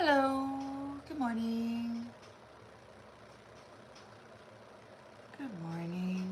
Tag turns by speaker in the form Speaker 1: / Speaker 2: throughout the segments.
Speaker 1: Hello, good morning. Good morning.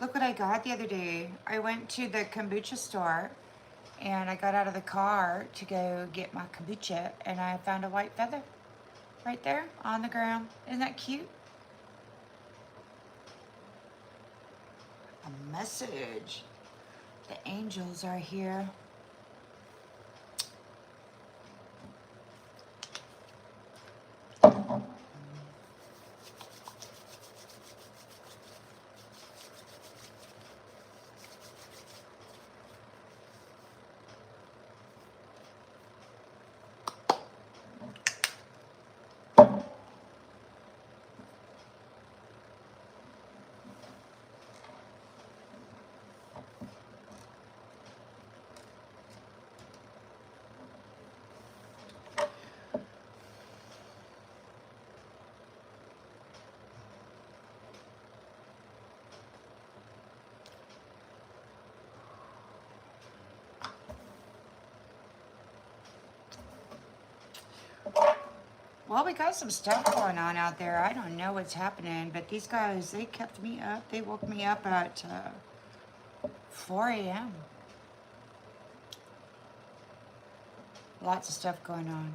Speaker 1: Look what I got the other day. I went to the kombucha store and I got out of the car to go get my kombucha and I found a white feather right there on the ground. Isn't that cute? A message. The angels are here. Well, we got some stuff going on out there. I don't know what's happening, but these guys, they kept me up. They woke me up at 4 a.m. Lots of stuff going on.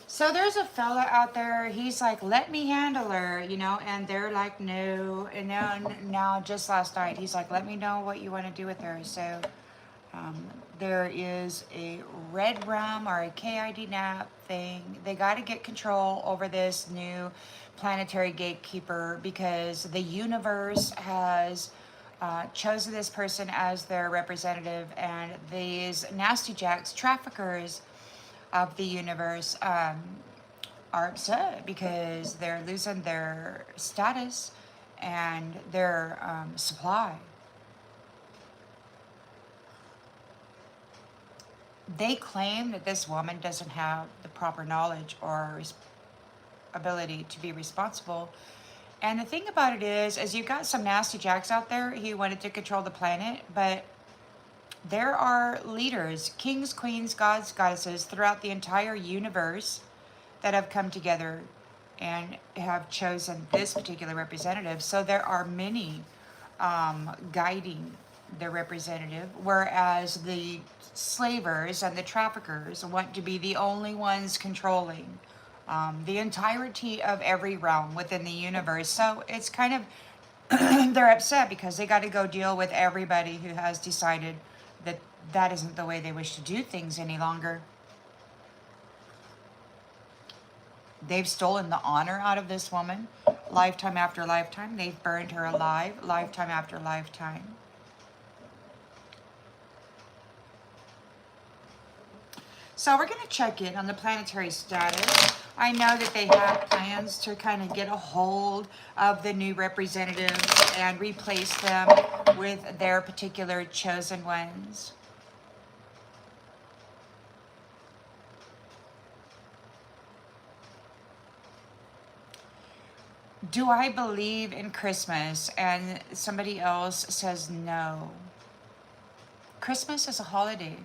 Speaker 1: So there's a fella out there, he's like, let me handle her, you know, and they're like, no. And now just last night, he's like, let me know what you want to do with her. So there is a red rum or a KID nap thing. They got to get control over this new planetary gatekeeper because the universe has chosen this person as their representative, and these nasty jacks, traffickers of the universe, are upset because they're losing their status and their supply. They claim that this woman doesn't have the proper knowledge or ability to be responsible. And the thing about it is you've got some nasty jacks out there who wanted to control the planet, but there are leaders, kings, queens, gods, goddesses throughout the entire universe that have come together and have chosen this particular representative. So there are many guiding their representative, whereas the slavers and the traffickers want to be the only ones controlling the entirety of every realm within the universe. So it's kind of, they're upset because they got to go deal with everybody who has decided that that isn't the way they wish to do things any longer. They've stolen the honor out of this woman, lifetime after lifetime. They've burned her alive, lifetime after lifetime. So we're going to check in on the planetary status. I know that they have plans to kind of get a hold of the new representatives and replace them with their particular chosen ones. Do I believe in Christmas? And somebody else says no. Christmas is a holiday.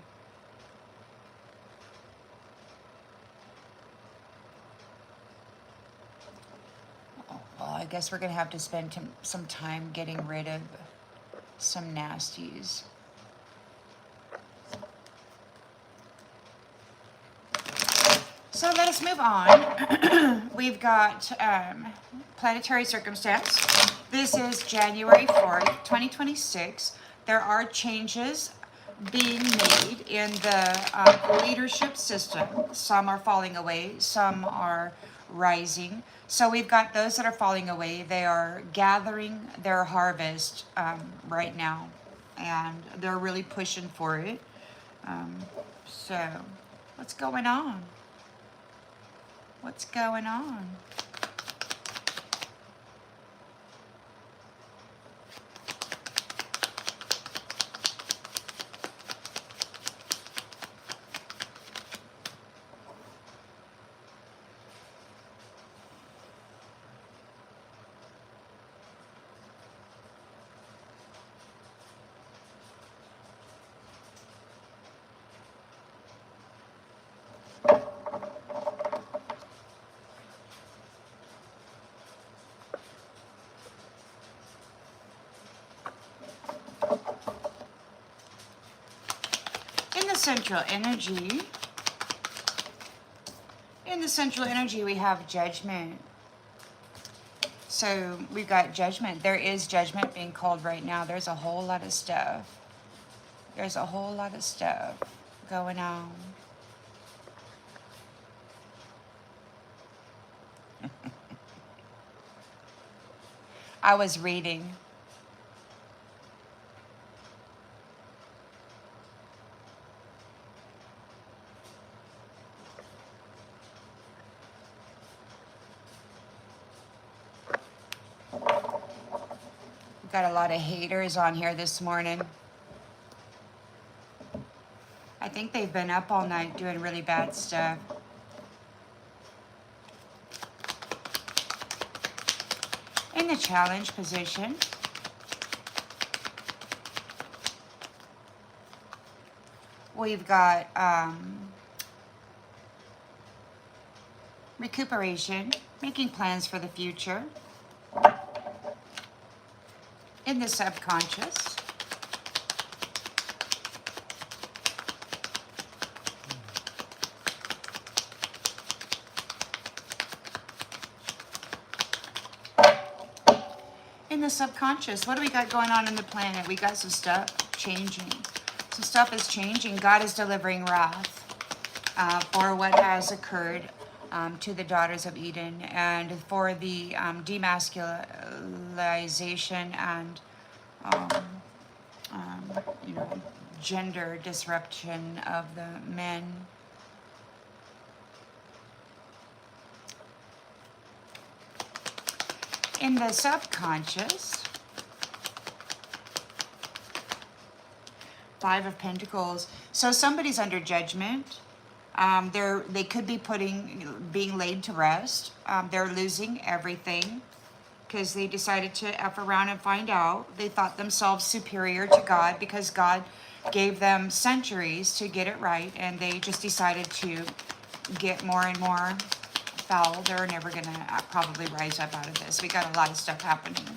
Speaker 1: Well, I guess we're going to have to spend some time getting rid of some nasties. So let us move on. We've got planetary circumstance. This is January 4th, 2026. There are changes being made in the leadership system. Some are falling away, some are rising. So we've got those that are falling away. They are gathering their harvest right now, and they're really pushing for it. So what's going on? What's going on? central energy, we have judgment. So we've got judgment. There is judgment being called right now. There's a whole lot of stuff. There's a whole lot of stuff going on. I was reading. We've got a lot of haters on here this morning. I think they've been up all night doing really bad stuff. In the challenge position, we've got recuperation, making plans for the future. In the subconscious, what do we got going on in the planet? We got some stuff changing. Some stuff is changing. God is delivering wrath for what has occurred to the daughters of Eden, and for the demasculization and gender disruption of the men. In the subconscious, Five of Pentacles. So somebody's under judgment. They could be being laid to rest. They're losing everything because they decided to F around and find out. They thought themselves superior to God because God gave them centuries to get it right, and they just decided to get more and more foul. They're never going to probably rise up out of this. We got a lot of stuff happening.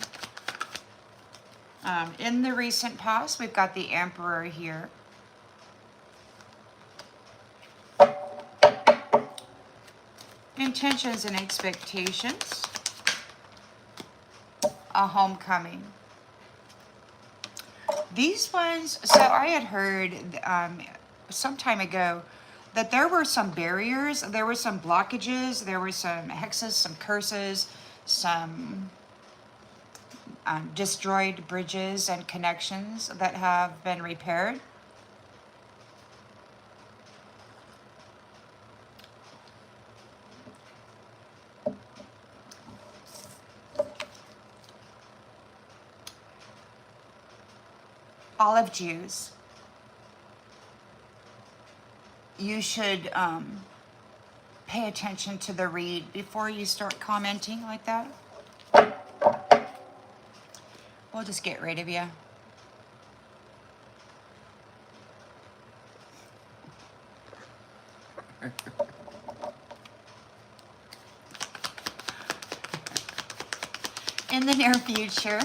Speaker 1: In the recent past, we've got the Emperor here. Intentions and expectations. A homecoming. These ones, so I had heard some time ago that there were some barriers, there were some blockages, there were some hexes, some curses, some destroyed bridges and connections that have been repaired. Olive juice. You should pay attention to the read before you start commenting like that. We'll just get rid of you. In the near future.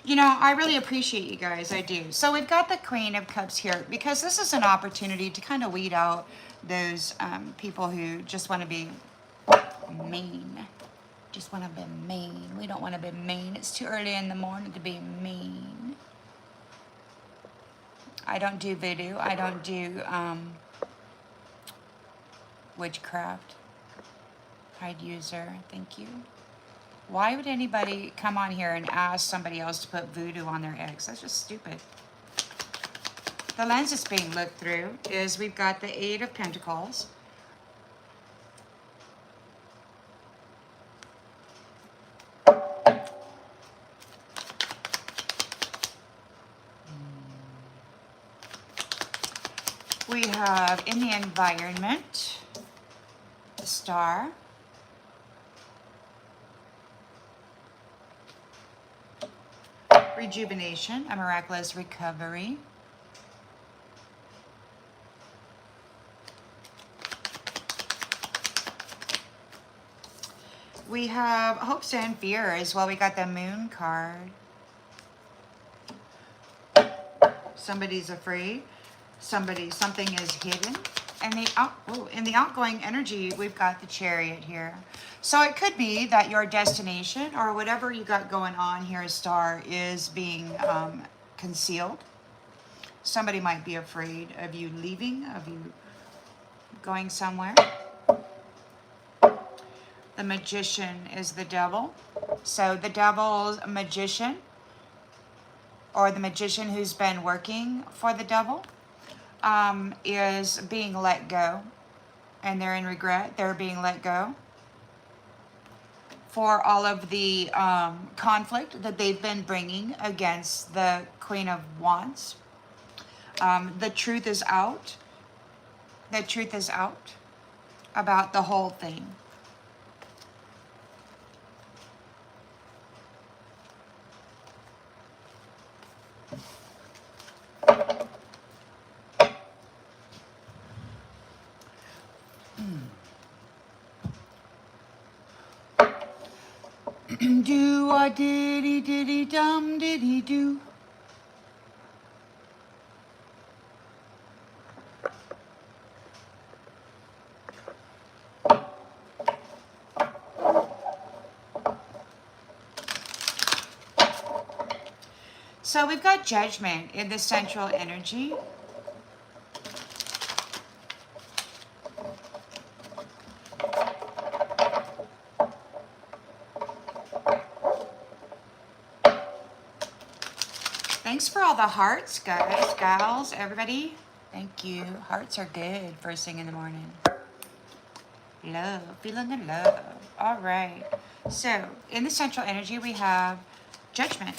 Speaker 1: You know, I really appreciate you guys, I do. So we've got the Queen of Cups here because this is an opportunity to kind of weed out those people who just want to be mean. Just want to be mean. We don't want to be mean. It's too early in the morning to be mean. I don't do voodoo. I don't do witchcraft. Hide user. Thank you. Why would anybody come on here and ask somebody else to put voodoo on their eggs? That's just stupid. The lens that's being looked through is we've got the Eight of Pentacles. We have in the environment, the Star. Rejuvenation, a miraculous recovery. We have hopes and fears. Well, we got the Moon card. Somebody's afraid. Something is hidden. And in the outgoing energy, we've got the Chariot here. So it could be that your destination or whatever you got going on here, Star, is being concealed. Somebody might be afraid of you leaving, of you going somewhere. The Magician is the devil. So the devil's magician, or the magician who's been working for the devil, is being let go. And they're in regret. They're being let go for all of the conflict that they've been bringing against the Queen of Wands. The truth is out. The truth is out about the whole thing. Do a diddy diddy dum diddy do. So we've got Judgment in the central energy. Thanks for all the hearts, guys, gals, everybody. Thank you. Hearts are good first thing in the morning. Love, feeling the love. All right. So in the central energy, we have Judgment.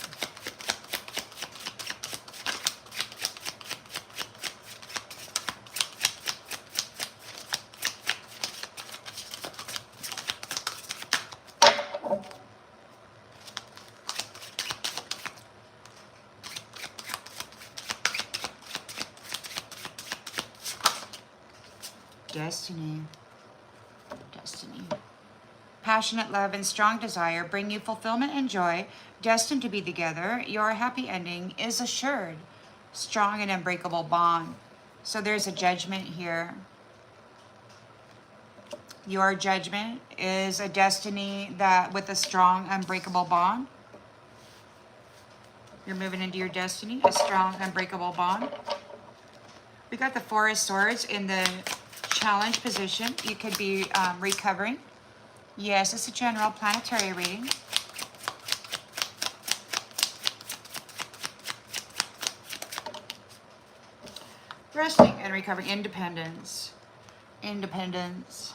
Speaker 1: Destiny. Destiny. Passionate love and strong desire bring you fulfillment and joy. Destined to be together, your happy ending is assured. Strong and unbreakable bond. So there's a judgment here. Your judgment is a destiny that with a strong, unbreakable bond. You're moving into your destiny, a strong, unbreakable bond. We got the Four of Swords in the challenge position. You could be recovering. Yes, it's a general planetary reading. Resting and recovering. Independence. Independence.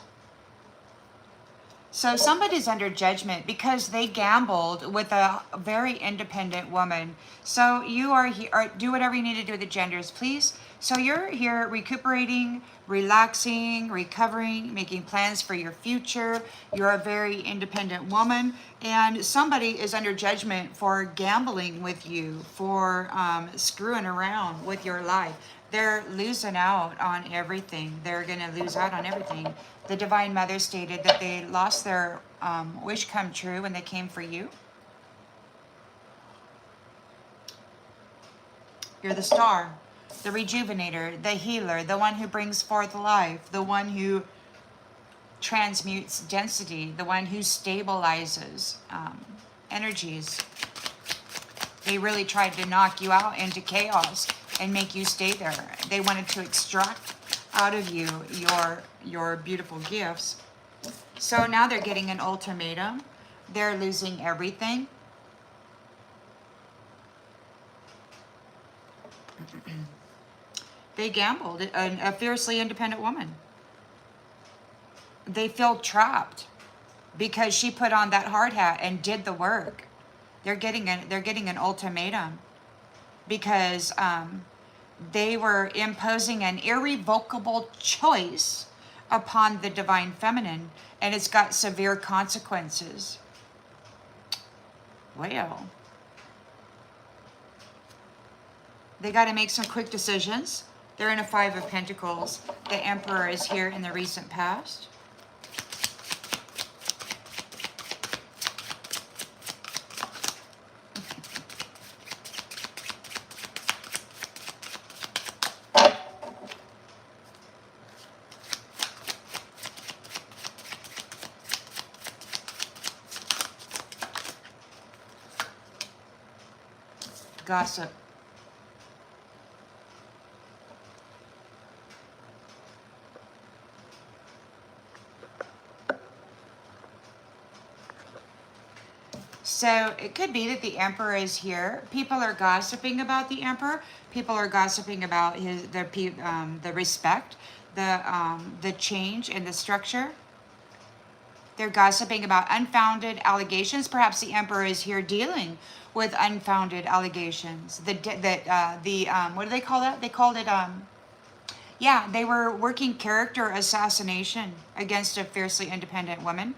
Speaker 1: So somebody's under judgment because they gambled with a very independent woman. So you are here, or do whatever you need to do with the genders, please. So you're here recuperating, relaxing, recovering, making plans for your future. You're a very independent woman, and somebody is under judgment for gambling with you, for screwing around with your life. They're losing out on everything. They're going to lose out on everything. The Divine Mother stated that they lost their wish come true when they came for you. You're the star, the rejuvenator, the healer, the one who brings forth life, the one who transmutes density, the one who stabilizes energies. They really tried to knock you out into chaos and make you stay there. They wanted to extract out of you your beautiful gifts. So now they're getting an ultimatum. They're losing everything. They gambled. A fiercely independent woman. They feel trapped because she put on that hard hat and did the work. They're getting an ultimatum because they were imposing an irrevocable choice upon the Divine Feminine, and it's got severe consequences. Well, they got to make some quick decisions. They're in a Five of Pentacles. The Emperor is here in the recent past. gossip. So it could be that the emperor is here. People are gossiping about the emperor. People are gossiping about the respect, the change in the structure. They're gossiping about unfounded allegations. Perhaps the emperor is here dealing with unfounded allegations. What do they call that? They called it yeah, they were working character assassination against a fiercely independent woman.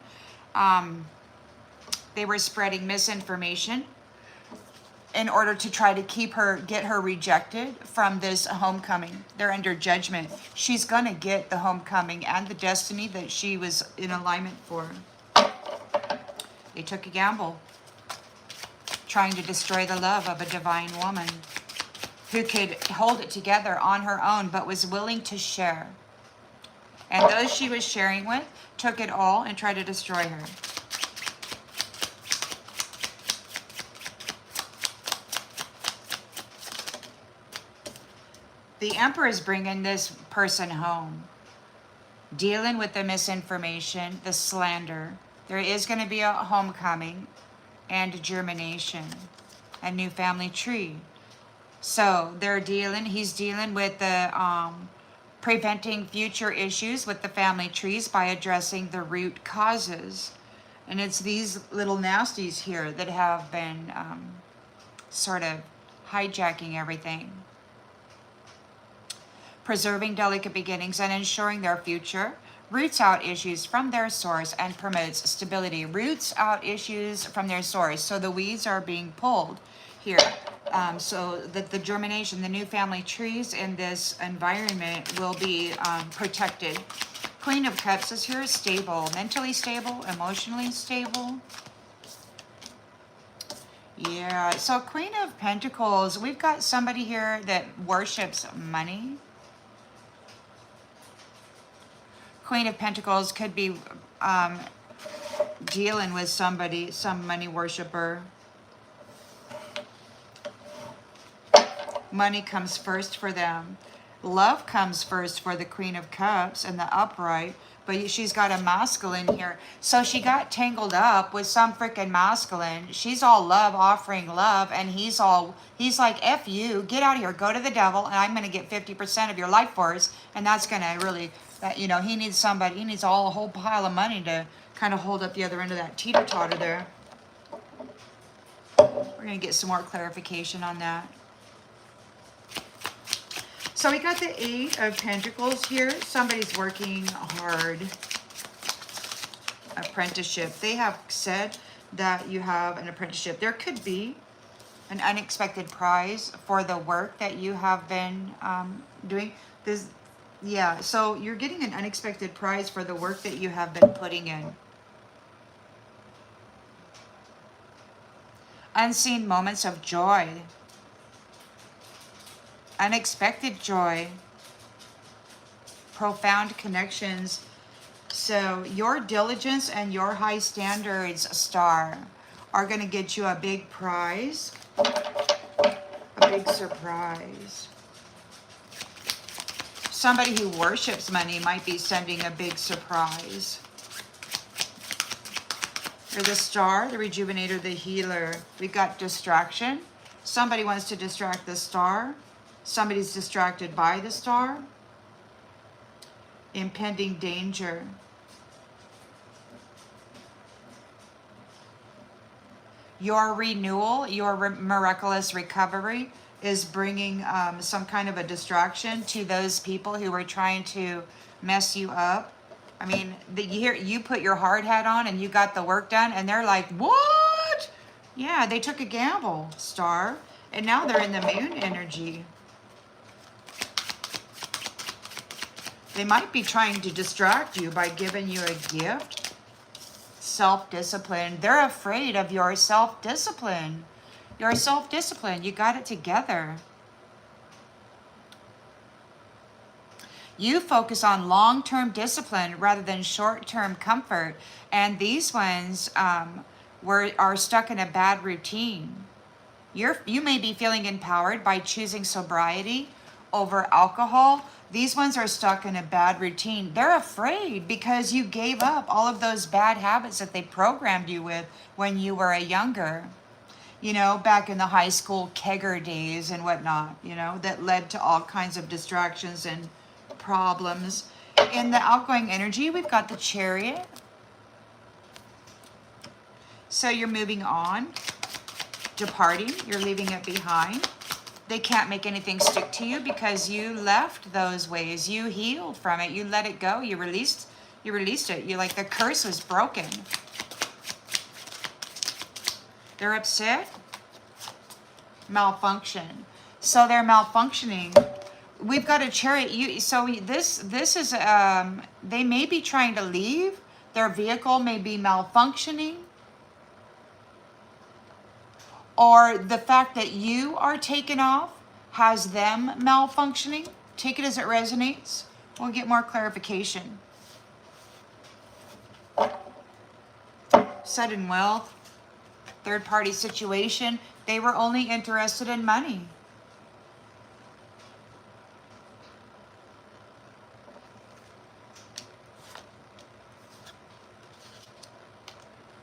Speaker 1: They were spreading misinformation in order to try to get her rejected from this homecoming. They're under judgment. She's going to get the homecoming and the destiny that she was in alignment for. They took a gamble, trying to destroy the love of a divine woman who could hold it together on her own, but was willing to share. And those she was sharing with took it all and tried to destroy her. The emperor is bringing this person home, dealing with the misinformation, the slander. There is going to be a homecoming and germination, a new family tree. So he's dealing with the preventing future issues with the family trees by addressing the root causes. And it's these little nasties here that have been sort of hijacking everything. Preserving delicate beginnings and ensuring their future, roots out issues from their source and promotes stability. Roots out issues from their source. So the weeds are being pulled here. So that the germination, the new family trees in this environment will be protected. Queen of Cups is here, stable, mentally stable, emotionally stable. Yeah, so Queen of Pentacles, we've got somebody here that worships money. Queen of Pentacles could be dealing with somebody, some money worshiper. Money comes first for them. Love comes first for the Queen of Cups and the upright. But she's got a masculine here. So she got tangled up with some freaking masculine. She's all love, offering love. And he's like, F you, get out of here, go to the devil. And I'm going to get 50% of your life force. And that's going to really, he needs somebody. He needs a whole pile of money to kind of hold up the other end of that teeter-totter there. We're going to get some more clarification on that. So we got the Eight of Pentacles here. Somebody's working hard. Apprenticeship. They have said that you have an apprenticeship. There could be an unexpected prize for the work that you have been doing. Yeah, so you're getting an unexpected prize for the work that you have been putting in. Unseen moments of joy. Unexpected joy, profound connections. So your diligence and your high standards, star, are going to get you a big prize, a big surprise. Somebody who worships money might be sending a big surprise. You're the star, the rejuvenator, the healer. We've got distraction. Somebody wants to distract the star. Somebody's distracted by the star. Impending danger. Your renewal, your miraculous recovery is bringing some kind of a distraction to those people who were trying to mess you up. I mean, you put your hard hat on and you got the work done and they're like, what? Yeah, they took a gamble, star. And now they're in the moon energy. They might be trying to distract you by giving you a gift. Self-discipline. They're afraid of your self-discipline. Your self-discipline. You got it together. You focus on long-term discipline rather than short-term comfort. And these ones are stuck in a bad routine. You may be feeling empowered by choosing sobriety over alcohol. These ones are stuck in a bad routine. They're afraid because you gave up all of those bad habits that they programmed you with when you were a younger, back in the high school kegger days and whatnot, that led to all kinds of distractions and problems. In the outgoing energy, we've got the Chariot. So you're moving on, departing, you're leaving it behind. They can't make anything stick to you because you left those ways. You healed from it. You let it go. You released it. You like the curse was broken. They're upset. Malfunction. So they're malfunctioning. We've got a Chariot. This is they may be trying to leave. Their vehicle may be malfunctioning. Or the fact that you are taken off has them malfunctioning. Take it as it resonates. We'll get more clarification. Sudden wealth. Third party situation. They were only interested in money.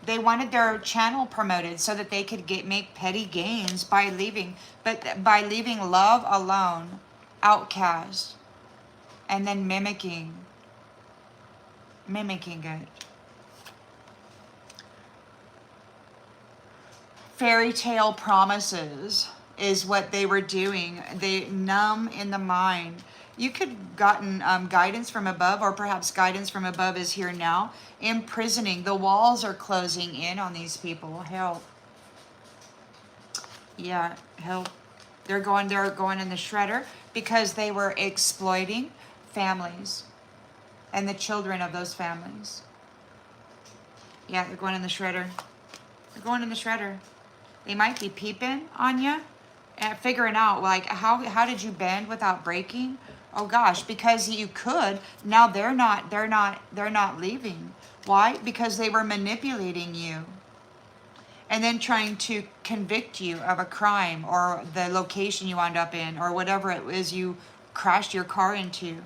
Speaker 1: They wanted their channel promoted so that they could make petty gains by leaving, but by leaving love alone, outcast, and then mimicking it. Fairy tale promises is what they were doing. They numb in the mind. You could have gotten guidance from above, or perhaps guidance from above is here now. Imprisoning. The walls are closing in on these people. Help. Yeah, help. They're going in the shredder because they were exploiting families and the children of those families. Yeah, they're going in the shredder. They're going in the shredder. They might be peeping on you and figuring out like how did you bend without breaking? Oh gosh, because you could. Now they're not leaving. Why? Because they were manipulating you and then trying to convict you of a crime or the location you wound up in or whatever it is you crashed your car into.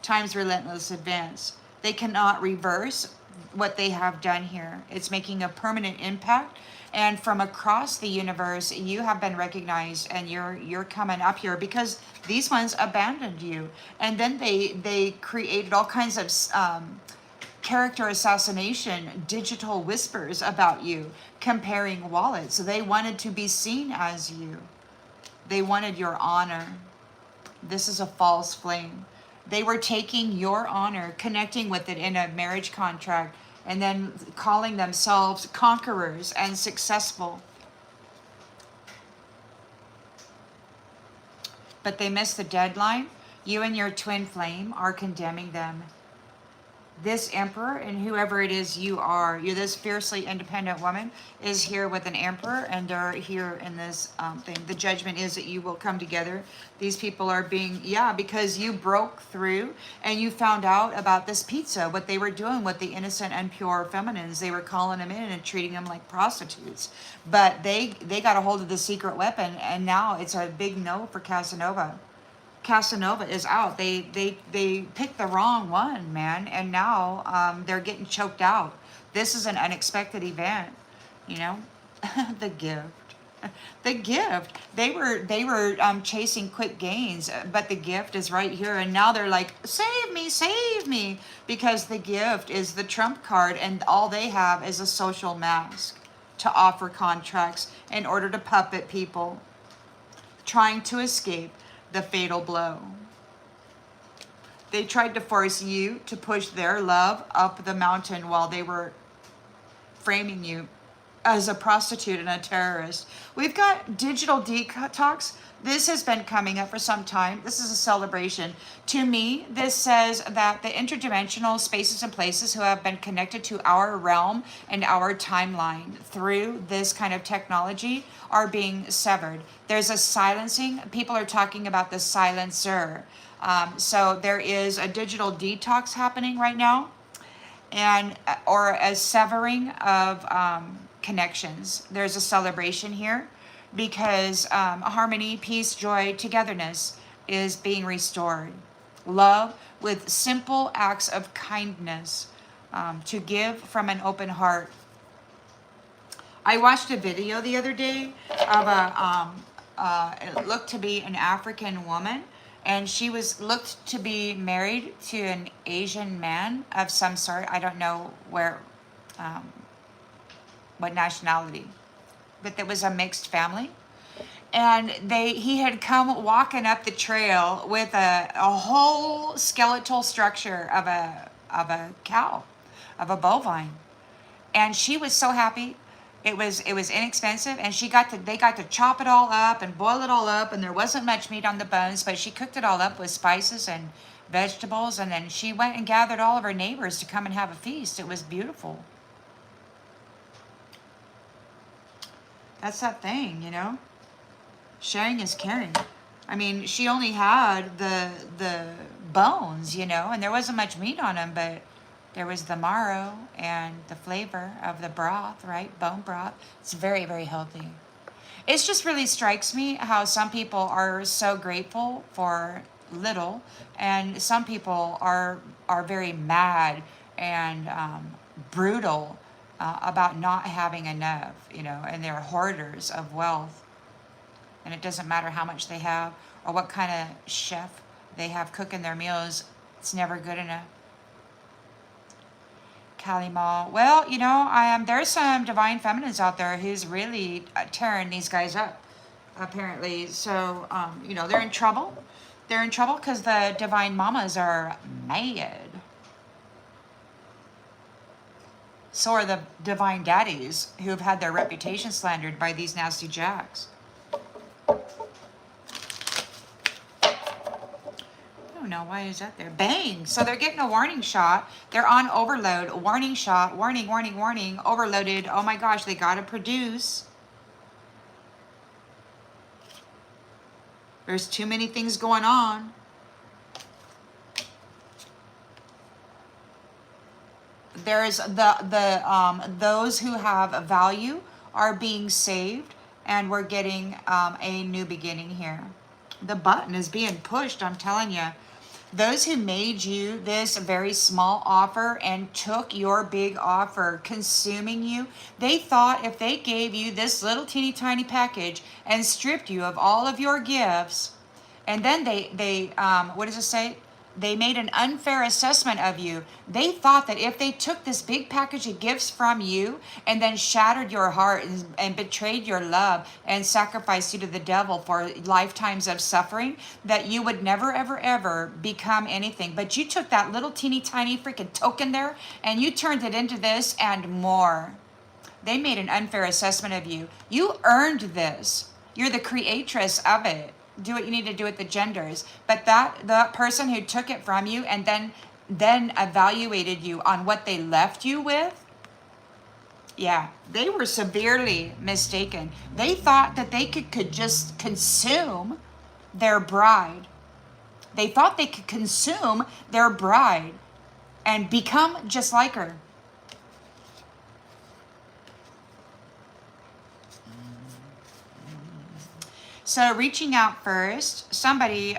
Speaker 1: Time's relentless advance. They cannot reverse what they have done here. It's making a permanent impact. And from across the universe, you have been recognized, and you're coming up here because these ones abandoned you, and then they created all kinds of character assassination, digital whispers about you, comparing wallets. So they wanted to be seen as you. They wanted your honor. This is a false flame. They were taking your honor, connecting with it in a marriage contract, and then calling themselves conquerors and successful. But they missed the deadline. You and your twin flame are condemning them. This emperor and whoever it is you're this fiercely independent woman is here with an emperor, and they're here in this thing. The judgment is that you will come together. These people are being, because you broke through and you found out about this pizza, what they were doing with the innocent and pure feminines. They were calling them in and treating them like prostitutes. But they got a hold of the secret weapon, and now it's a big no for Casanova. Casanova is out. They picked the wrong one, man, and now they're getting choked out. This is an unexpected event, the gift. The gift. They were chasing quick gains, but the gift is right here, and now they're like, save me, because the gift is the trump card, and all they have is a social mask to offer contracts in order to puppet people trying to escape the fatal blow. They tried to force you to push their love up the mountain while they were framing you as a prostitute and a terrorist. We've got digital detox. This has been coming up for some time. This is a celebration. To me, this says that the interdimensional spaces and places who have been connected to our realm and our timeline through this kind of technology are being severed. There's a silencing. People are talking about the silencer. So there is a digital detox happening right now, or a severing of connections. There's a celebration here. because harmony, peace, joy, togetherness is being restored. Love with simple acts of kindness, to give from an open heart. I watched a video the other day of it looked to be an African woman, and she was looked to be married to an Asian man of some sort. I don't know um, what nationality, but there was a mixed family. And he had come walking up the trail with a whole skeletal structure of a cow, of a bovine, and she was so happy. It was inexpensive, and they got to chop it all up and boil it all up, and there wasn't much meat on the bones, but she cooked it all up with spices and vegetables, and then she went and gathered all of her neighbors to come and have a feast. It was beautiful. That's that thing, sharing is caring. I mean, she only had the bones, and there wasn't much meat on them, but there was the marrow and the flavor of the broth, right? Bone broth. It's very, very healthy. It just really strikes me how some people are so grateful for little, and some people are very mad and brutal about not having enough, and they're hoarders of wealth. And it doesn't matter how much they have or what kind of chef they have cooking their meals, it's never good enough. Kalima. Well, there's some divine feminines out there who's really tearing these guys up, apparently. So, they're in trouble. They're in trouble because the divine mamas are mad. So are the divine daddies who've had their reputation slandered by these nasty jacks. I don't know, why is that there? Bang! So they're getting a warning shot. They're on overload. A warning shot. Warning, warning, warning. Overloaded. Oh my gosh, they gotta produce. There's too many things going on. There's those who have value are being saved, and we're getting a new beginning here. The button is being pushed, I'm telling you. Those who made you this very small offer and took your big offer, consuming you, they thought if they gave you this little teeny tiny package and stripped you of all of your gifts, and then they what does it say? They made an unfair assessment of you. They thought that if they took this big package of gifts from you and then shattered your heart and betrayed your love and sacrificed you to the devil for lifetimes of suffering, that you would never, ever, ever become anything. But you took that little teeny tiny freaking token there and you turned it into this and more. They made an unfair assessment of you. You earned this. You're the creatress of it. Do what you need to do with the genders. But the person who took it from you and then evaluated you on what they left you with, yeah, they were severely mistaken. They thought that they could just consume their bride. They thought they could consume their bride and become just like her. So reaching out first, somebody,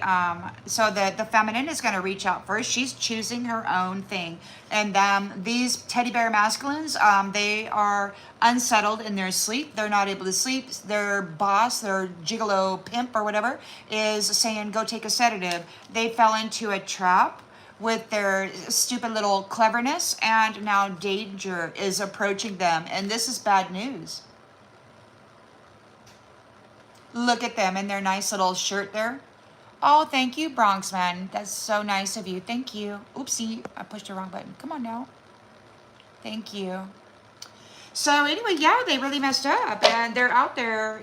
Speaker 1: so the feminine is going to reach out first. She's choosing her own thing. And these teddy bear masculines, they are unsettled in their sleep. They're not able to sleep. Their boss, their gigolo pimp or whatever, is saying, go take a sedative. They fell into a trap with their stupid little cleverness, and now danger is approaching them. And this is bad news. Look at them in their nice little shirt there. Oh, thank you, Bronx man. That's so nice of you. Thank you. Oopsie, I pushed the wrong button. Come on now. Thank you. So anyway, yeah, they really messed up, and they're out there,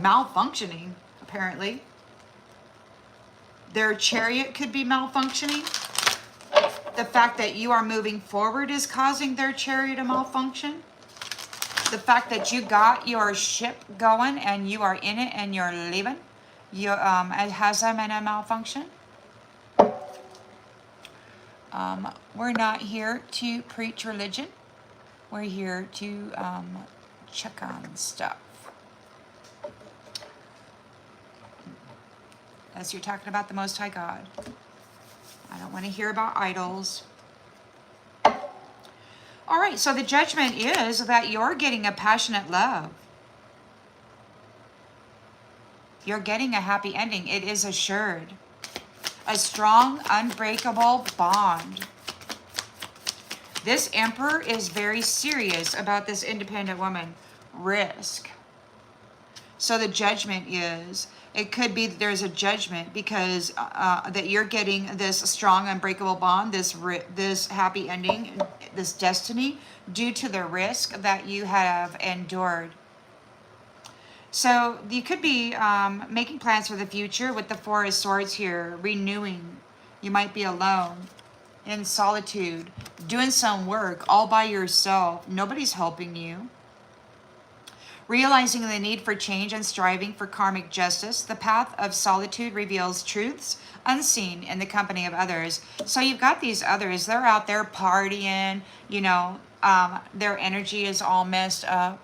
Speaker 1: malfunctioning, apparently. Their chariot could be malfunctioning. The fact that you are moving forward is causing their chariot to malfunction. The fact that you got your ship going and you are in it and you're leaving, it has them in a malfunction. We're not here to preach religion. We're here to check on stuff. As you're talking about the Most High God. I don't want to hear about idols. All right, so the judgment is that you're getting a passionate love. You're getting a happy ending. It is assured. A strong, unbreakable bond. This Emperor is very serious about this independent woman. Risk. So the judgment is, it could be that there's a judgment because that you're getting this strong, unbreakable bond, this happy ending, this destiny, due to the risk that you have endured. So you could be making plans for the future with the Four of Swords here, renewing. You might be alone, in solitude, doing some work all by yourself. Nobody's helping you. Realizing the need for change and striving for karmic justice, the path of solitude reveals truths unseen in the company of others. So you've got these others, they're out there partying, you know, their energy is all messed up.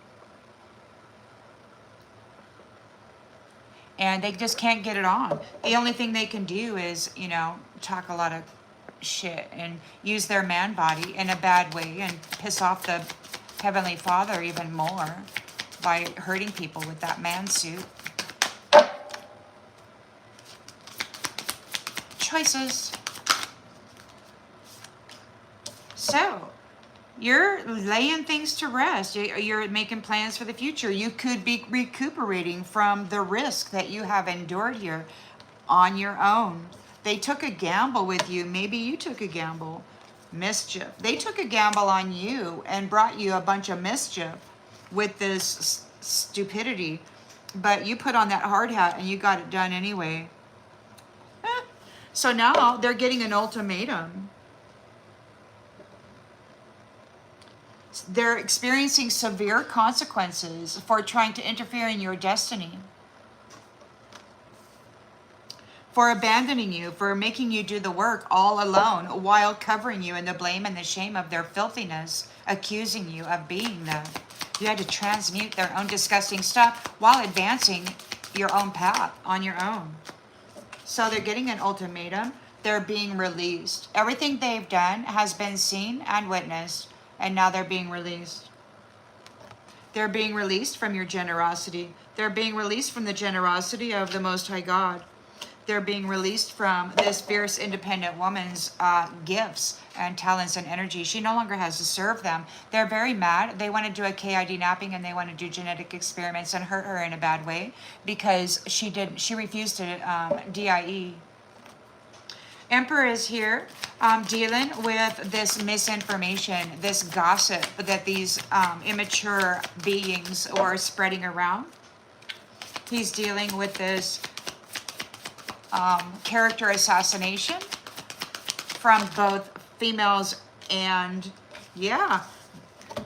Speaker 1: And they just can't get it on. The only thing they can do is, you know, talk a lot of shit and use their man body in a bad way and piss off the Heavenly Father even more by hurting people with that man suit. Choices. So, you're laying things to rest. You're making plans for the future. You could be recuperating from the risk that you have endured here on your own. They took a gamble with you. Maybe you took a gamble. Mischief. They took a gamble on you and brought you a bunch of mischief with this stupidity. But you put on that hard hat and you got it done anyway. So now they're getting an ultimatum. They're experiencing severe consequences for trying to interfere in your destiny. For abandoning you, for making you do the work all alone while covering you in the blame and the shame of their filthiness, accusing you of being them. You had to transmute their own disgusting stuff while advancing your own path on your own. So they're getting an ultimatum. They're being released. Everything they've done has been seen and witnessed. And now they're being released. They're being released from your generosity. They're being released from the generosity of the Most High God. They're being released from this fierce, independent woman's gifts and talents and energy. She no longer has to serve them. They're very mad. They want to do a KID napping and they want to do genetic experiments and hurt her in a bad way because she refused to DIE. Emperor is here dealing with this misinformation, this gossip that these immature beings are spreading around. He's dealing with this character assassination from both females and, yeah,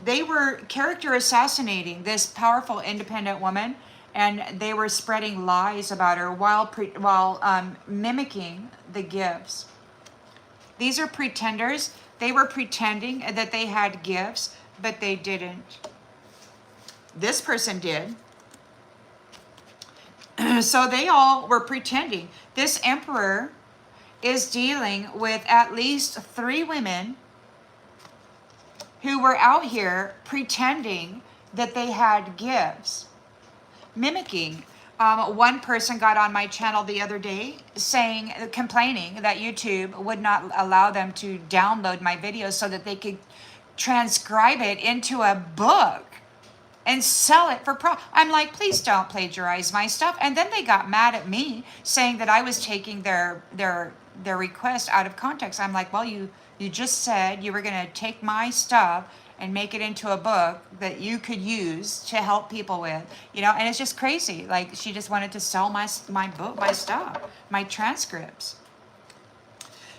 Speaker 1: they were character assassinating this powerful independent woman, and they were spreading lies about her while mimicking the gifts. These are pretenders. They were pretending that they had gifts, but they didn't. This person did. So they all were pretending. This emperor is dealing with at least 3 women who were out here pretending that they had gifts, mimicking. One person got on my channel the other day complaining that YouTube would not allow them to download my videos so that they could transcribe it into a book and sell it for I'm like, please don't plagiarize my stuff. And then they got mad at me saying that I was taking their request out of context. I'm like, well, you just said you were going to take my stuff and make it into a book that you could use to help people with, you know, and it's just crazy. Like, she just wanted to sell my book, my stuff, my transcripts.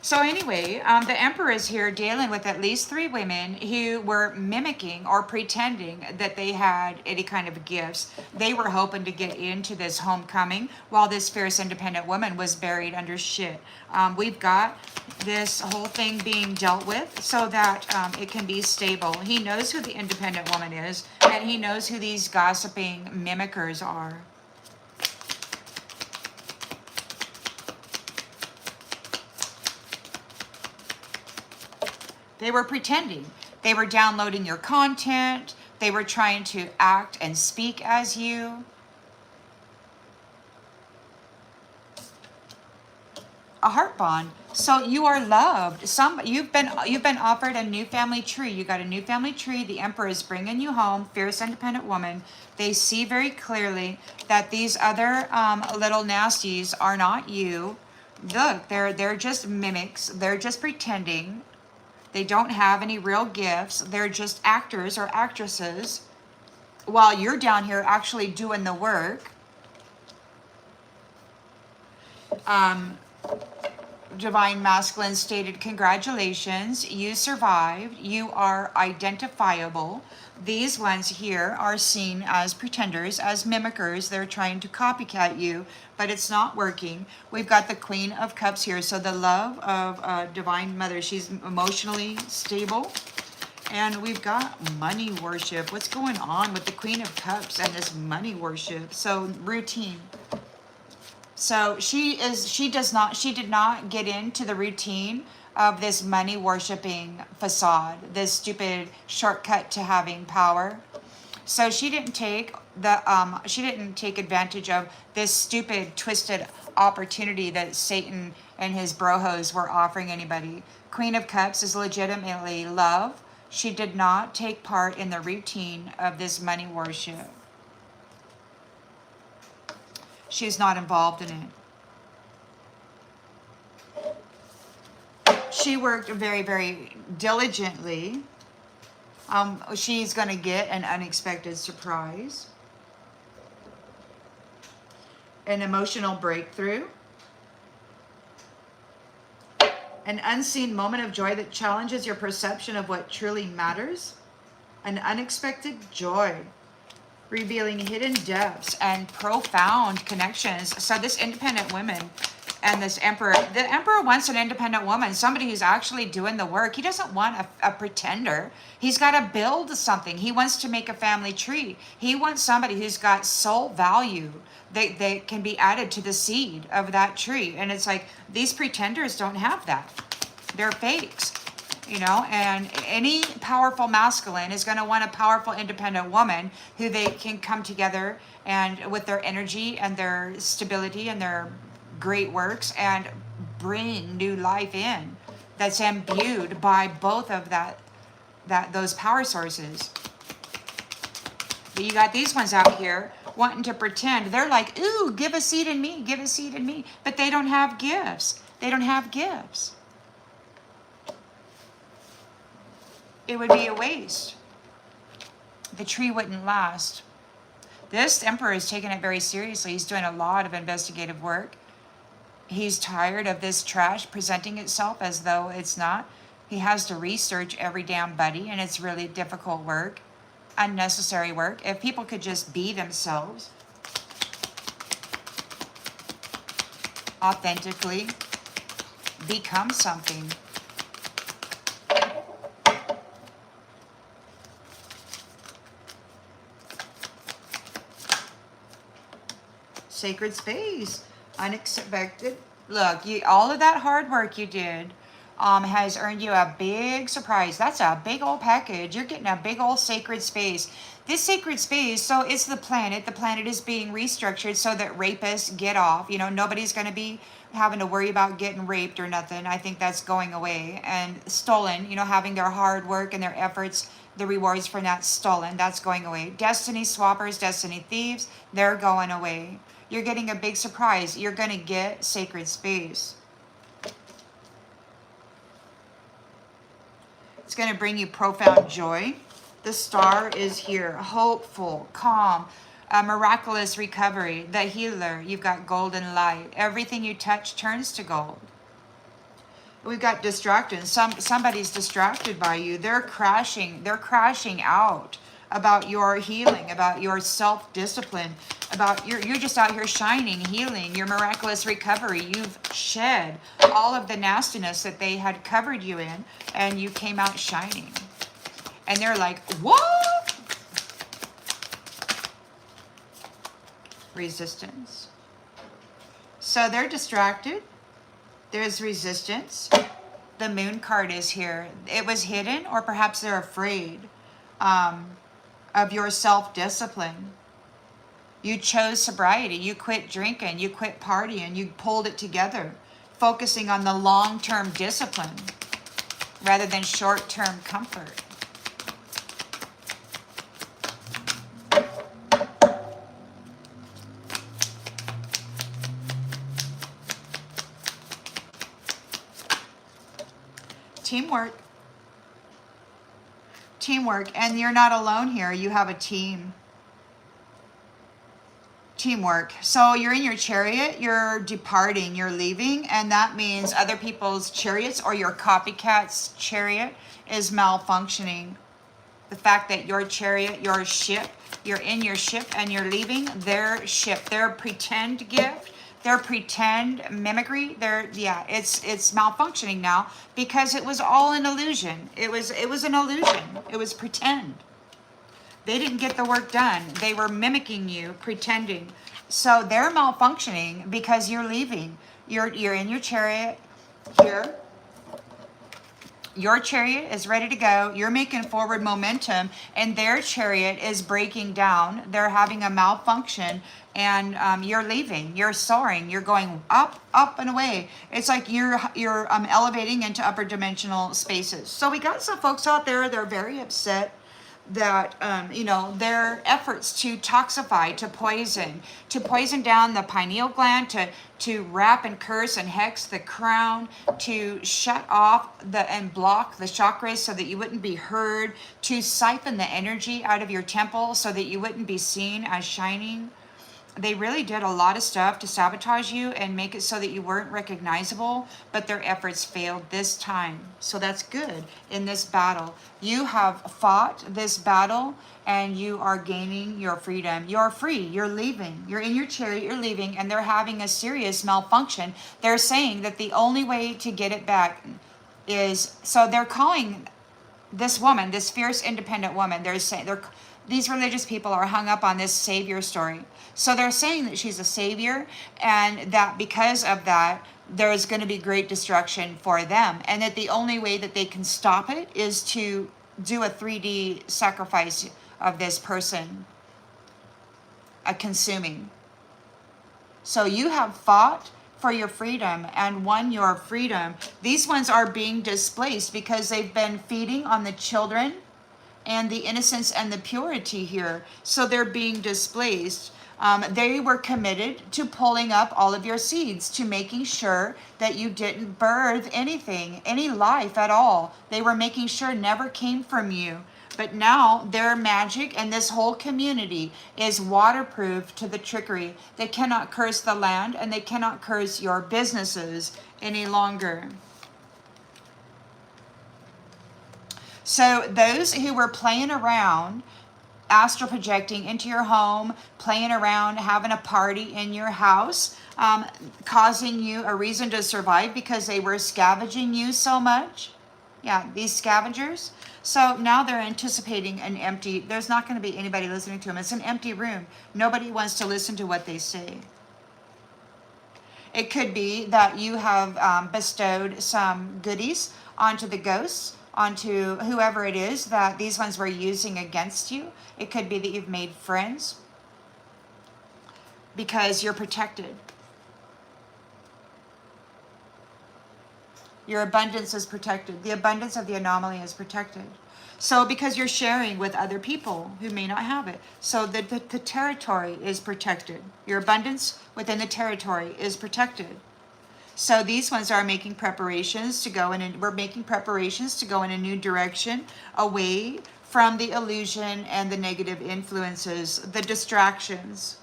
Speaker 1: So anyway, the Emperor is here dealing with at least 3 women who were mimicking or pretending that they had any kind of gifts. They were hoping to get into this homecoming while this fierce independent woman was buried under shit. We've got this whole thing being dealt with so that it can be stable. He knows who the independent woman is, and he knows who these gossiping mimickers are. They were pretending. They were downloading your content. They were trying to act and speak as you. A heart bond. So you are loved. You've been offered a new family tree. You got a new family tree. The Emperor is bringing you home. Fierce, independent woman. They see very clearly that these other little nasties are not you. Look, they're just mimics. They're just pretending. They don't have any real gifts. They're just actors or actresses while you're down here actually doing the work. Divine Masculine stated, congratulations, you survived. You are identifiable. These ones here are seen as pretenders, as mimickers. They're trying to copycat you, but it's not working. We've got the Queen of Cups here. So the love of Divine Mother, she's emotionally stable. And we've got money worship. What's going on with the Queen of Cups and this money worship? So routine. So she did not get into the routine of this money worshiping facade, this stupid shortcut to having power. So she didn't take advantage of this stupid twisted opportunity that Satan and his brohos were offering anybody. Queen of Cups is legitimately love. She did not take part in the routine of this money worship. She's not involved in it. She worked very, very diligently. She's going to get an unexpected surprise. An emotional breakthrough. An unseen moment of joy that challenges your perception of what truly matters. An unexpected joy, revealing hidden depths and profound connections. So this independent woman and this Emperor, the Emperor wants an independent woman, somebody who's actually doing the work. He doesn't want a pretender. He's got to build something. He wants to make a family tree. He wants somebody who's got soul value that can be added to the seed of that tree. And it's like, these pretenders don't have that. They're fakes. And any powerful masculine is going to want a powerful independent woman who they can come together and with their energy and their stability and their great works and bring new life in that's imbued by both of those power sources. But you got these ones out here wanting to pretend. They're like, ooh, give a seed in me, give a seed in me. But they don't have gifts. They don't have gifts. It would be a waste. The tree wouldn't last. This Emperor is taking it very seriously. He's doing a lot of investigative work. He's tired of this trash presenting itself as though it's not. He has to research every damn buddy, and it's really difficult work, unnecessary work. If people could just be themselves, authentically become something. Sacred space, unexpected. Look, all of that hard work you did has earned you a big surprise. That's a big old package. You're getting a big old sacred space. This sacred space, so it's the planet. The planet is being restructured so that rapists get off. Nobody's going to be having to worry about getting raped or nothing. I think that's going away. And stolen, having their hard work and their efforts, the rewards from that stolen, that's going away. Destiny swappers, destiny thieves, they're going away. You're getting a big surprise. You're going to get sacred space. It's going to bring you profound joy. The star is here. Hopeful, calm, a miraculous recovery. The healer. You've got golden light. Everything you touch turns to gold. We've got distracted. Somebody's distracted by you. They're crashing out about your healing, about your self-discipline, about you're just out here shining, healing, your miraculous recovery. You've shed all of the nastiness that they had covered you in, and you came out shining. And they're like, what? Resistance. So they're distracted. There's resistance. The moon card is here. It was hidden, or perhaps they're afraid of your self-discipline. You chose sobriety. You quit drinking. You quit partying. You pulled it together, focusing on the long-term discipline rather than short-term comfort. Teamwork, and you're not alone here. You have a team. Teamwork. So you're in your chariot, you're departing, you're leaving, and that means other people's chariots or your copycat's chariot is malfunctioning. The fact that your chariot, your ship, you're in your ship and you're leaving their ship, their pretend gift, their pretend mimicry, it's malfunctioning now because it was all an illusion. It was an illusion. It was pretend. They didn't get the work done. They were mimicking you, pretending. So they're malfunctioning because you're leaving. You're in your chariot here. Your chariot is ready to go. You're making forward momentum, and their chariot is breaking down. They're having a malfunction, and you're leaving. You're soaring. You're going up, up and away. It's like you're elevating into upper dimensional spaces. So we got some folks out there. They're very upset that their efforts to toxify, to poison down the pineal gland, to wrap and curse and hex the crown, to shut off and block the chakras so that you wouldn't be heard, to siphon the energy out of your temple so that you wouldn't be seen as shining. They really did a lot of stuff to sabotage you and make it so that you weren't recognizable, but their efforts failed this time. So that's good in this battle. You have fought this battle and you are gaining your freedom. You're free. You're leaving. You're in your chariot. You're leaving, and they're having a serious malfunction. They're saying that the only way to get it back is, so they're calling this woman, this fierce, independent woman, they're saying these religious people are hung up on this savior story. So they're saying that she's a savior, and that because of that, there's going to be great destruction for them. And that the only way that they can stop it is to do a 3D sacrifice of this person, a consuming. So you have fought for your freedom and won your freedom. These ones are being displaced because they've been feeding on the children and the innocence and the purity here. So they're being displaced. They were committed to pulling up all of your seeds, to making sure that you didn't birth anything, any life at all. They were making sure never came from you. But now their magic and this whole community is waterproof to the trickery. They cannot curse the land, and they cannot curse your businesses any longer. So those who were playing around, astral projecting into your home, playing around, having a party in your house, causing you a reason to survive because they were scavenging you so much. Yeah, these scavengers. So now they're anticipating there's not going to be anybody listening to them. It's an empty room. Nobody wants to listen to what they say. It could be that you have bestowed some goodies onto the ghosts, onto whoever it is that these ones were using against you. It could be that you've made friends because you're protected. Your abundance is protected. The abundance of the anomaly is protected. So because you're sharing with other people who may not have it. So the territory is protected. Your abundance within the territory is protected. So these ones are making preparations to go in, we're making preparations to go in a new direction, away from the illusion and the negative influences, the distractions.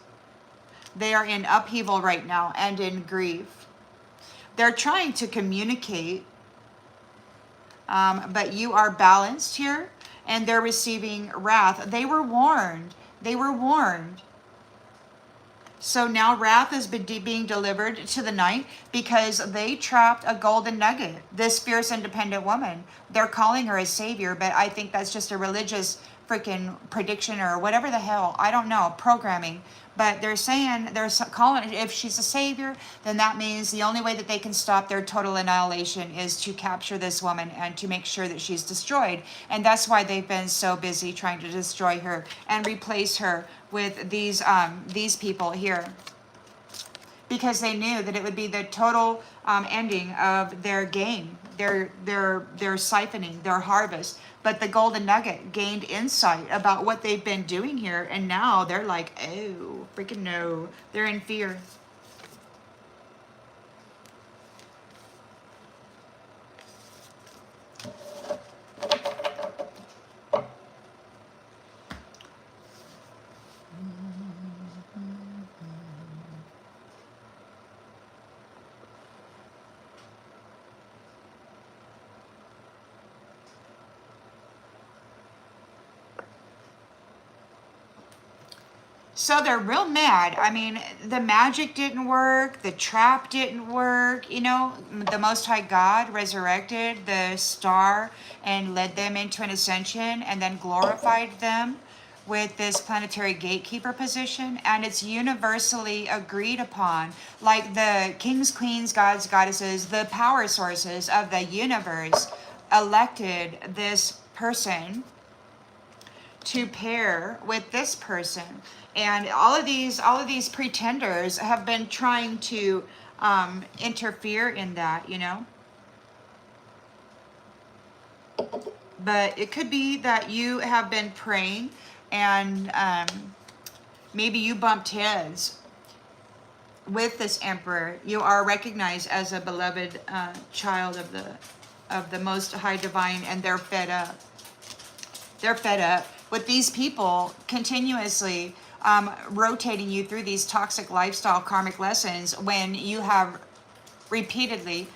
Speaker 1: They are in upheaval right now and in grief. They're trying to communicate But you are balanced here, and they're receiving wrath. They were warned. They were warned. So now wrath is being delivered to the night because they trapped a golden nugget, this fierce independent woman. They're calling her a savior, but I think that's just a religious freaking prediction or whatever the hell. I don't know, programming. But they're saying, they're calling, if she's a savior, then that means the only way that they can stop their total annihilation is to capture this woman and to make sure that she's destroyed. And that's why they've been so busy trying to destroy her and replace her with these people here, because they knew that it would be the total ending of their game, their siphoning, their harvest. But the golden nugget gained insight about what they've been doing here, and now they're like, oh, freaking no. They're in fear. So they're real mad. I mean, the magic didn't work. The trap didn't work. You know, the Most High God resurrected the star and led them into an ascension and then glorified them with this planetary gatekeeper position. And it's universally agreed upon. Like the kings, queens, gods, goddesses, the power sources of the universe elected this person to pair with this person. And all of these pretenders have been trying to interfere in that, you know. But it could be that you have been praying, and maybe you bumped heads with this emperor. You are recognized as a beloved child of the Most High Divine, and they're fed up. They're fed up with these people continuously rotating you through these toxic lifestyle karmic lessons when you have repeatedly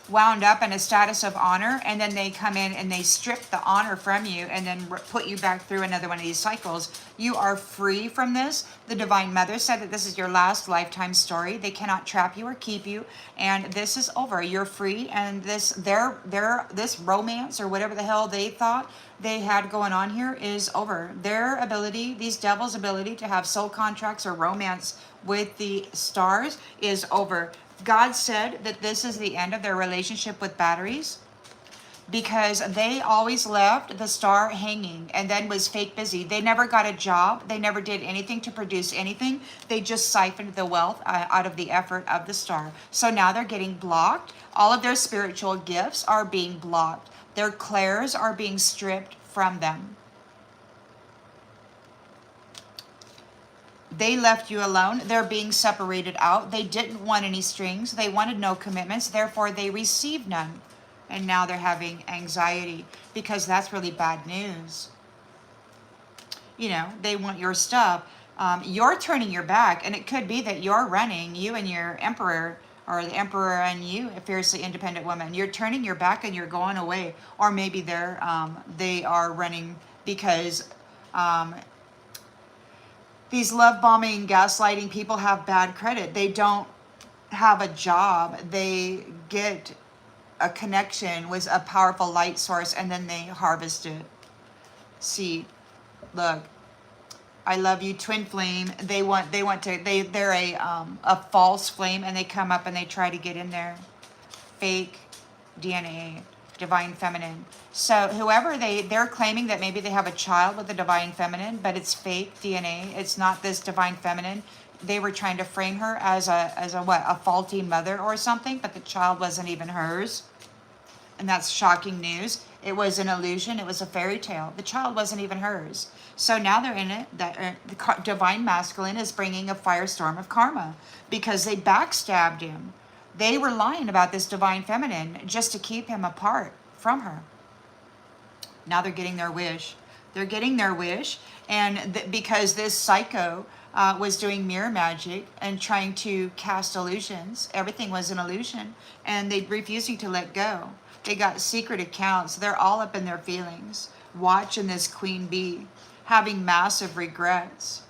Speaker 1: wound up in a status of honor, and then they come in and they strip the honor from you and then put you back through another one of these cycles. You are free from this. The Divine Mother said that this is your last lifetime story. They cannot trap you or keep you, and this is over. You're free, and this this romance or whatever the hell they thought they had going on here is over. Their ability, these devils' ability to have soul contracts or romance with the stars is over. God said that this is the end of their relationship with batteries because they always left the star hanging and then was fake busy. They never got a job. They never did anything to produce anything. They just siphoned the wealth out of the effort of the star. So now they're getting blocked. All of their spiritual gifts are being blocked. Their clairs are being stripped from them. They left you alone. They're being separated out. They didn't want any strings. They wanted no commitments. Therefore, they received none. And now they're having anxiety because that's really bad news. You know, they want your stuff. You're turning your back, and it could be that you're running, you and your emperor, or the emperor and you, a fiercely independent woman. You're turning your back and you're going away. Or maybe they are running because these love bombing, gaslighting people have bad credit. They don't have a job. They get a connection with a powerful light source, and then they harvest it. See, look, I love you, twin flame. They're a false flame, and they come up and they try to get in there. Fake DNA, divine feminine. So whoever they're claiming that maybe they have a child with the divine feminine, but it's fake DNA. It's not this divine feminine. They were trying to frame her as a faulty mother or something, but the child wasn't even hers. And that's shocking news. It was an illusion. It was a fairy tale. The child wasn't even hers. So now they're in it. That the divine masculine is bringing a firestorm of karma because they backstabbed him. They were lying about this divine feminine just to keep him apart from her. Now they're getting their wish. They're getting their wish, and because this psycho was doing mirror magic and trying to cast illusions. Everything was an illusion, and they refusing to let go. They got secret accounts. They're all up in their feelings, watching this queen bee, having massive regrets,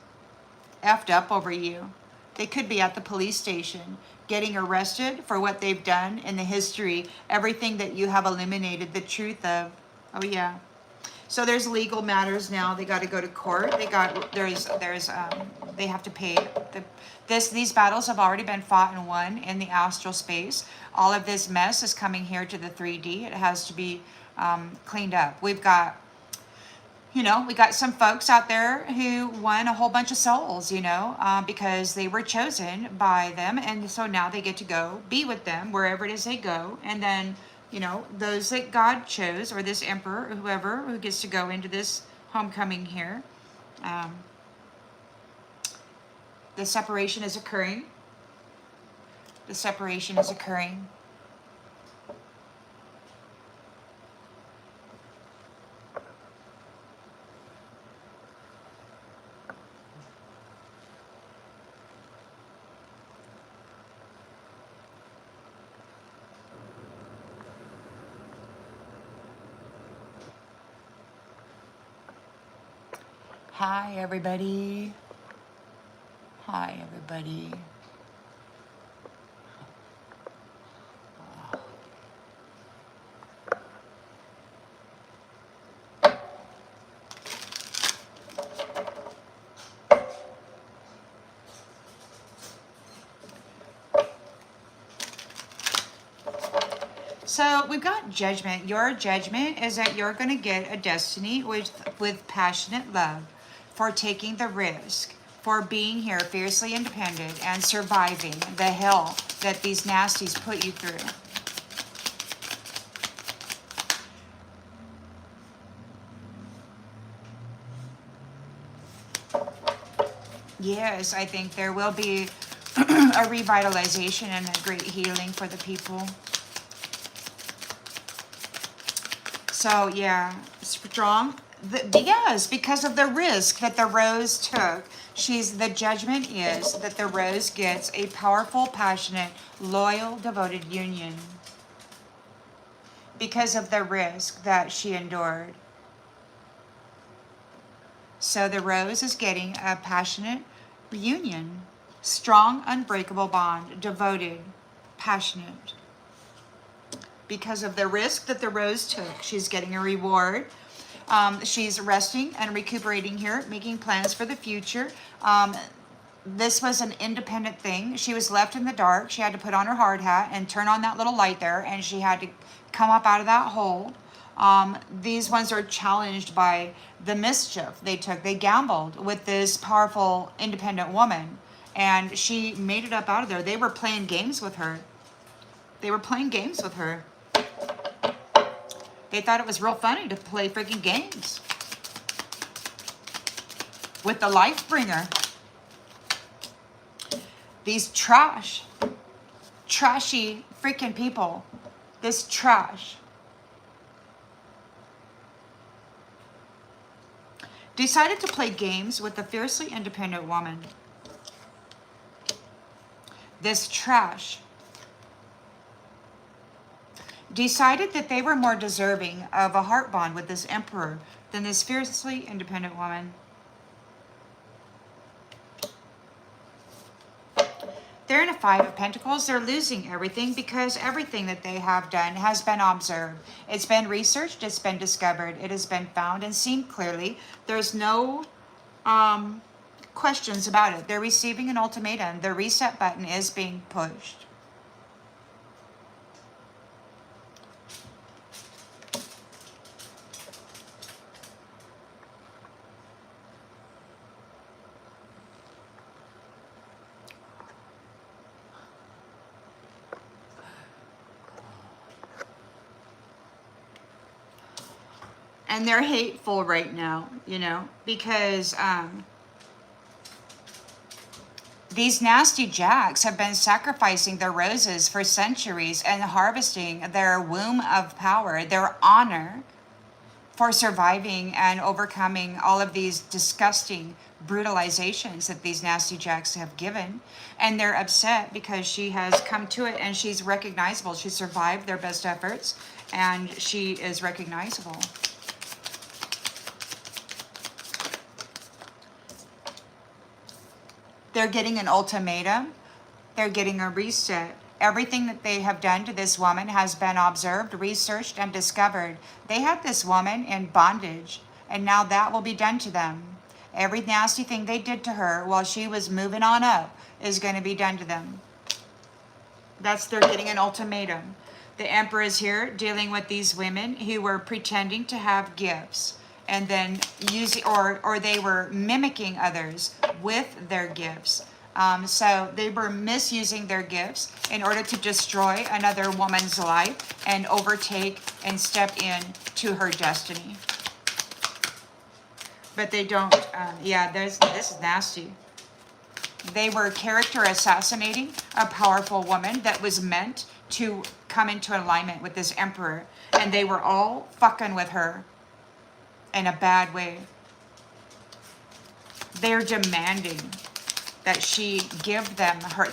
Speaker 1: effed up over you. They could be at the police station, getting arrested for what they've done in the history, everything that you have illuminated the truth of. Oh yeah. So there's legal matters now. They got to go to court. They have to pay. These battles have already been fought and won in the astral space. All of this mess is coming here to the 3D. It has to be cleaned up. We got some folks out there who won a whole bunch of souls, because they were chosen by them. And so now they get to go be with them wherever it is they go. And then, those that God chose, or this emperor, or whoever, who gets to go into this homecoming here. The separation is occurring. The separation is occurring. Hi, everybody. Hi, everybody. So we've got judgment. Your judgment is that you're going to get a destiny with passionate love, for taking the risk, for being here fiercely independent and surviving the hell that these nasties put you through. Yes, I think there will be a revitalization and a great healing for the people. So yeah, strong. Yes, because of the risk that the rose took. The judgment is that the rose gets a powerful, passionate, loyal, devoted union. Because of the risk that she endured. So the rose is getting a passionate union. Strong, unbreakable bond. Devoted, passionate. Because of the risk that the rose took, she's getting a reward. She's resting and recuperating here, making plans for the future. This was an independent thing. She was left in the dark. She had to put on her hard hat and turn on that little light there, and she had to come up out of that hole. These ones are challenged by the mischief they took. They gambled with this powerful, independent woman, and she made it up out of there. They were playing games with her. They were playing games with her. They thought it was real funny to play freaking games with the life bringer. These trashy freaking people. This trash. Decided to play games with a fiercely independent woman. This trash. Decided that they were more deserving of a heart bond with this emperor than this fiercely independent woman. They're in a 5 of Pentacles. They're losing everything because everything that they have done has been observed. It's been researched. It's been discovered. It has been found and seen clearly. There's no questions about it. They're receiving an ultimatum. The reset button is being pushed. And they're hateful right now, because these nasty jacks have been sacrificing their roses for centuries and harvesting their womb of power, their honor, for surviving and overcoming all of these disgusting brutalizations that these nasty jacks have given, and they're upset because she has come to it and she's recognizable. She survived their best efforts and she is recognizable. They're getting an ultimatum. They're getting a reset. Everything that they have done to this woman has been observed, researched, and discovered. They had this woman in bondage, and now that will be done to them. Every nasty thing they did to her while she was moving on up is going to be done to them. They're getting an ultimatum. The Emperor is here dealing with these women who were pretending to have gifts and then using, or they were mimicking others with their gifts. So they were misusing their gifts in order to destroy another woman's life and overtake and step in to her destiny. But they don't, this is nasty. They were character assassinating a powerful woman that was meant to come into alignment with this emperor. And they were all fucking with her in a bad way. They're demanding that she give them her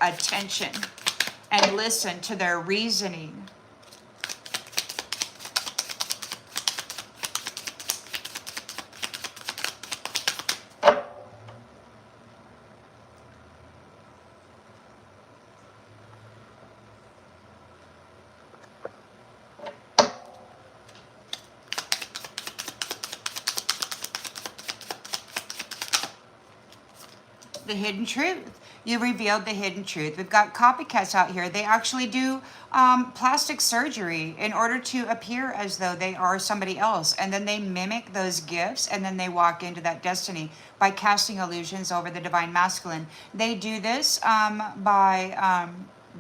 Speaker 1: attention and listen to their reasoning. The hidden truth. You revealed the hidden truth. We've got copycats out here. They actually do plastic surgery in order to appear as though they are somebody else. And then they mimic those gifts and then they walk into that destiny by casting illusions over the divine masculine. They do this by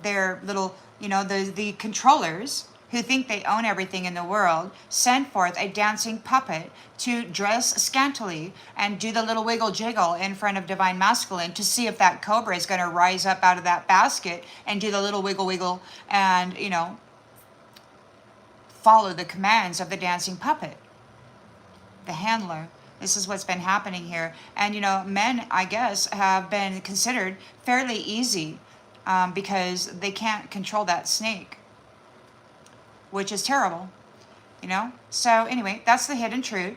Speaker 1: their little, the controllers who think they own everything in the world, send forth a dancing puppet to dress scantily and do the little wiggle jiggle in front of divine masculine to see if that cobra is going to rise up out of that basket and do the little wiggle wiggle and, follow the commands of the dancing puppet, the handler. This is what's been happening here. And, men, I guess, have been considered fairly easy because they can't control that snake, which is terrible, So anyway, that's the hidden truth.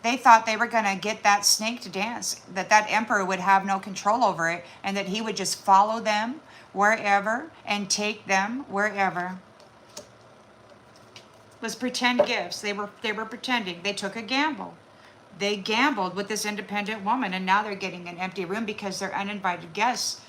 Speaker 1: They thought they were going to get that snake to dance, that emperor would have no control over it, and that he would just follow them wherever and take them wherever. It was pretend gifts. They were pretending. They took a gamble. They gambled with this independent woman, and now they're getting an empty room because they're uninvited guests.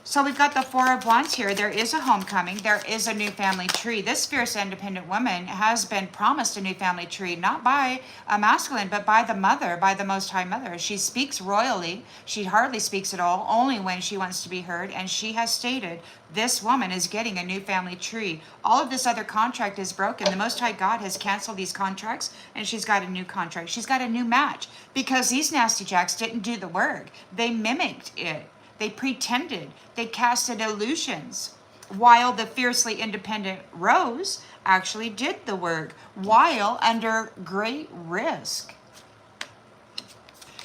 Speaker 1: So we've got the Four of Wands here. There is a homecoming. There is a new family tree. This fierce independent woman has been promised a new family tree, not by a masculine, but by the mother, by the Most High Mother. She speaks royally. She hardly speaks at all, only when she wants to be heard. And she has stated this woman is getting a new family tree. All of this other contract is broken. The Most High God has canceled these contracts, and she's got a new contract. She's got a new match because these nasty jacks didn't do the work. They mimicked it. They pretended, they casted illusions, while the fiercely independent Rose actually did the work, while under great risk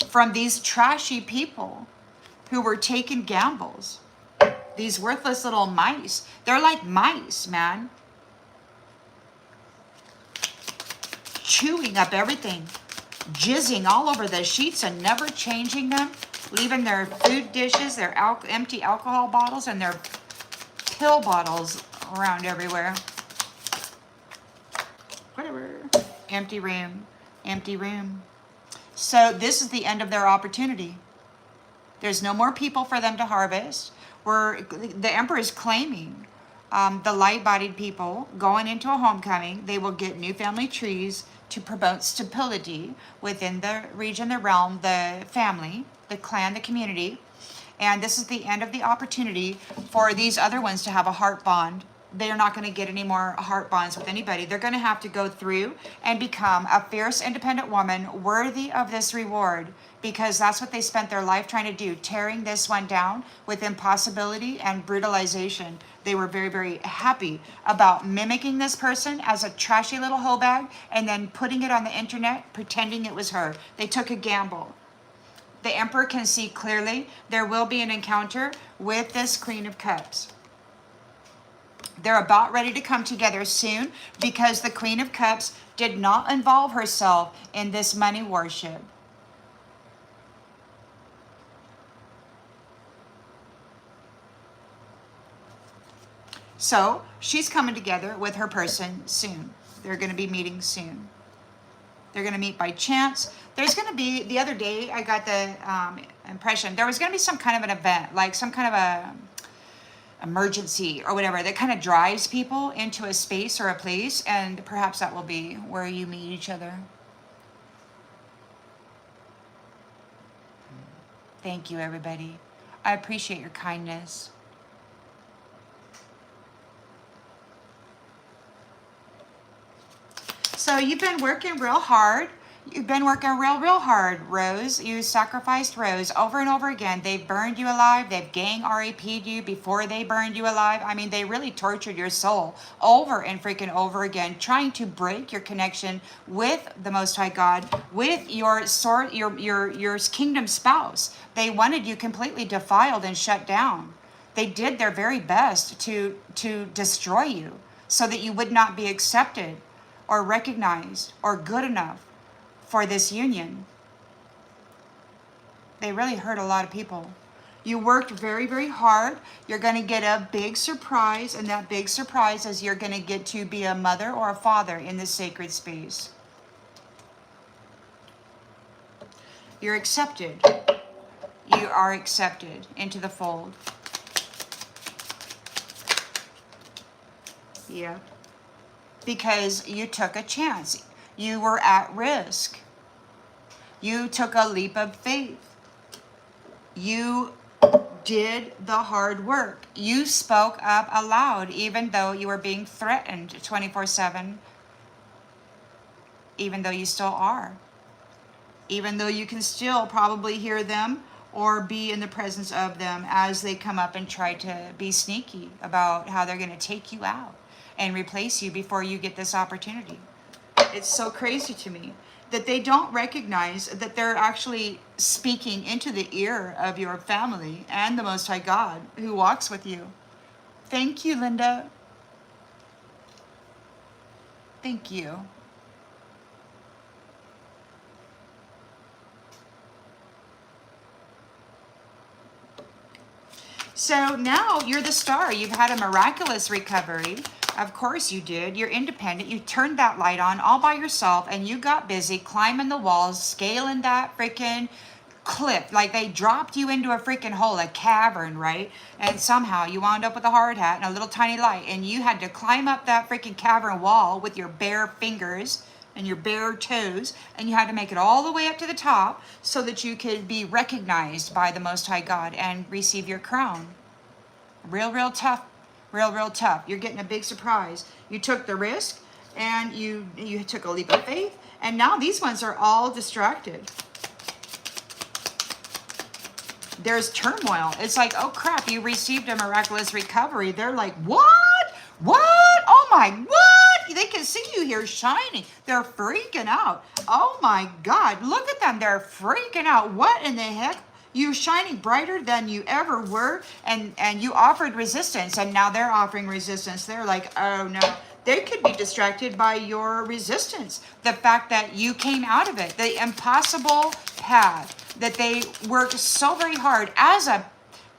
Speaker 1: from these trashy people who were taking gambles. These worthless little mice. They're like mice, man. Chewing up everything, jizzing all over the sheets and never changing them. Leaving their food dishes, their empty alcohol bottles, and their pill bottles around everywhere. Whatever. Empty room. Empty room. So this is the end of their opportunity. There's no more people for them to harvest. The Emperor is claiming the light-bodied people going into a homecoming. They will get new family trees to promote stability within the region, the realm, the family, the clan, the community. And this is the end of the opportunity for these other ones to have a heart bond they're not going to get any more heart bonds with anybody. They're going to have to go through and become a fierce, independent woman worthy of this reward, because that's what they spent their life trying to do, tearing this one down with impossibility and brutalization. They were very, very happy about mimicking this person as a trashy little hoe bag and then putting it on the internet, pretending it was her. They took a gamble. The Emperor can see clearly there will be an encounter with this Queen of Cups. They're about ready to come together soon because the Queen of Cups did not involve herself in this money worship. So she's coming together with her person soon. They're going to be meeting soon. They're going to meet by chance. There's going to be, the other day I got the impression there was going to be some kind of an event, like some kind of a emergency or whatever that kind of drives people into a space or a place, and perhaps that will be where you meet each other. Thank you, everybody. I appreciate your kindness. So you've been working real hard. You've been working real hard, Rose. You sacrificed Rose over and over again. They've burned you alive. They've gang RAP'd you before they burned you alive. I mean, they really tortured your soul over and freaking over again, trying to break your connection with the Most High God, with your kingdom spouse. They wanted you completely defiled and shut down. They did their very best to destroy you so that you would not be accepted or recognized or good enough for this union. They really hurt a lot of people. You worked very, very hard. You're going to get a big surprise, and that big surprise is you're going to get to be a mother or a father in this sacred space. You're accepted. You are accepted into the fold. Yeah. Because you took a chance. You were at risk. You took a leap of faith. You did the hard work. You spoke up aloud, even though you were being threatened 24/7. Even though you still are. Even though you can still probably hear them or be in the presence of them as they come up and try to be sneaky about how they're going to take you out and replace you before you get this opportunity. It's so crazy to me that they don't recognize that they're actually speaking into the ear of your family and the Most High God who walks with you. Thank you, Linda. Thank you. So now you're the star. You've had a miraculous recovery. Of course you did. You're independent. You turned that light on all by yourself, and you got busy climbing the walls, scaling that freaking cliff. Like they dropped you into a freaking hole, a cavern, right? And somehow you wound up with a hard hat and a little tiny light, and you had to climb up that freaking cavern wall with your bare fingers and your bare toes, and you had to make it all the way up to the top so that you could be recognized by the Most High God and receive your crown. Real tough. Real tough. You're getting a big surprise. You took the risk, and you took a leap of faith, and now these ones are all distracted. There's turmoil. It's like, oh crap, you received a miraculous recovery. They're like, what? Oh my, what? They can see you here shining. They're freaking out. Oh my God, look at them. They're freaking out. What in the heck? You're shining brighter than you ever were, and you offered resistance, and now they're offering resistance. They're like, oh no. They could be distracted by your resistance. The fact that you came out of it, the impossible path that they worked so very hard as a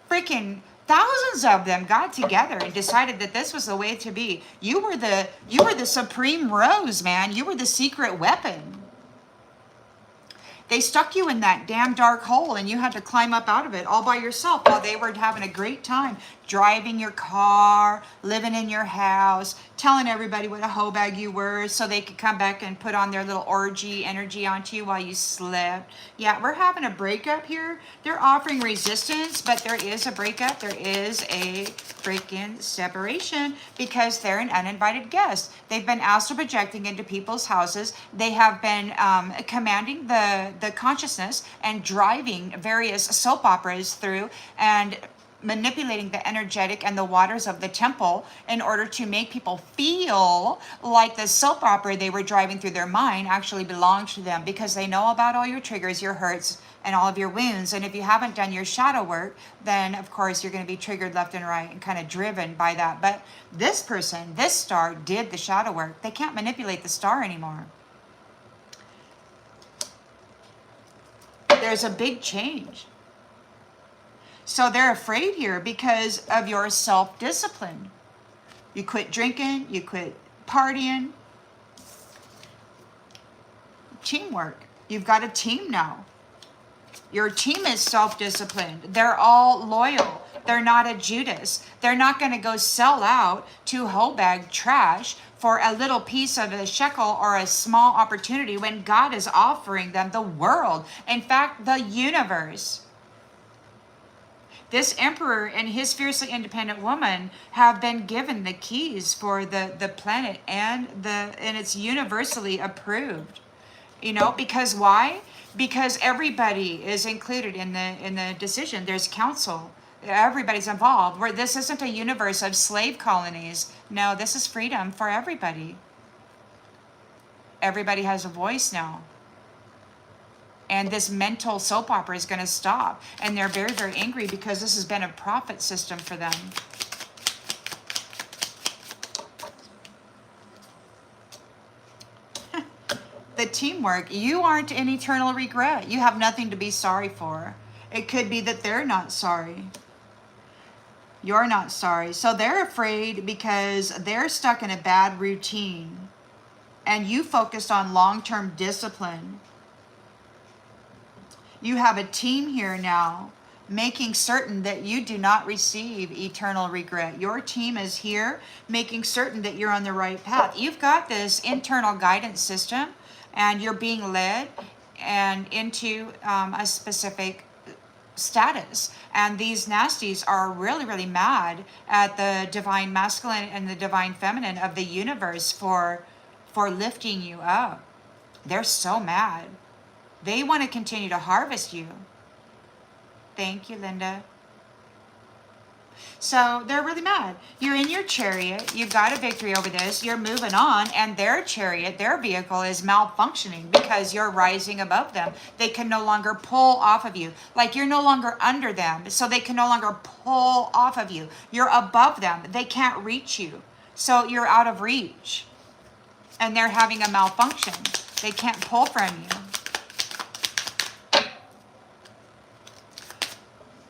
Speaker 1: freaking thousands of them got together and decided that this was the way to be. You were the supreme rose, man. You were the secret weapon. They stuck you in that damn dark hole, and you had to climb up out of it all by yourself while they were having a great time driving your car, living in your house, telling everybody what a hoe bag you were so they could come back and put on their little orgy energy onto you while you slept. Yeah, we're having a breakup here. They're offering resistance, but there is a breakup. There is a freaking separation because they're an uninvited guest. They've been astral projecting into people's houses. They have been commanding the consciousness and driving various soap operas through and manipulating the energetic and the waters of the temple in order to make people feel like the soap opera they were driving through their mind actually belonged to them, because they know about all your triggers, your hurts, and all of your wounds. And if you haven't done your shadow work, then of course you're going to be triggered left and right and kind of driven by that. But this person, this star, did the shadow work. They can't manipulate the star anymore. There's a big change. So they're afraid here because of your self-discipline. You quit drinking, you quit partying. Teamwork. You've got a team now. Your team is self-disciplined. They're all loyal. They're not a Judas. They're not going to go sell out to hoe bag trash for a little piece of a shekel or a small opportunity when God is offering them the world. In fact, the universe. This emperor and his fiercely independent woman have been given the keys for the planet, and it's universally approved. You know, because why? Because everybody is included in the decision. There's council. Everybody's involved. Where this isn't a universe of slave colonies. No, this is freedom for everybody. Everybody has a voice now. And this mental soap opera is going to stop. And they're very, very angry because this has been a profit system for them. The teamwork. You aren't in eternal regret. You have nothing to be sorry for. It could be that they're not sorry. You're not sorry. So they're afraid because they're stuck in a bad routine. And you focused on long-term discipline. You have a team here now making certain that you do not receive eternal regret. Your team is here making certain that you're on the right path. You've got this internal guidance system and you're being led and into a specific status. And these nasties are really, really mad at the divine masculine and the divine feminine of the universe for lifting you up. They're so mad. They want to continue to harvest you. Thank you, Linda. So they're really mad. You're in your chariot. You've got a victory over this. You're moving on. And their chariot, their vehicle is malfunctioning because you're rising above them. They can no longer pull off of you. Like you're no longer under them. So they can no longer pull off of you. You're above them. They can't reach you. So you're out of reach. And they're having a malfunction. They can't pull from you.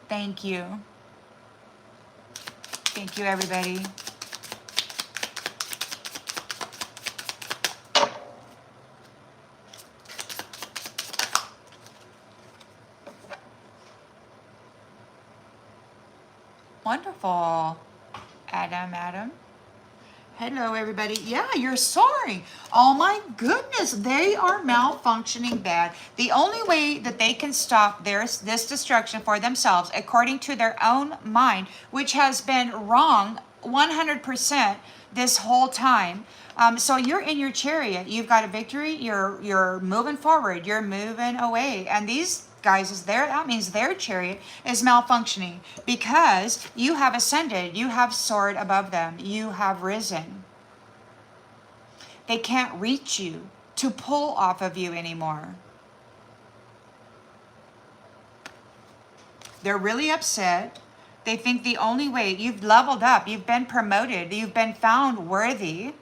Speaker 1: Thank you. Thank you, everybody. Wonderful. Adam. Hello, everybody. Yeah, you're soaring. Oh my goodness, they are malfunctioning bad. The only way that they can stop this destruction for themselves, according to their own mind, which has been wrong 100% this whole time. So you're in your chariot. You've got a victory. You're moving forward. You're moving away. And these guys is there. That means their chariot is malfunctioning because you have ascended. You have soared above them. You have risen. They can't reach you to pull off of you anymore. They're really upset. They think the only way, you've leveled up, you've been promoted, you've been found worthy,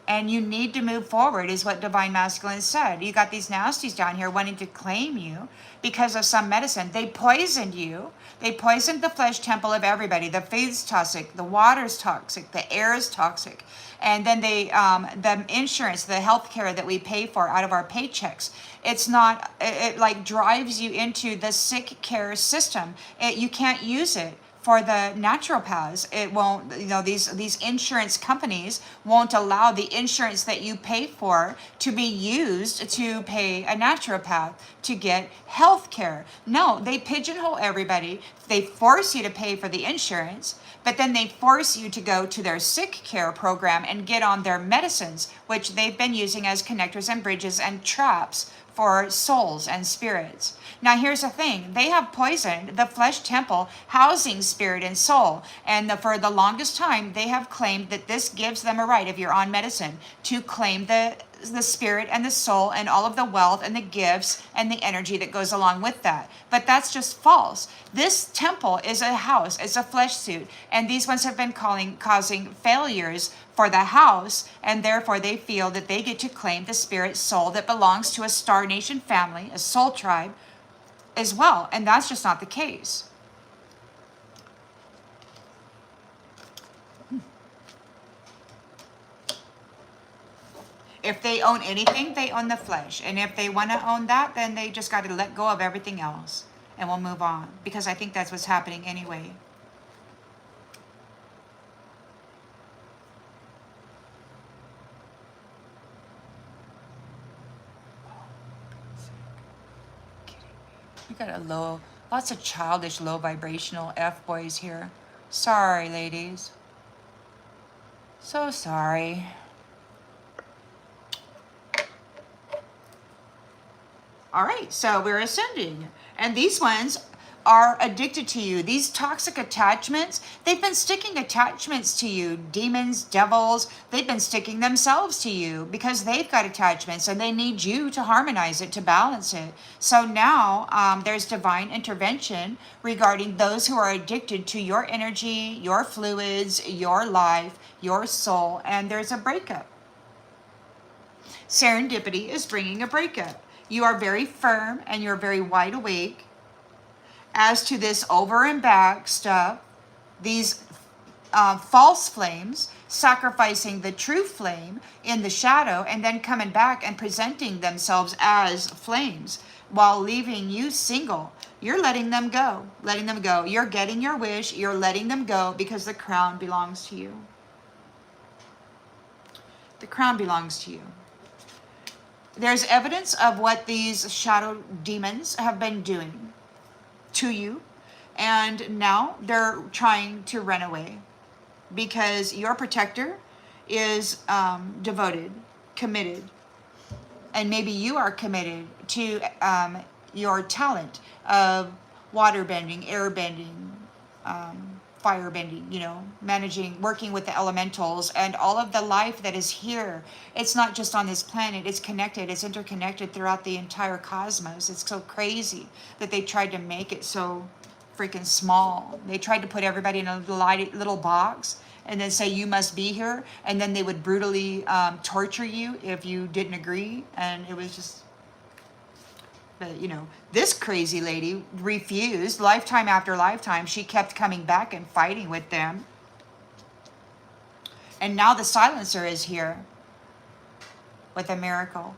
Speaker 1: and you need to move forward, is what Divine Masculine said. You got these nasties down here wanting to claim you because of some medicine. They poisoned you. They poisoned the flesh temple of everybody. The food's toxic, the water's toxic, the air is toxic. And then the insurance, the health care that we pay for out of our paychecks, it's not, it like drives you into the sick care system. You can't use it for the naturopaths. It won't, these insurance companies won't allow the insurance that you pay for to be used to pay a naturopath to get health care. No, they pigeonhole everybody. They force you to pay for the insurance, but then they force you to go to their sick care program and get on their medicines, which they've been using as connectors and bridges and traps for souls and spirits. Now, here's the thing. They have poisoned the flesh temple housing spirit and soul. And for the longest time, they have claimed that this gives them a right, if you're on medicine, to claim the spirit and the soul and all of the wealth and the gifts and the energy that goes along with that. But that's just false. This temple is a house, it's a flesh suit, and these ones have been causing failures for the house, and therefore they feel that they get to claim the spirit soul that belongs to a Star Nation family, a soul tribe as well, and that's just not the case. If they own anything, they own the flesh. And if they want to own that, then they just got to let go of everything else. And we'll move on. Because I think that's what's happening anyway. We got lots of childish, low vibrational F-boys here. Sorry, ladies. So sorry. All right, so we're ascending. And these ones are addicted to you. These toxic attachments, they've been sticking attachments to you. Demons, devils, they've been sticking themselves to you because they've got attachments and they need you to harmonize it, to balance it. So now there's divine intervention regarding those who are addicted to your energy, your fluids, your life, your soul, and there's a breakup. Serendipity is bringing a breakup. You are very firm and you're very wide awake as to this over and back stuff, these false flames, sacrificing the true flame in the shadow and then coming back and presenting themselves as flames while leaving you single. You're letting them go, letting them go. You're getting your wish, you're letting them go because the crown belongs to you. The crown belongs to you. There's evidence of what these shadow demons have been doing to you, and now they're trying to run away because your protector is devoted, committed, and maybe you are committed to your talent of water bending, air bending, fire bending, managing, working with the elementals and all of the life that is here. It's not just on this planet, it's connected, it's interconnected throughout the entire cosmos. It's so crazy that they tried to make it so freaking small. They tried to put everybody in a little box and then say you must be here, and then they would brutally torture you if you didn't agree, and it was just... But, this crazy lady refused lifetime after lifetime. She kept coming back and fighting with them. And now the silencer is here with a miracle.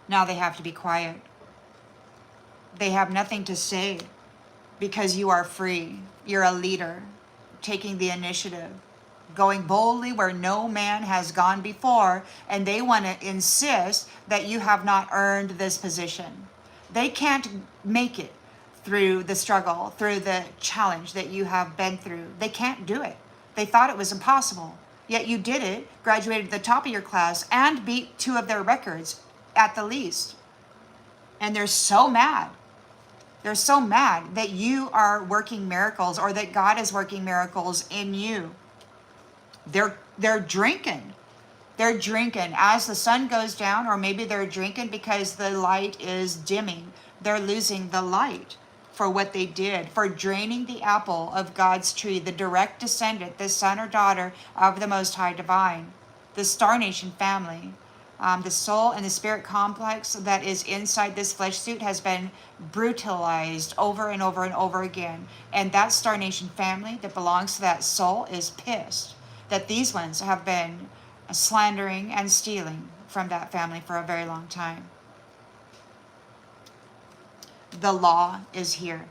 Speaker 1: Now they have to be quiet. They have nothing to say because you are free. You're a leader, taking the initiative, going boldly where no man has gone before, and they want to insist that you have not earned this position. They can't make it through the struggle, through the challenge that you have been through. They can't do it. They thought it was impossible. Yet you did it, graduated to the top of your class, and beat 2 of their records at the least. And they're so mad. They're so mad that you are working miracles, or that God is working miracles in you. They're drinking. They're drinking as the sun goes down, or maybe they're drinking because the light is dimming. They're losing the light for what they did, for draining the apple of God's tree, the direct descendant, the son or daughter of the Most High Divine, the Star Nation family. The soul and the spirit complex that is inside this flesh suit has been brutalized over and over and over again. And that Star Nation family that belongs to that soul is pissed that these ones have been slandering and stealing from that family for a very long time. The law is here.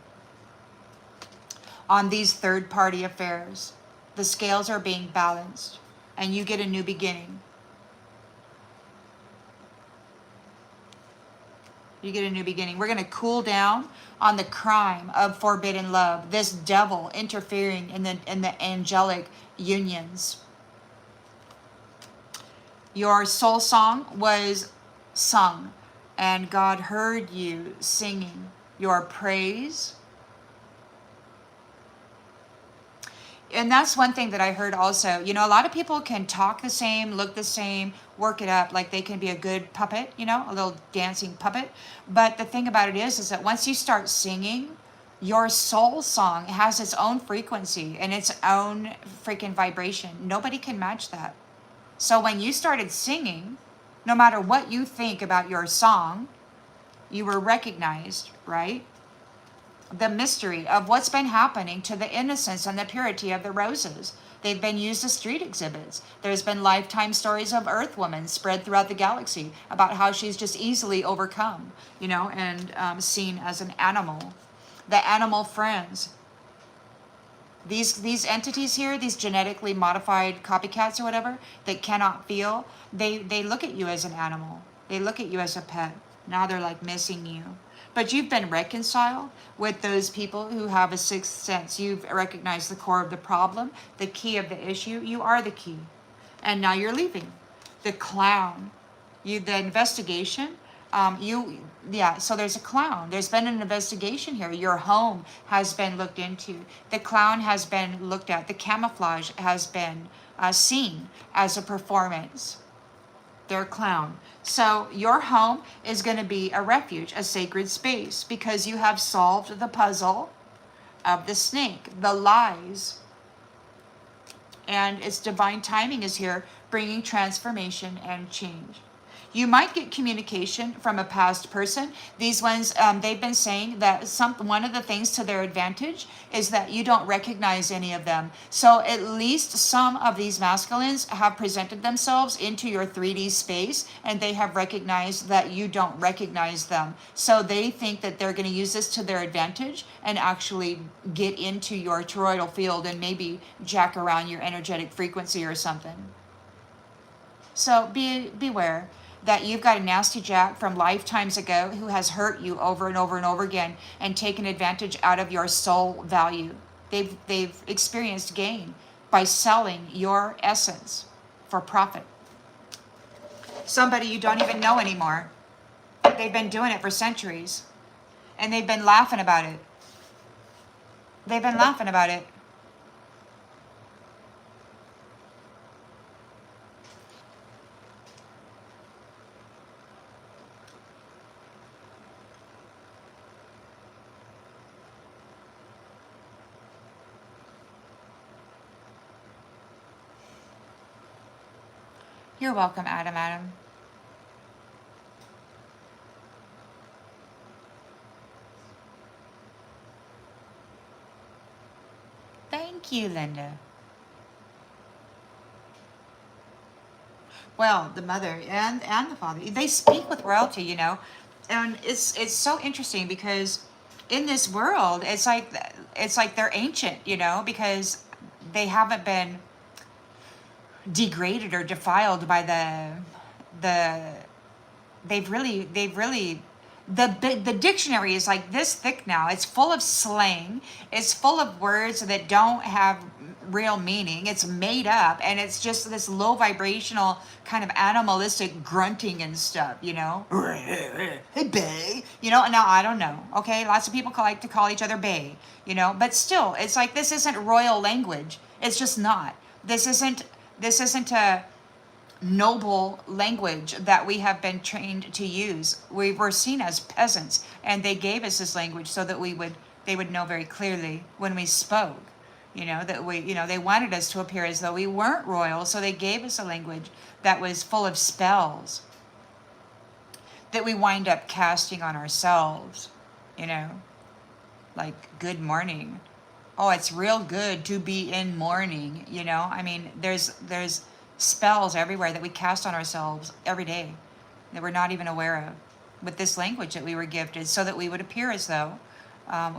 Speaker 1: On these third-party affairs, the scales are being balanced, and you get a new beginning. You get a new beginning. We're going to cool down on the crime of forbidden love, this devil interfering in the angelic unions. Your soul song was sung, and God heard you singing your praise. And that's one thing that I heard also. You know, a lot of people can talk the same, look the same, work it up, like they can be a good puppet, you know, a little dancing puppet. But the thing about it is that once you start singing, your soul song has its own frequency and its own freaking vibration. Nobody can match that. So when you started singing, no matter what you think about your song, you were recognized, right? The mystery of what's been happening to the innocence and the purity of the roses. They've been used as street exhibits. There's been lifetime stories of Earth women spread throughout the galaxy about how she's just easily overcome, you know, and seen as an animal. The animal friends. These entities here, these genetically modified copycats or whatever, that cannot feel, they look at you as an animal. They look at you as a pet. Now they're like missing you. But you've been reconciled with those people who have a sixth sense. You've recognized the core of the problem, the key of the issue. You are the key. And now you're leaving. The clown. The investigation. So there's a clown. There's been an investigation here. Your home has been looked into. The clown has been looked at. The camouflage has been seen as a performance. They're a clown. So your home is going to be a refuge, a sacred space, because you have solved the puzzle of the snake, the lies. And its divine timing is here, bringing transformation and change. You might get communication from a past person. These ones, they've been saying that one of the things to their advantage is that you don't recognize any of them. So at least some of these masculines have presented themselves into your 3D space, and they have recognized that you don't recognize them. So they think that they're going to use this to their advantage and actually get into your toroidal field and maybe jack around your energetic frequency or something. So beware that you've got a nasty jack from lifetimes ago who has hurt you over and over and over again and taken advantage out of your soul value. They've experienced gain by selling your essence for profit. Somebody you don't even know anymore. They've been doing it for centuries, and they've been laughing about it. They've been laughing about it. You're welcome, Adam. Thank you, Linda. Well, the mother and the father, they speak with royalty, you know. And it's so interesting because in this world, it's like they're ancient, you know, because they haven't been degraded or defiled by they've really the dictionary is like this thick now. It's full of slang. It's full of words that don't have real meaning. It's made up, and it's just this low vibrational kind of animalistic grunting and stuff, you know. Hey, bae. You know, now I don't know. Okay, lots of people like to call each other bae, you know, but still, it's like this isn't royal language. It's just not. This isn't a noble language that we have been trained to use. We were seen as peasants, and they gave us this language so that they would know very clearly when we spoke, you know, that they wanted us to appear as though we weren't royal, so they gave us a language that was full of spells that we wind up casting on ourselves, you know, like good morning. Oh, it's real good to be in mourning, you know. I mean, there's spells everywhere that we cast on ourselves every day that we're not even aware of. with this language that we were gifted, so that we would appear as though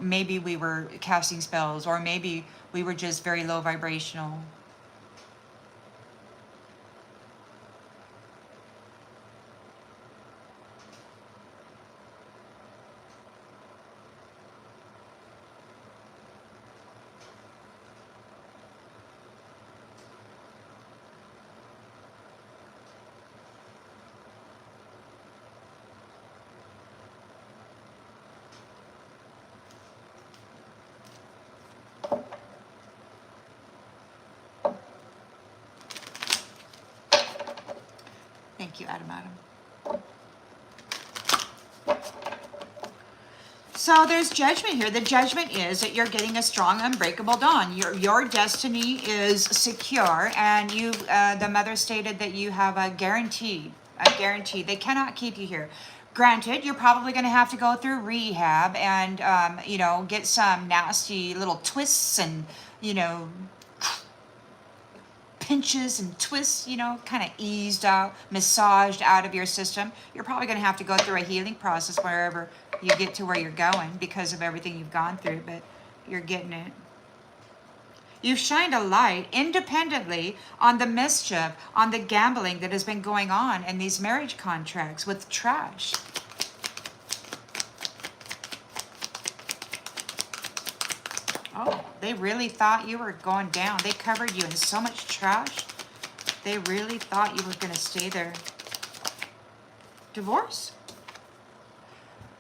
Speaker 1: maybe we were casting spells, or maybe we were just very low vibrational. Thank you, Adam. So there's judgment here. The judgment is that you're getting a strong, unbreakable dawn. Your destiny is secure, and you, the mother stated that you have a guarantee. A guarantee. They cannot keep you here. Granted, you're probably going to have to go through rehab and, you know, get some nasty little twists and, you know, pinches and twists, you know, kind of eased out, massaged out of your system. You're probably going to have to go through a healing process wherever you get to where you're going because of everything you've gone through, but you're getting it. You've shined a light independently on the mischief, on the gambling that has been going on in these marriage contracts with trash. Oh, they really thought you were going down. They covered you in so much trash. They really thought you were going to stay there. Divorce?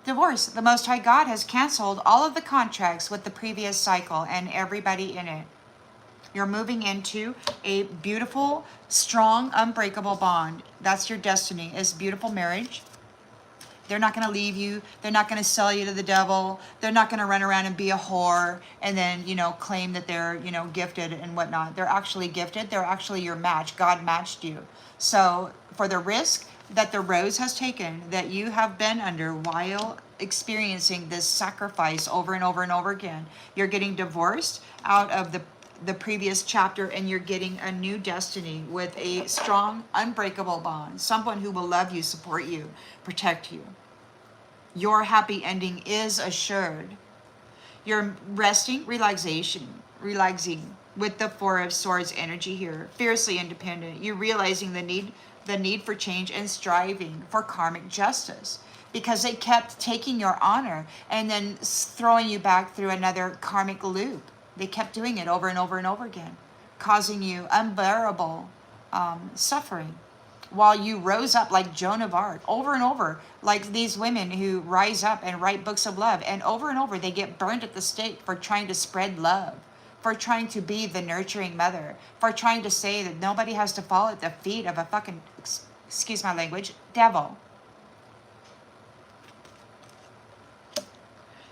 Speaker 1: Divorce. The Most High God has canceled all of the contracts with the previous cycle and everybody in it. You're moving into a beautiful, strong, unbreakable bond. That's your destiny, is beautiful marriage. They're not going to leave you. They're not going to sell you to the devil. They're not going to run around and be a whore and then, you know, claim that they're, you know, gifted and whatnot. They're actually gifted. They're actually your match. God matched you. So for the risk that the rose has taken, that you have been under while experiencing this sacrifice over and over and over again, you're getting divorced out of the previous chapter, and you're getting a new destiny with a strong, unbreakable bond. Someone who will love you, support you, protect you. Your happy ending is assured. You're resting, relaxing with the Four of Swords energy here. Fiercely independent. You're realizing the need for change and striving for karmic justice, because they kept taking your honor and then throwing you back through another karmic loop. They kept doing it over and over and over again, causing you unbearable suffering, while you rose up like Joan of Arc over and over, like these women who rise up and write books of love, and over they get burned at the stake for trying to spread love, for trying to be the nurturing mother, for trying to say that nobody has to fall at the feet of a fucking, excuse my language, devil.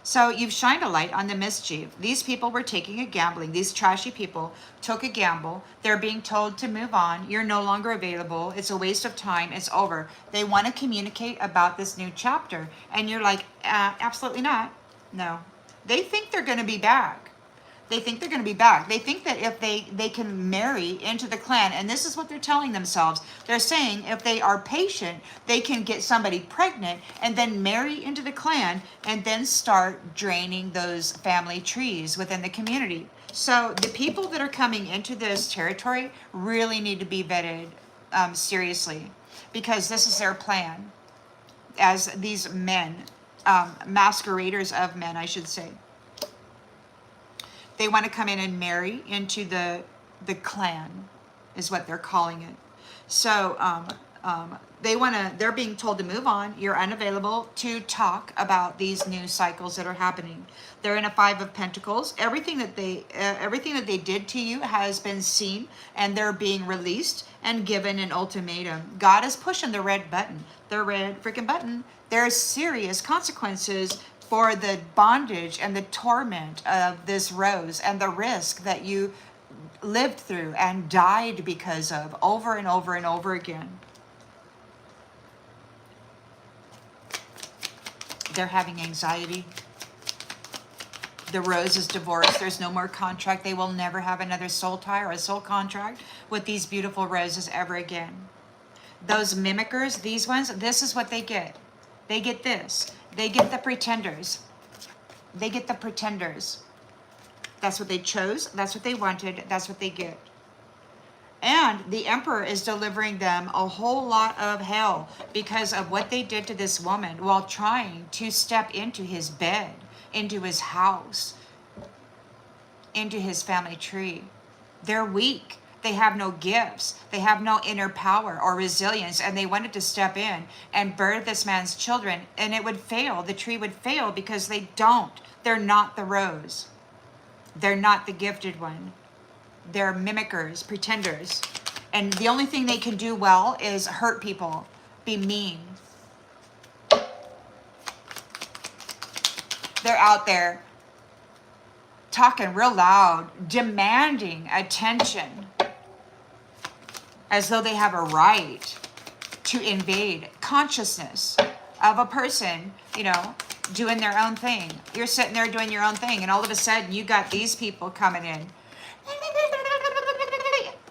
Speaker 1: So you've shined a light on the mischief. These people were taking a gambling. These trashy people took a gamble. They're being told to move on. You're no longer available. It's a waste of time. It's over. They want to communicate about this new chapter. And you're like, absolutely not. No. They think they're going to be back. They think they're going to be back. They think that if they can marry into the clan, and this is what they're telling themselves. They're saying if they are patient, they can get somebody pregnant and then marry into the clan and then start draining those family trees within the community. So the people that are coming into this territory really need to be vetted seriously, because this is their plan as these men, masqueraders of men, I should say. They want to come in and marry into the clan, is what they're calling it. So they're being told to move on. You're unavailable to talk about these new cycles that are happening. They're in a Five of Pentacles. Everything that they did to you has been seen, and they're being released and given an ultimatum. God is pushing the red button, the red freaking button. There's serious consequences for the bondage and the torment of this rose, and the risk that you lived through and died because of over and over and over again. They're having anxiety. The rose is divorced. There's no more contract. They will never have another soul tie or a soul contract with these beautiful roses ever again. Those mimickers, these ones, this is what they get. They get this. They get the pretenders. They get the pretenders. That's what they chose. That's what they wanted. That's what they get. And the emperor is delivering them a whole lot of hell because of what they did to this woman while trying to step into his bed, into his house, into his family tree. They're weak. They have no gifts. They have no inner power or resilience. And they wanted to step in and birth this man's children. And it would fail. The tree would fail because they don't. They're not the rose. They're not the gifted one. They're mimickers, pretenders. And the only thing they can do well is hurt people, be mean. They're out there talking real loud, demanding attention, as though they have a right to invade consciousness of a person, you know, doing their own thing. You're sitting there doing your own thing, and all of a sudden you got these people coming in.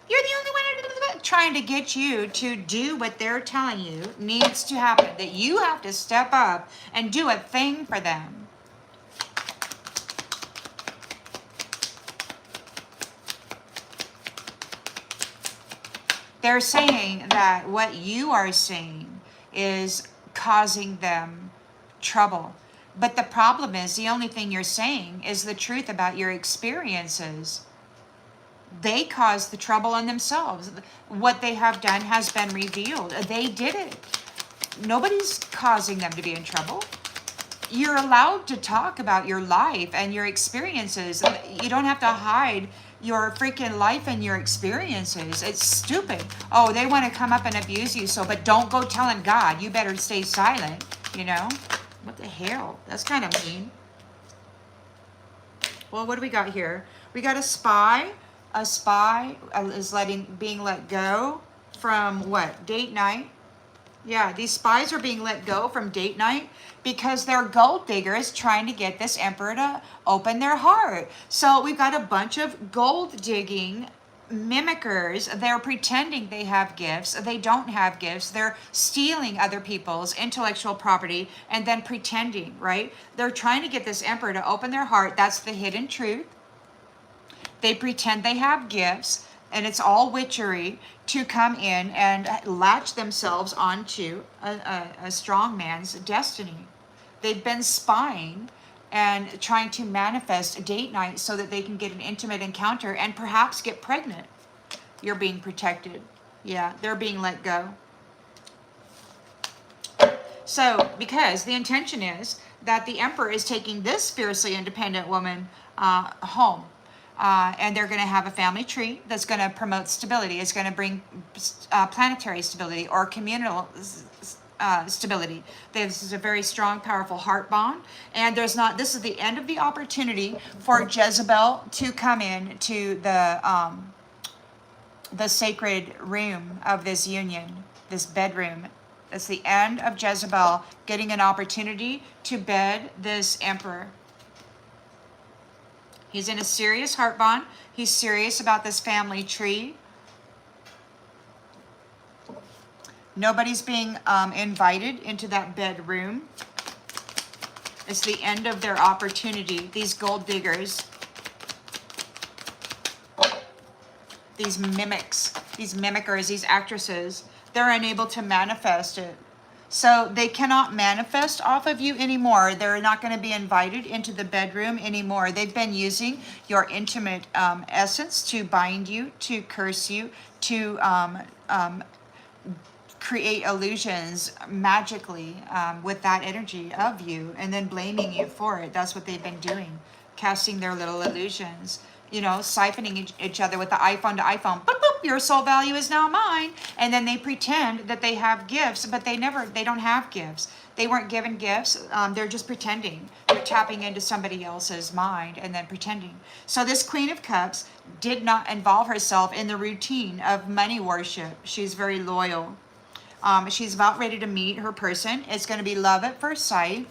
Speaker 1: You're the only one trying to get you to do what they're telling you needs to happen, that you have to step up and do a thing for them. They're saying that what you are saying is causing them trouble. But the problem is, the only thing you're saying is the truth about your experiences. They caused the trouble on themselves. What they have done has been revealed. They did it. Nobody's causing them to be in trouble. You're allowed to talk about your life and your experiences. You don't have to hide your freaking life and your experiences. It's stupid. Oh, they want to come up and abuse you, but don't go telling God. You better stay silent, you know? What the hell? That's kind of mean. Well, what do we got here? We got a spy. A spy is being let go from what? Date night. Yeah, these spies are being let go from date night because they're gold diggers trying to get this emperor to open their heart. So we've got a bunch of gold digging mimickers. They're pretending they have gifts. They don't have gifts. They're stealing other people's intellectual property and then pretending, right? They're trying to get this emperor to open their heart. That's the hidden truth. They pretend they have gifts, and it's all witchery to come in and latch themselves onto a strong man's destiny. They've been spying and trying to manifest a date night so that they can get an intimate encounter and perhaps get pregnant. You're being protected. Yeah, they're being let go. So, because the intention is that the emperor is taking this fiercely independent woman home. And they're going to have a family tree that's going to promote stability. It's going to bring planetary stability or communal stability. This is a very strong, powerful heart bond. And this is the end of the opportunity for Jezebel to come in to the sacred room of this union, this bedroom. It's the end of Jezebel getting an opportunity to bed this emperor. He's in a serious heart bond. He's serious about this family tree. Nobody's being invited into that bedroom. It's the end of their opportunity. These gold diggers, these mimics, these mimickers, these actresses, they're unable to manifest it. So they cannot manifest off of you anymore. They're not going to be invited into the bedroom anymore. They've been using your intimate essence to bind you, to curse you, to create illusions magically with that energy of you and then blaming you for it. That's what they've been doing, casting their little illusions. You know, siphoning each other with the iPhone to iPhone. Boop, boop, your soul value is now mine. And then they pretend that they have gifts, but they don't have gifts. They weren't given gifts. They're just pretending. They're tapping into somebody else's mind and then pretending. So this Queen of Cups did not involve herself in the routine of money worship. She's very loyal. She's about ready to meet her person. It's going to be love at first sight.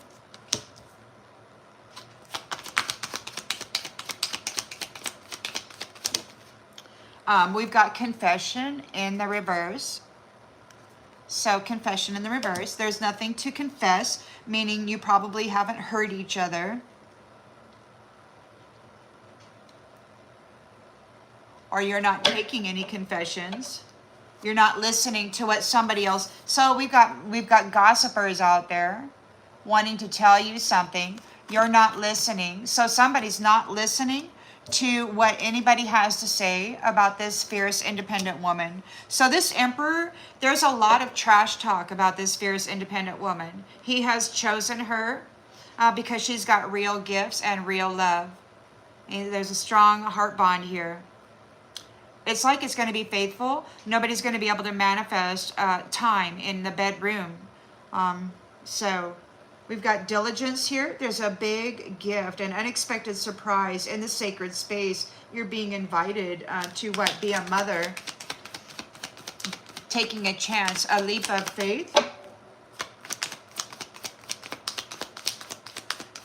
Speaker 1: We've got confession in the reverse. So confession in the reverse. There's nothing to confess, meaning you probably haven't hurt each other. Or you're not taking any confessions. You're not listening to what somebody else. So we've got gossipers out there wanting to tell you something. You're not listening. So somebody's not listening to what anybody has to say about this fierce, independent woman. So this emperor, there's a lot of trash talk about this fierce, independent woman. He has chosen her because she's got real gifts and real love. And there's a strong heart bond here. It's like it's going to be faithful. Nobody's going to be able to manifest time in the bedroom. So we've got diligence here. There's a big gift, an unexpected surprise in the sacred space. You're being invited to what? Be a mother. Taking a chance, a leap of faith.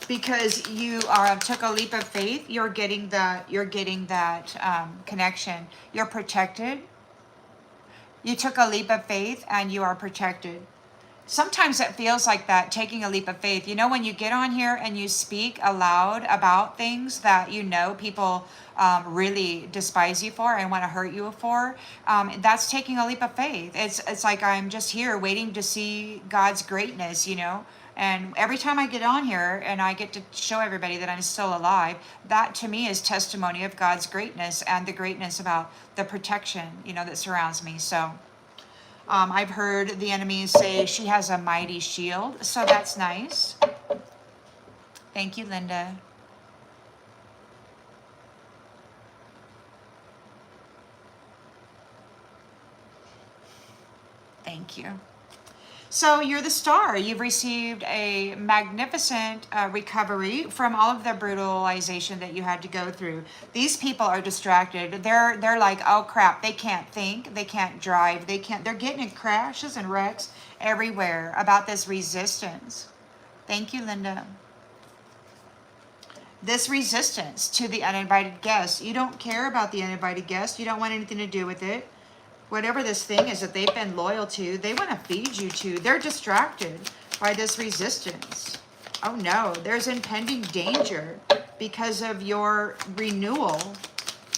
Speaker 1: Because you took a leap of faith, you're getting that connection. You're protected. You took a leap of faith and you are protected. Sometimes it feels like that, taking a leap of faith. You know, when you get on here and you speak aloud about things that you know people really despise you for and want to hurt you for, that's taking a leap of faith. It's like I'm just here waiting to see God's greatness, you know. And every time I get on here and I get to show everybody that I'm still alive, that to me is testimony of God's greatness and the greatness about the protection, you know, that surrounds me. So I've heard the enemy say she has a mighty shield. So that's nice. Thank you, Linda. Thank you. So you're the star. You've received a magnificent recovery from all of the brutalization that you had to go through. These people are distracted. They're like, oh crap, they can't think, they can't drive, they're getting in crashes and wrecks everywhere about this resistance. Thank you, Linda. This resistance to the uninvited guest. You don't care about the uninvited guest. You don't want anything to do with it. Whatever this thing is that they've been loyal to, they want to feed you to. They're distracted by this resistance. Oh no, there's impending danger because of your renewal.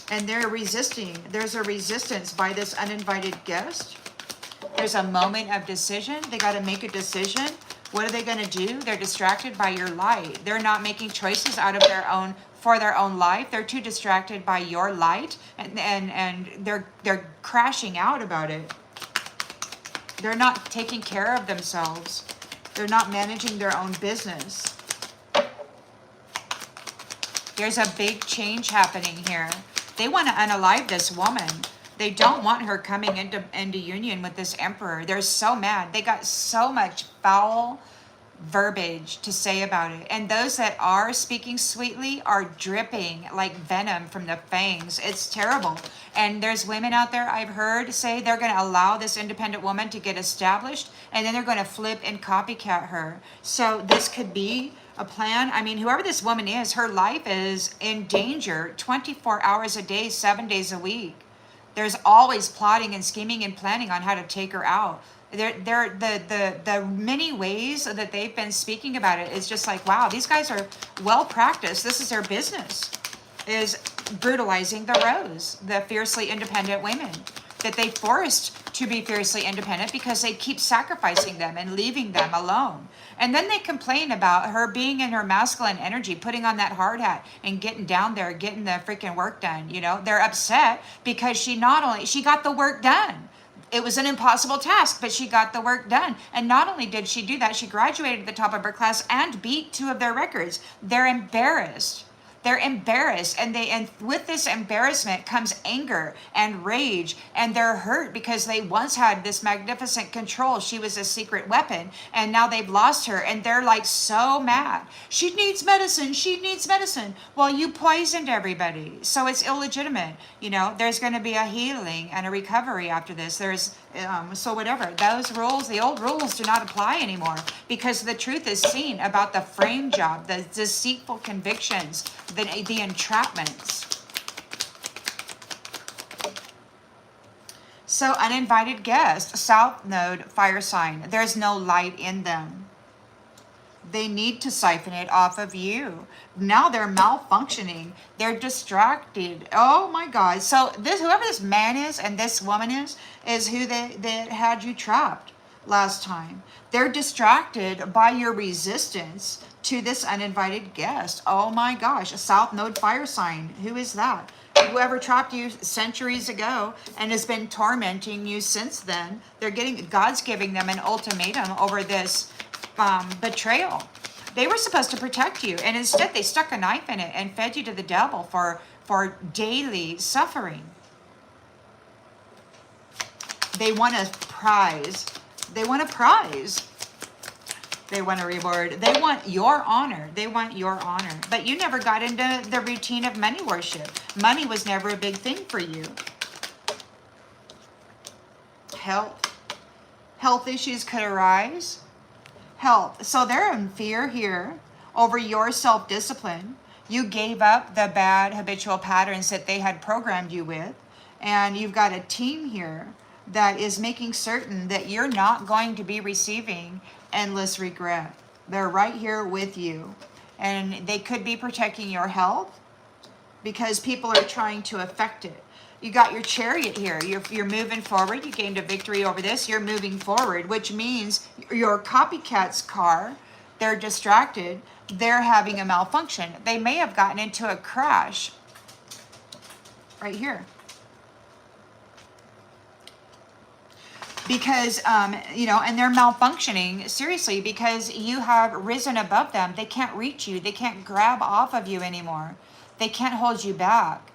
Speaker 1: And they're resisting. There's a resistance by this uninvited guest. There's a moment of decision. They got to make a decision. What are they going to do? They're distracted by your light. They're not making choices out of their own for their own life. They're too distracted by your light, and they're crashing out about it. They're not taking care of themselves. They're not managing their own business. There's a big change happening here. They want to unalive this woman. They don't want her coming into union with this emperor. They're so mad. They got so much foul verbiage to say about it. And those that are speaking sweetly are dripping like venom from the fangs. It's terrible. And there's women out there I've heard say they're going to allow this independent woman to get established, and then they're going to flip and copycat her. So this could be a plan. I mean, whoever this woman is, her life is in danger 24 hours a day, 7 days a week. There's always plotting and scheming and planning on how to take her out. The many ways that they've been speaking about it is just like, wow, these guys are well practiced. This is their business, is brutalizing the rose, the fiercely independent women that they forced to be fiercely independent because they keep sacrificing them and leaving them alone. And then they complain about her being in her masculine energy, putting on that hard hat and getting down there, getting the freaking work done. You know, they're upset because she got the work done. It was an impossible task, but she got the work done. And not only did she do that, she graduated at the top of her class and beat 2 of their records. They're embarrassed. They're embarrassed, and with this embarrassment comes anger and rage, and they're hurt because they once had this magnificent control. She was a secret weapon, and now they've lost her, and they're like so mad. She needs medicine. She needs medicine. Well, you poisoned everybody, so it's illegitimate. You know, there's going to be a healing and a recovery after this. So whatever, those rules, the old rules do not apply anymore because the truth is seen about the frame job, the deceitful convictions, the entrapments. So uninvited guest, South Node, fire sign. There's no light in them. They need to siphon it off of you. Now they're malfunctioning. They're distracted. Oh my God. So this, whoever this man is and this woman is who they had you trapped last time. They're distracted by your resistance to this uninvited guest. Oh my gosh. A South Node fire sign. Who is that? Whoever trapped you centuries ago and has been tormenting you since then. God's giving them an ultimatum over this betrayal. They were supposed to protect you, and instead they stuck a knife in it and fed you to the devil for daily suffering. They want a prize. They want a prize. They want a reward. They want your honor. They want your honor. But you never got into the routine of money worship. Money was never a big thing for you. Health issues could arise. Health. So they're in fear here over your self-discipline. You gave up the bad habitual patterns that they had programmed you with. And you've got a team here that is making certain that you're not going to be receiving endless regret. They're right here with you. And they could be protecting your health because people are trying to affect it. You got your chariot here. You're moving forward. You gained a victory over this. You're moving forward, which means your copycats car, they're distracted. They're having a malfunction. They may have gotten into a crash right here. Because, and they're malfunctioning, seriously, because you have risen above them. They can't reach you. They can't grab off of you anymore. They can't hold you back.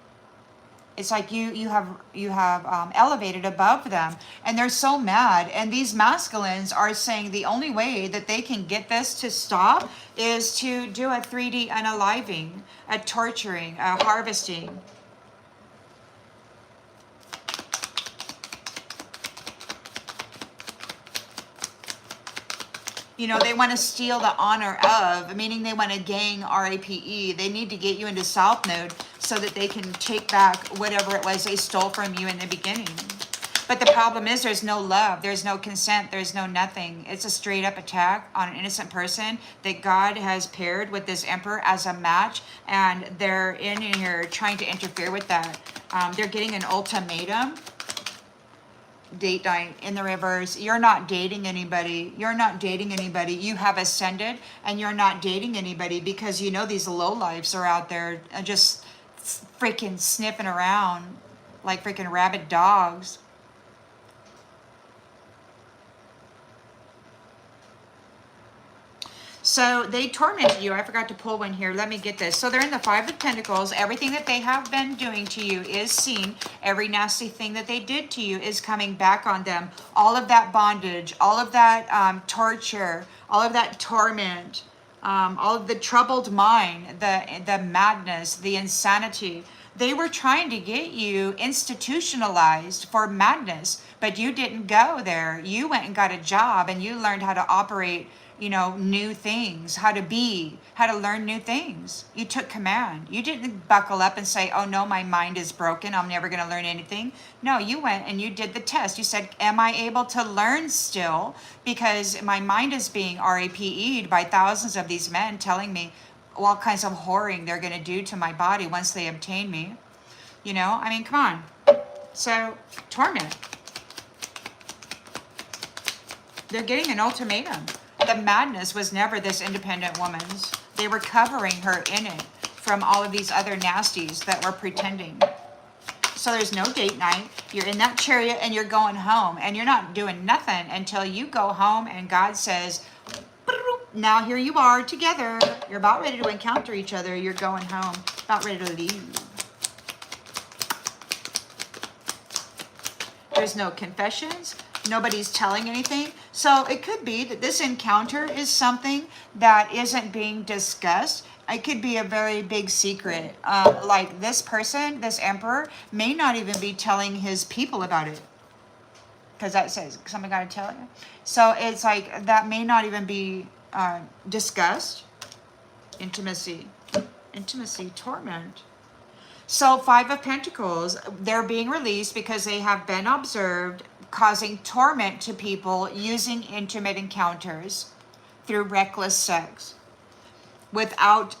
Speaker 1: It's like you have elevated above them, and they're so mad. And these masculines are saying the only way that they can get this to stop is to do a 3D unaliving, a torturing, a harvesting. They want to steal the honor of, meaning they want to gang RAPE. They need to get you into South Node so that they can take back whatever it was they stole from you in the beginning. But the problem is there's no love, there's no consent, there's no nothing. It's a straight up attack on an innocent person that God has paired with this emperor as a match, and they're in here trying to interfere with that. They're getting an ultimatum. Date night in the reverse. You're not dating anybody. You're not dating anybody. You have ascended and you're not dating anybody because these lowlifes are out there just freaking sniffing around like freaking rabid dogs. So they tormented you. I forgot to pull one here. Let me get this. So they're in the Five of Pentacles. Everything that they have been doing to you is seen. Every nasty thing that they did to you is coming back on them. All of that bondage, all of that torture, all of that torment, all of the troubled mind, the madness, the insanity. They were trying to get you institutionalized for madness, but you didn't go there. You went and got a job and you learned how to operate new things, how to learn new things. You took command. You didn't buckle up and say, oh no, my mind is broken, I'm never going to learn anything. No, you went and you did the test. You said, am I able to learn still? Because my mind is being RAPE'd by thousands of these men telling me all kinds of whoring they're going to do to my body once they obtain me. Come on. So, torment. They're getting an ultimatum. The madness was never this independent woman's. They were covering her in it from all of these other nasties that were pretending. So there's no date night. You're in that chariot and you're going home. And you're not doing nothing until you go home and God says, now here you are together. You're about ready to encounter each other. You're going home. About ready to leave. There's no confessions. Nobody's telling anything. So it could be that this encounter is something that isn't being discussed. It could be a very big secret. Like this person, this emperor, may not even be telling his people about it. Because that says, somebody got to tell you. So it's like, that may not even be discussed. Intimacy, torment. So 5 of Pentacles, they're being released because they have been observed causing torment to people using intimate encounters through reckless sex. Without,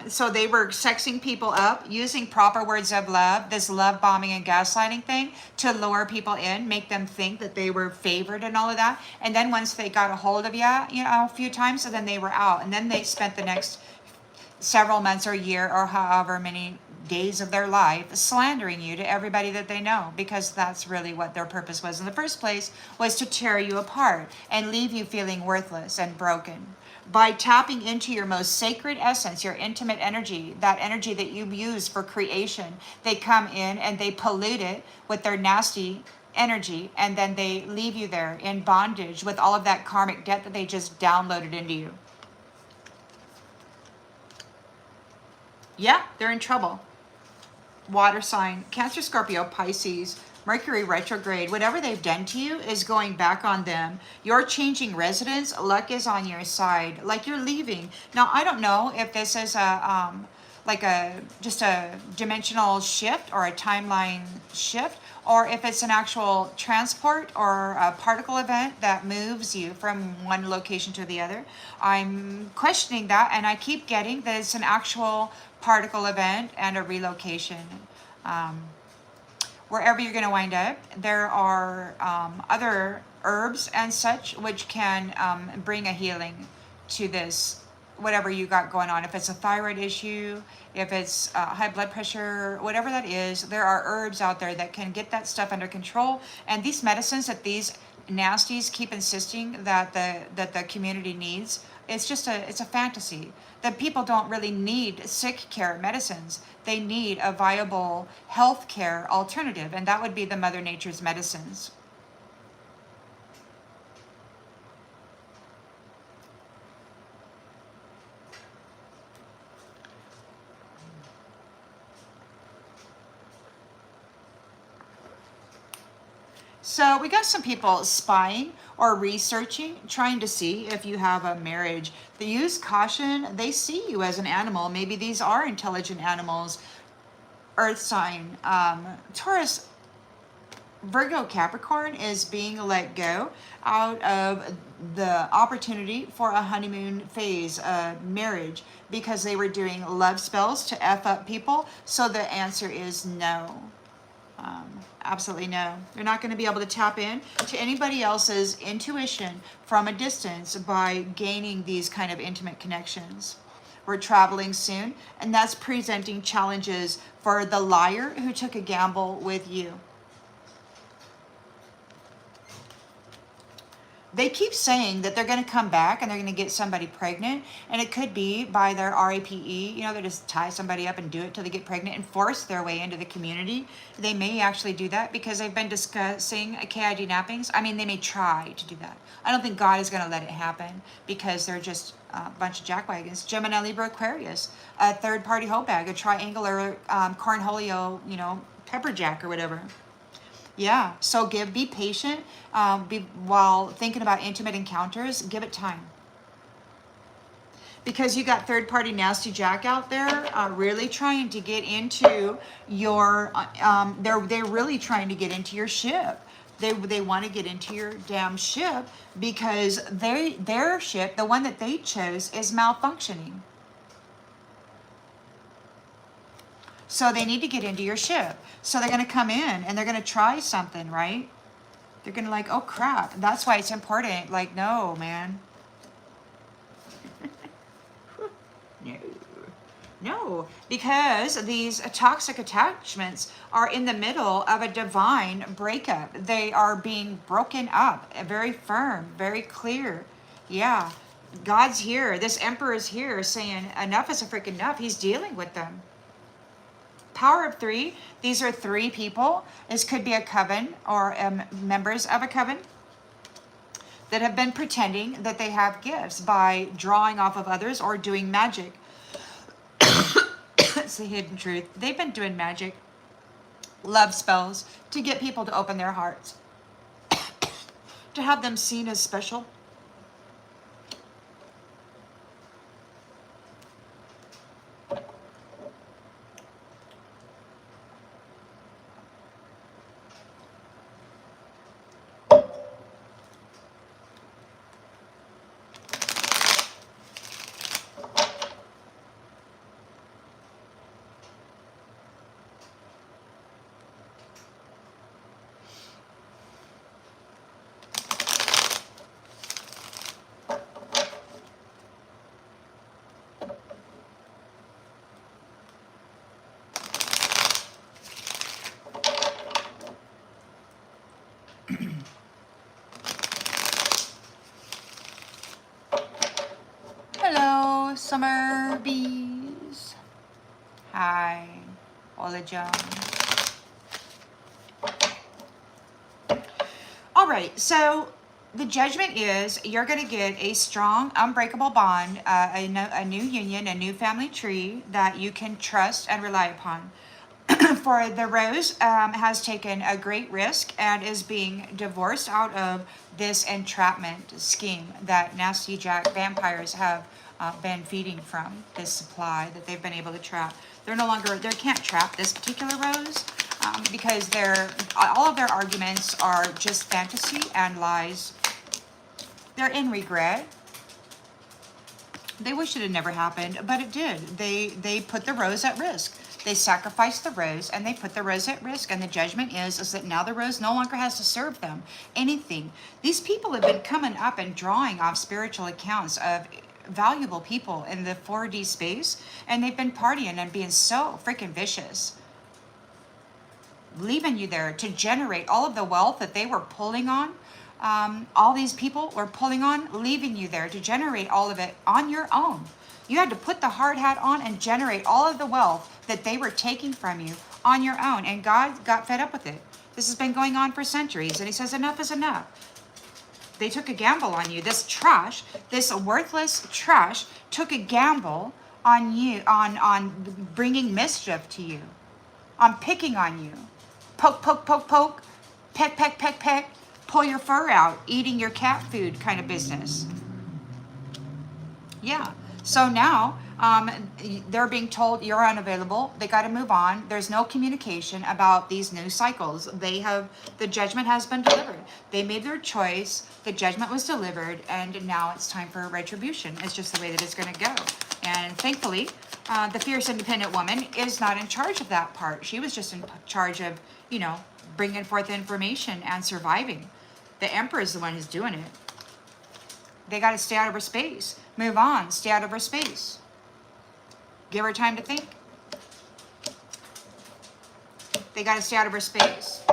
Speaker 1: so they were sexing people up using proper words of love, this love bombing and gaslighting thing, to lure people in, make them think that they were favored and all of that. And then once they got a hold of you, a few times, so then they were out. And then they spent the next several months or a year or however many days of their life slandering you to everybody that they know, because that's really what their purpose was in the first place, was to tear you apart and leave you feeling worthless and broken. By tapping into your most sacred essence, your intimate energy, that energy that you use for creation, they come in and they pollute it with their nasty energy, and then they leave you there in bondage with all of that karmic debt that they just downloaded into you. Yeah, they're in trouble. Water sign, Cancer, Scorpio, Pisces, Mercury retrograde, whatever they've done to you is going back on them. You're changing residence, luck is on your side, like you're leaving. Now, I don't know if this is just a dimensional shift or a timeline shift, or if it's an actual transport or a particle event that moves you from one location to the other. I'm questioning that, and I keep getting that it's an actual particle event and a relocation. Wherever you're going to wind up, there are other herbs and such which can bring a healing to this, whatever you got going on. If it's a thyroid issue, if it's high blood pressure, whatever that is, there are herbs out there that can get that stuff under control. And these medicines that these nasties keep insisting that the community needs, it's a fantasy. That people don't really need sick care medicines. They need a viable health care alternative, and that would be the Mother Nature's medicines. So we got some people spying or researching, trying to see if you have a marriage. They use caution. They see you as an animal. Maybe these are intelligent animals. Earth sign, Taurus, Virgo, Capricorn is being let go out of the opportunity for a honeymoon phase, marriage, because they were doing love spells to F up people. So the answer is no. Absolutely no. You're not going to be able to tap in to anybody else's intuition from a distance by gaining these kind of intimate connections. We're traveling soon, and that's presenting challenges for the liar who took a gamble with you. They keep saying that they're going to come back and they're going to get somebody pregnant, and it could be by their RAPE. They just tie somebody up and do it till they get pregnant and force their way into the community. They may actually do that because they've been discussing KID nappings. I mean, they may try to do that. I don't think God is going to let it happen because they're just a bunch of jackwagons. Gemini, Libra, Aquarius, a third-party hoe bag, a triangular cornholio, pepper jack or whatever. Yeah, so be patient. While thinking about intimate encounters, give it time. Because you got third-party nasty jack out there, really trying to get into your. They're really trying to get into your ship. They want to get into your damn ship because their ship, the one that they chose, is malfunctioning. So they need to get into your ship. So they're going to come in and they're going to try something, right? They're going to oh crap. That's why it's important. No, man. No, because these toxic attachments are in the middle of a divine breakup. They are being broken up, very firm, very clear. Yeah, God's here. This emperor is here saying enough is a freaking enough. He's dealing with them. Power of 3, these are 3 people. This could be a coven or members of a coven that have been pretending that they have gifts by drawing off of others or doing magic. It's the hidden truth. They've been doing magic, love spells, to get people to open their hearts, to have them seen as special. Summer bees. Hi, Ola Jones. All right, so the judgment is you're going to get a strong, unbreakable bond, a new union, a new family tree that you can trust and rely upon. For the Rose has taken a great risk and is being divorced out of this entrapment scheme that Nasty Jack vampires have been feeding from, this supply that they've been able to trap. They're no longer, they can't trap this particular Rose because all of their arguments are just fantasy and lies. They're in regret. They wish it had never happened, but it did. They put the Rose at risk. They sacrificed the Rose and they put the Rose at risk. And the judgment is that now the Rose no longer has to serve them anything. These people have been coming up and drawing off spiritual accounts of valuable people in the 4D space. And they've been partying and being so freaking vicious, leaving you there to generate all of the wealth that they were pulling on. All these people were pulling on, leaving you there to generate all of it on your own. You had to put the hard hat on and generate all of the wealth that they were taking from you on your own. And God got fed up with it. This has been going on for centuries. And he says, enough is enough. They took a gamble on you. This trash, this worthless trash took a gamble on you, on bringing mischief to you, on picking on you. Poke, poke, poke, poke, peck, peck, peck, peck, pull your fur out, eating your cat food kind of business. Yeah. So now they're being told you're unavailable. They got to move on. There's no communication about these new cycles. The judgment has been delivered. They made their choice. The judgment was delivered, and now it's time for retribution. It's just the way that it's going to go. And thankfully, the fierce independent woman is not in charge of that part. She was just in charge of, bringing forth information and surviving. The Emperor is the one who's doing it. They got to stay out of her space. Move on. Stay out of her space. Give her time to think. They got to stay out of her space.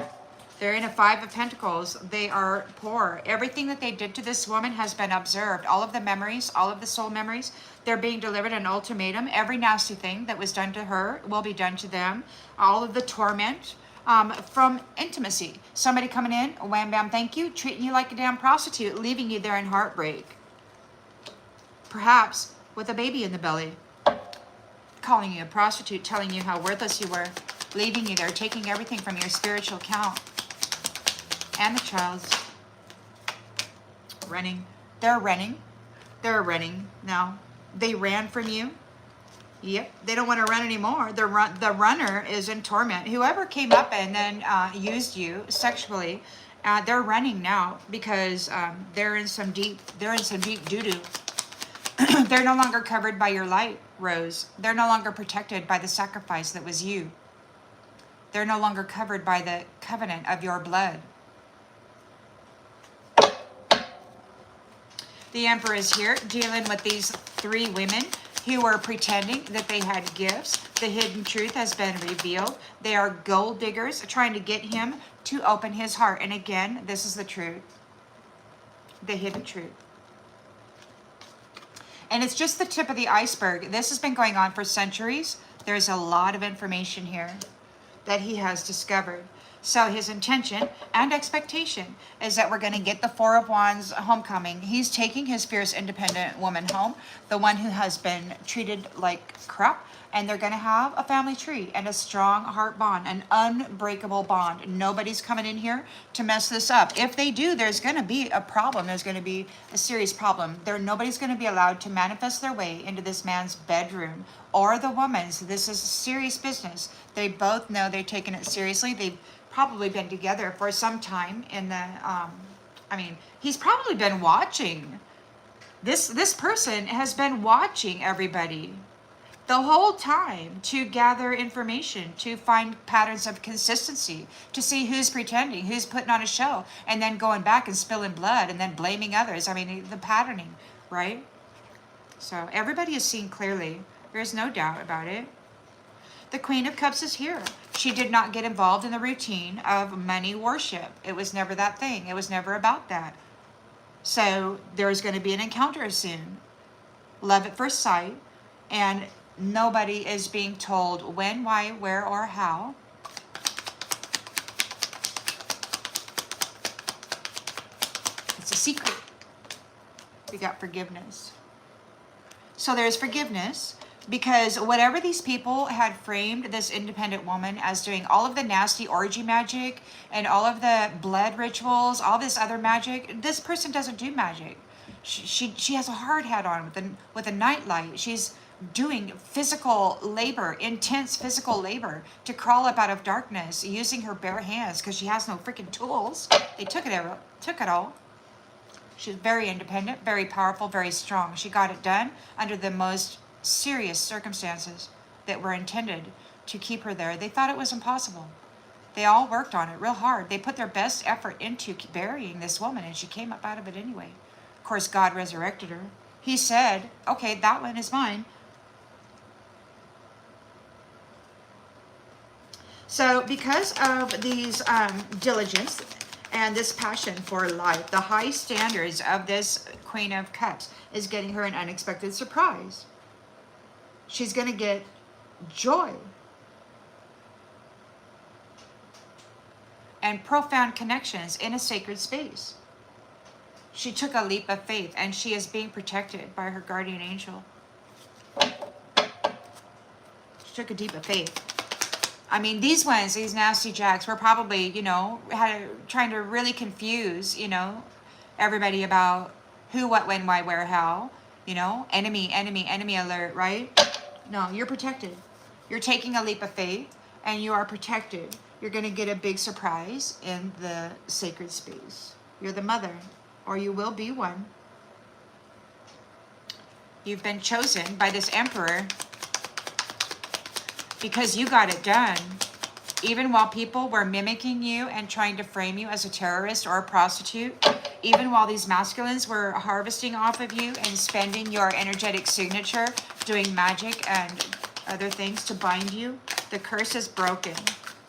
Speaker 1: They're in a 5 of Pentacles. They are poor. Everything that they did to this woman has been observed. All of the memories, all of the soul memories, they're being delivered an ultimatum. Every nasty thing that was done to her will be done to them. All of the torment from intimacy. Somebody coming in, wham, bam, thank you, treating you like a damn prostitute, leaving you there in heartbreak. Perhaps with a baby in the belly. Calling you a prostitute, telling you how worthless you were, leaving you there, taking everything from your spiritual account. And the child's running. They're running. They're running now. They ran from you. Yep, they don't want to run anymore. The runner is in torment. Whoever came up and then used you sexually, they're running now because they're in some deep doo-doo. They're no longer covered by your light, Rose. They're no longer protected by the sacrifice that was you. They're no longer covered by the covenant of your blood. The Emperor is here dealing with these 3 women who were pretending that they had gifts. The hidden truth has been revealed. They are gold diggers trying to get him to open his heart. And again, this is the truth. The hidden truth. And it's just the tip of the iceberg. This has been going on for centuries. There's a lot of information here that he has discovered. So his intention and expectation is that we're going to get the 4 of Wands homecoming. He's taking his fierce independent woman home, the one who has been treated like crap, and they're going to have a family tree and a strong heart bond, an unbreakable bond. Nobody's coming in here to mess this up. If they do, there's going to be a problem. There's going to be a serious problem. Nobody's going to be allowed to manifest their way into this man's bedroom or the woman's. This is serious business. They both know they're taking it seriously. They've probably been together for some time in the, he's probably been watching. This person has been watching everybody the whole time to gather information, to find patterns of consistency, to see who's pretending, who's putting on a show, and then going back and spilling blood and then blaming others. The patterning, right? So everybody is seeing clearly. There's no doubt about it. The Queen of Cups is here. She did not get involved in the routine of money worship. It was never that thing. It was never about that. So there's going to be an encounter soon. love at first sight, and nobody is being told when, why, where, or how. It's a secret. We got forgiveness. So there's forgiveness, because whatever these people had framed this independent woman as doing, all of the nasty orgy magic and all of the blood rituals, all this other magic, this person doesn't do magic. She has a hard hat on with a nightlight. She's doing physical labor, intense physical labor, to crawl up out of darkness using her bare hands, because she has no freaking tools. They took it all. She's very independent, very powerful, very strong. She got it done under the most serious circumstances that were intended to keep her there. They thought it was impossible. They all worked on it real hard. They put their best effort into burying this woman, and she came up out of it anyway. Of course, God resurrected her. He said, okay, that one is mine. So because of these diligence and this passion for life, the high standards of this Queen of Cups is getting her an unexpected surprise. She's going to get joy and profound connections in a sacred space. She took a leap of faith, and she is being protected by her guardian angel. She took a leap of faith. I mean, these ones, these nasty jacks, were probably, trying to really confuse, everybody about who, what, when, why, where, how, enemy alert, right? No, you're protected. You're taking a leap of faith, and you are protected. You're going to get a big surprise in the sacred space. You're the mother, or you will be one. You've been chosen by this emperor because you got it done. Even while people were mimicking you and trying to frame you as a terrorist or a prostitute, even while these masculines were harvesting off of you and spending your energetic signature, doing magic and other things to bind you, the curse is broken.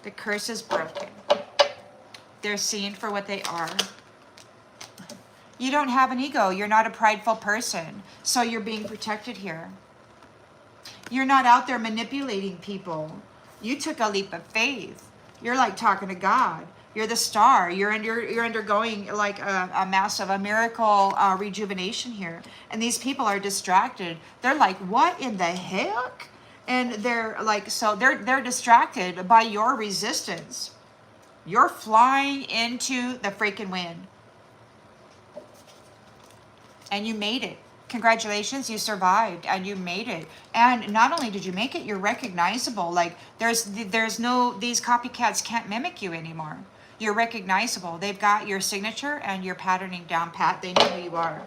Speaker 1: The curse is broken. They're seen for what they are. You don't have an ego. You're not a prideful person. So you're being protected here. You're not out there manipulating people. You took a leap of faith. You're like talking to God. You're the star. You're undergoing like a miracle rejuvenation here. And these people are distracted. They're like, what in the heck? And they're like, so they're distracted by your resistance. You're flying into the freaking wind. And you made it. Congratulations, you survived and you made it. And not only did you make it, you're recognizable. Like there's no, these copycats can't mimic you anymore. You're recognizable. They've got your signature and your patterning down pat. They know who you are.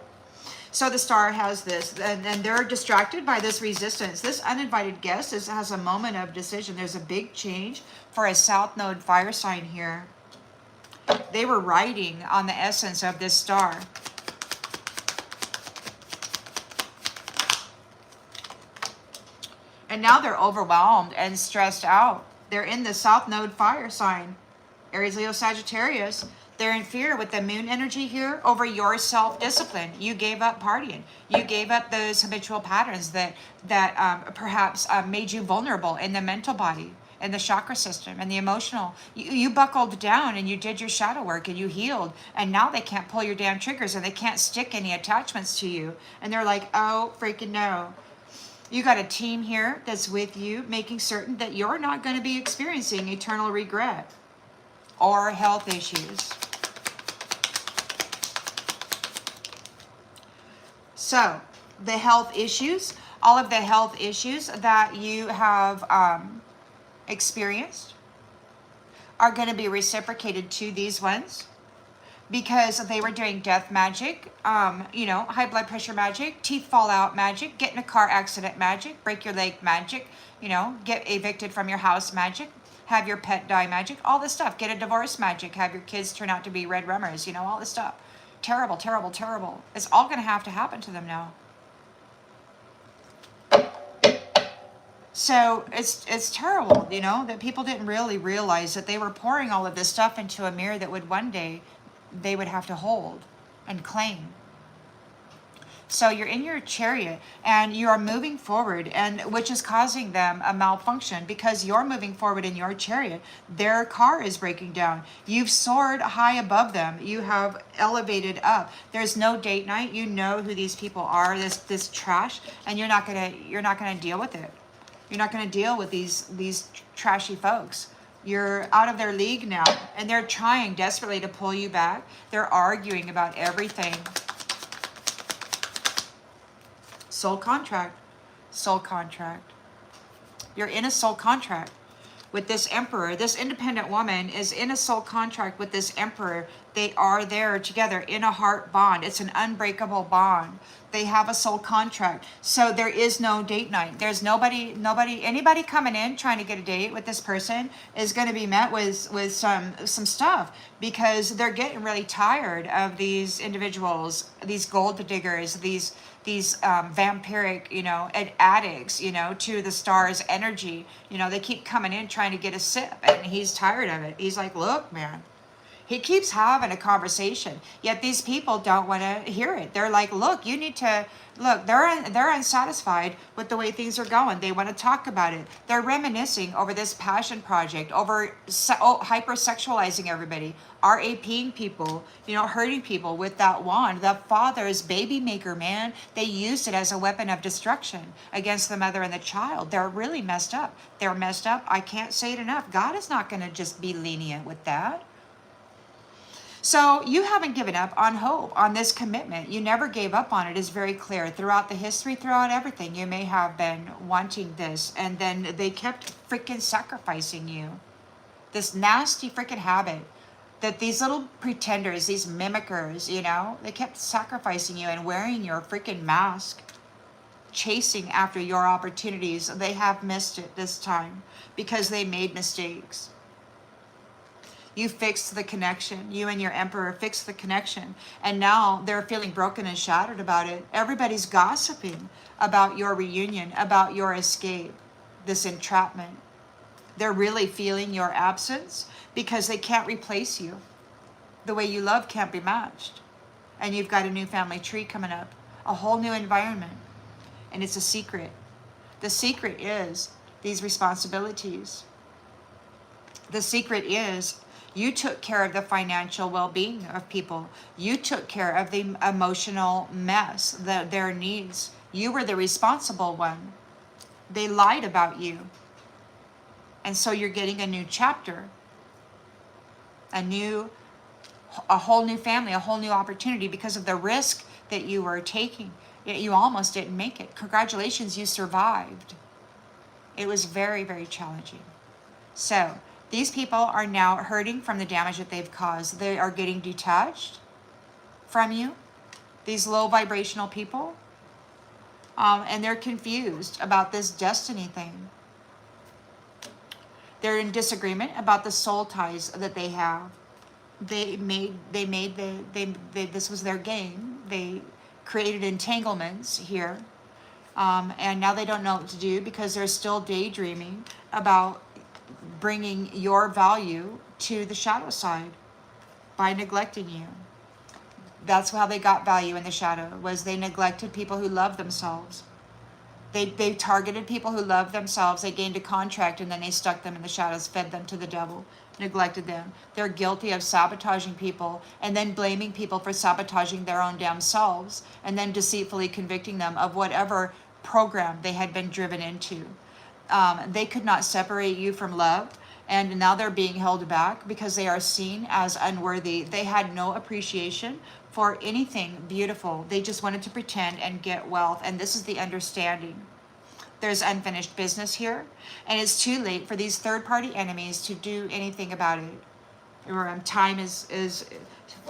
Speaker 1: So the star has this, and they're distracted by this resistance. This uninvited guest has a moment of decision. There's a big change for a South Node fire sign here. They were riding on the essence of this star. And now they're overwhelmed and stressed out. They're in the South Node fire sign. Aries, Leo, Sagittarius. They're in fear with the moon energy here over your self-discipline. You gave up partying. You gave up those habitual patterns that perhaps made you vulnerable in the mental body, in the chakra system, and the emotional. You buckled down and you did your shadow work and you healed. And now they can't pull your damn triggers and they can't stick any attachments to you. And they're like, oh, freaking no. You got a team here that's with you, making certain that you're not going to be experiencing eternal regret or health issues. So, the health issues, all of the health issues that you have experienced are going to be reciprocated to these ones. Because they were doing death magic, high blood pressure magic, teeth fall out magic, get in a car accident magic, break your leg magic, get evicted from your house magic, have your pet die magic, all this stuff. Get a divorce magic, have your kids turn out to be red rummers, all this stuff. Terrible, terrible, terrible. It's all going to have to happen to them now. So it's terrible, that people didn't really realize that they were pouring all of this stuff into a mirror that would one day they would have to hold and claim. So you're in your chariot and you are moving forward, and which is causing them a malfunction because you're moving forward in your chariot. Their car is breaking down. You've soared high above them. You have elevated up. There's no date night. You know who these people are, this trash, and you're not gonna deal with it. You're not gonna deal with these trashy folks. You're out of their league now, and they're trying desperately to pull you back. They're arguing about everything. Soul contract. Soul contract. You're in a soul contract with this emperor. This independent woman is in a soul contract with this emperor. They are there together in a heart bond. It's an unbreakable bond. They have a soul contract. So there is no date night. There's anybody coming in trying to get a date with this person is going to be met with some stuff, because they're getting really tired of these individuals, these gold diggers, these vampiric, addicts, to the stars' energy. They keep coming in trying to get a sip, and he's tired of it. He's like, look, man. He keeps having a conversation, yet these people don't want to hear it. They're like, look, you need to, look, they're unsatisfied with the way things are going. They want to talk about it. They're reminiscing over this passion project, over hypersexualizing everybody, RAPing people, hurting people with that wand. The father's baby maker, man. They used it as a weapon of destruction against the mother and the child. They're really messed up. They're messed up. I can't say it enough. God is not going to just be lenient with that. So you haven't given up on hope, on this commitment. You never gave up on it. It's very clear throughout the history, throughout everything. You may have been wanting this, and then they kept freaking sacrificing you. This nasty freaking habit that these little pretenders, these mimickers, they kept sacrificing you and wearing your freaking mask, chasing after your opportunities. They have missed it this time because they made mistakes. You fixed the connection. You and your emperor fixed the connection. And now they're feeling broken and shattered about it. Everybody's gossiping about your reunion, about your escape, this entrapment. They're really feeling your absence because they can't replace you. The way you love can't be matched. And you've got a new family tree coming up, a whole new environment. And it's a secret. The secret is these responsibilities. The secret is you took care of the financial well-being of people. You took care of the emotional mess, their needs. You were the responsible one. They lied about you. And so you're getting a new chapter, a whole new family, a whole new opportunity because of the risk that you were taking. You almost didn't make it. Congratulations, you survived. It was very, very challenging. So these people are now hurting from the damage that they've caused. They are getting detached from you, these low vibrational people, and they're confused about this destiny thing. They're in disagreement about the soul ties that they have. This was their game. They created entanglements here, and now they don't know what to do because they're still daydreaming about bringing your value to the shadow side by neglecting you. That's how they got value in the shadow, was they neglected people who love themselves. They targeted people who love themselves. They gained a contract and then they stuck them in the shadows, fed them to the devil, neglected them. They're guilty of sabotaging people and then blaming people for sabotaging their own damn selves and then deceitfully convicting them of whatever program they had been driven into. They could not separate you from love, and now they're being held back because they are seen as unworthy. They had no appreciation for anything beautiful. They just wanted to pretend and get wealth, and this is the understanding. There's unfinished business here, and it's too late for these third-party enemies to do anything about it. Time is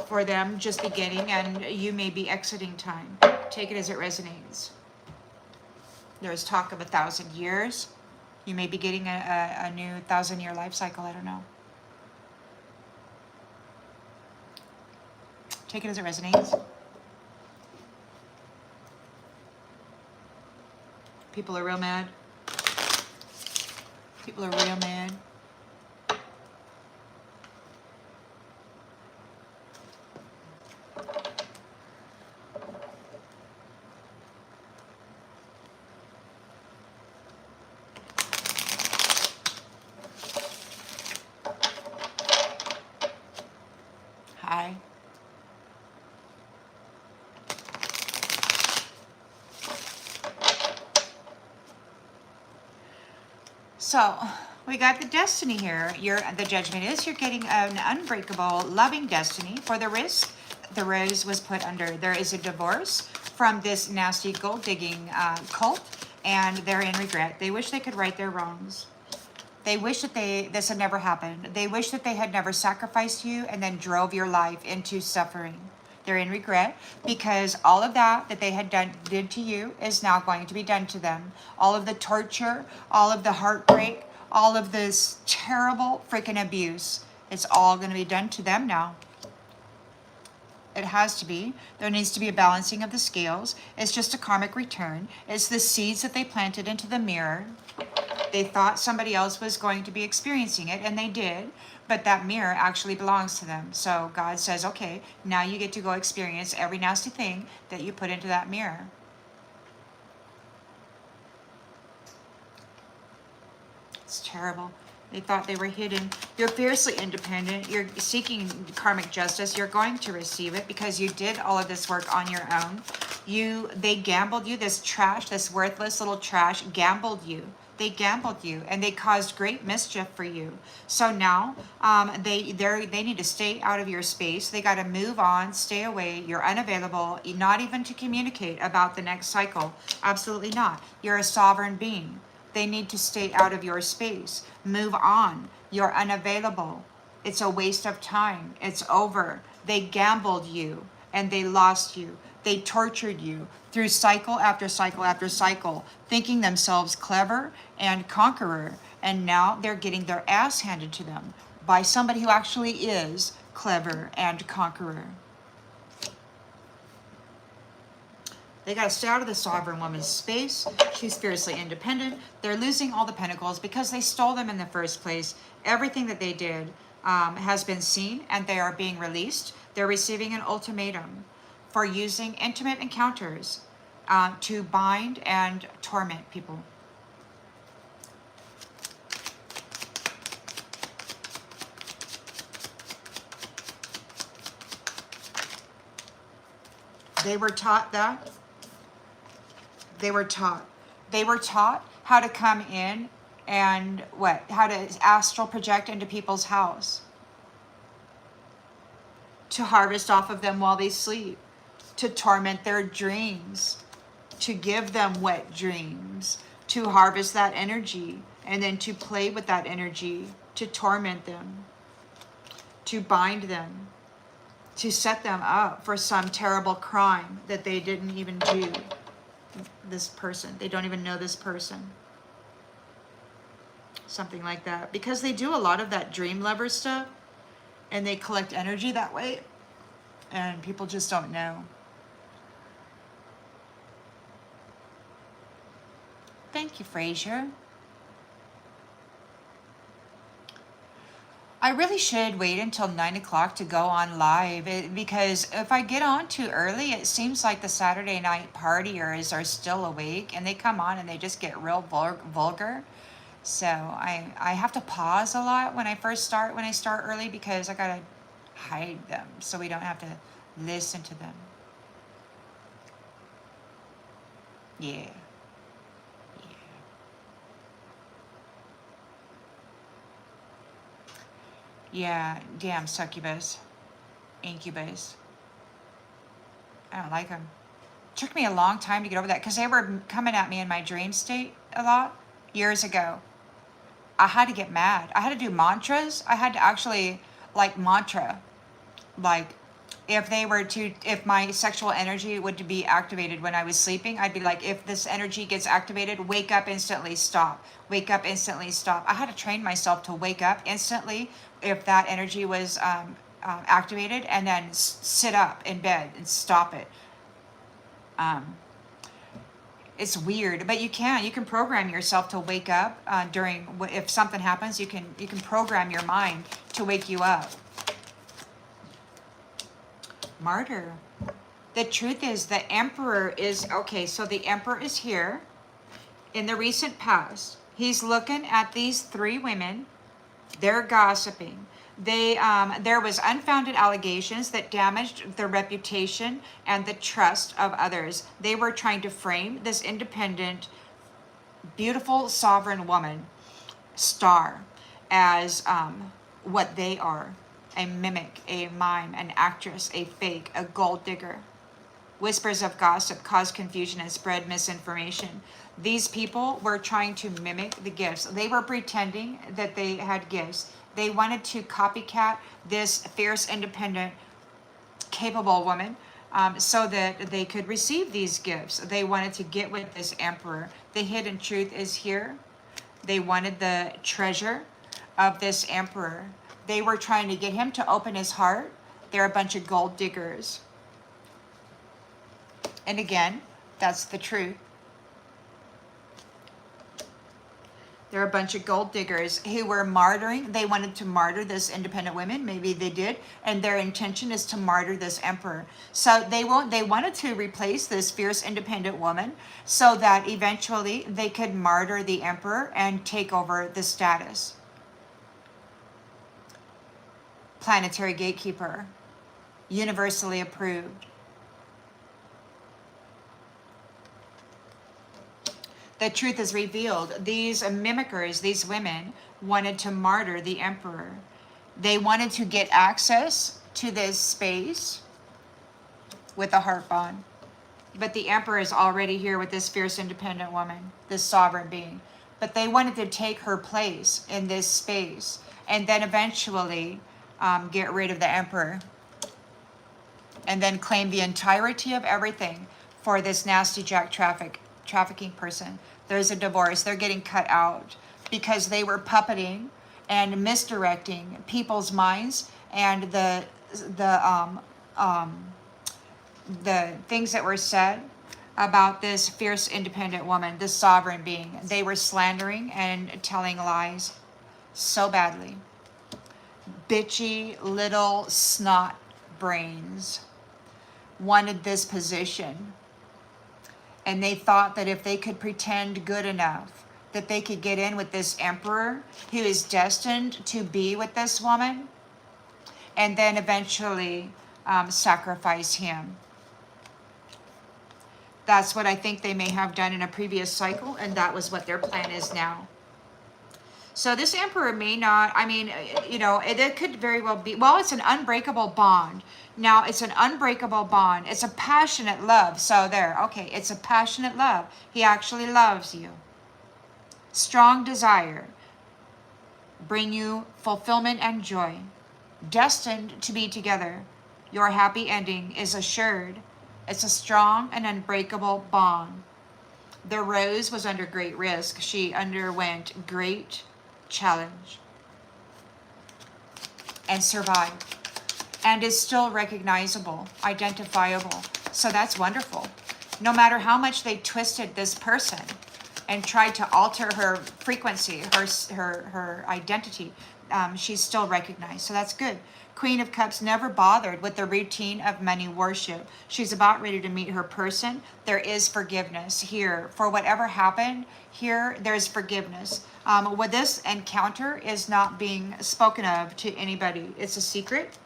Speaker 1: for them just beginning, and you may be exiting time. Take it as it resonates. There's talk of 1,000 years. You may be getting a new 1,000-year life cycle. I don't know. Take it as it resonates. People are real mad. People are real mad. So we got the destiny here. The judgment is you're getting an unbreakable, loving destiny for the risk. The rose was put under. There is a divorce from this nasty gold digging cult, and they're in regret. They wish they could right their wrongs. They wish that this had never happened. They wish that they had never sacrificed you and then drove your life into suffering. They're in regret because all of that they had did to you is now going to be done to them. All of the torture, all of the heartbreak, all of this terrible freaking abuse, it's all going to be done to them now. It has to be. There needs to be a balancing of the scales. It's just a karmic return. It's the seeds that they planted into the mirror. They thought somebody else was going to be experiencing it, and they did, but that mirror actually belongs to them. So God says, okay, now you get to go experience every nasty thing that you put into that mirror. It's terrible. They thought they were hidden. You're fiercely independent. You're seeking karmic justice. You're going to receive it because you did all of this work on your own. They gambled you. This trash, this worthless little trash, gambled you. They gambled you, and they caused great mischief for you. So now they need to stay out of your space. They got to move on, stay away. You're unavailable, not even to communicate about the next cycle. Absolutely not. You're a sovereign being. They need to stay out of your space. Move on. You're unavailable. It's a waste of time. It's over. They gambled you and they lost you. They tortured you through cycle after cycle after cycle, thinking themselves clever and conqueror. And now they're getting their ass handed to them by somebody who actually is clever and conqueror. They got to stay out of the sovereign woman's space. She's fiercely independent. They're losing all the pentacles because they stole them in the first place. Everything that they did has been seen, and they are being released. They're receiving an ultimatum for using intimate encounters to bind and torment people. They were taught that. They were taught how to come in and how to astral project into people's house, to harvest off of them while they sleep, to torment their dreams, to give them wet dreams, to harvest that energy, and then to play with that energy, to torment them, to bind them, to set them up for some terrible crime that they didn't even do. This person, they don't even know this person. Something like that. Because they do a lot of that dream lover stuff, and they collect energy that way, and people just don't know. Thank you, Frazier. I really should wait until 9 o'clock to go on live because if I get on too early, it seems like the Saturday night partiers are still awake and they come on and they just get real vulgar. So I have to pause a lot when I start early because I gotta hide them so we don't have to listen to them. Yeah. Yeah, damn succubus, incubus. I don't like them. Took me a long time to get over that because they were coming at me in my dream state a lot years ago. I had to get mad. I had to do mantras. I had to actually mantra, like if my sexual energy would be activated when I was sleeping, I'd be like, if this energy gets activated, wake up instantly, stop. Wake up instantly, stop. I had to train myself to wake up instantly if that energy was activated, and then sit up in bed and stop it. It's weird, but you can program yourself to wake up if something happens. You can program your mind to wake you up. Martyr. The truth is the emperor is okay. So the emperor is here in the recent past. He's looking at these three women. They're gossiping. There was unfounded allegations that damaged the reputation and the trust of others. They were trying to frame this independent, beautiful, sovereign woman star as what they are: a mimic, a mime, an actress, a fake, a gold digger. Whispers of gossip cause confusion and spread misinformation. These people were trying to mimic the gifts. They were pretending that they had gifts. They wanted to copycat this fierce, independent, capable woman, so that they could receive these gifts. They wanted to get with this emperor. The hidden truth is here. They wanted the treasure of this emperor. They were trying to get him to open his heart. They're a bunch of gold diggers. And again, that's the truth. They're a bunch of gold diggers who were martyring. They wanted to martyr this independent woman. Maybe they did. And their intention is to martyr this emperor. So they wanted to replace this fierce independent woman so that eventually they could martyr the emperor and take over the status. Planetary gatekeeper. Universally approved. The truth is revealed. These mimickers, these women, wanted to martyr the emperor. They wanted to get access to this space with a heart bond. But the emperor is already here with this fierce independent woman, this sovereign being. But they wanted to take her place in this space and then eventually get rid of the emperor. And then claim the entirety of everything for this nasty jack trafficking person. There's a divorce. They're getting cut out because they were puppeting and misdirecting people's minds and the things that were said about this fierce independent woman, this sovereign being. They were slandering and telling lies so badly. Bitchy little snot brains wanted this position. And they thought that if they could pretend good enough, that they could get in with this emperor who is destined to be with this woman, and then eventually sacrifice him. That's what I think they may have done in a previous cycle, and that was what their plan is now. So this emperor may not, it could very well be, well, it's an unbreakable bond. Now, it's an unbreakable bond. It's a passionate love. So there, okay, it's a passionate love. He actually loves you. Strong desire. Bring you fulfillment and joy. Destined to be together. Your happy ending is assured. It's a strong and unbreakable bond. The rose was under great risk. She underwent great challenge and survived, and is still recognizable, identifiable. So that's wonderful. No matter how much they twisted this person and tried to alter her frequency, her identity, she's still recognized. So that's good. Queen of Cups never bothered with the routine of money worship. She's about ready to meet her person. There is forgiveness here. For whatever happened here, there's forgiveness. With this encounter is not being spoken of to anybody. It's a secret.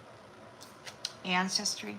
Speaker 1: Ancestry.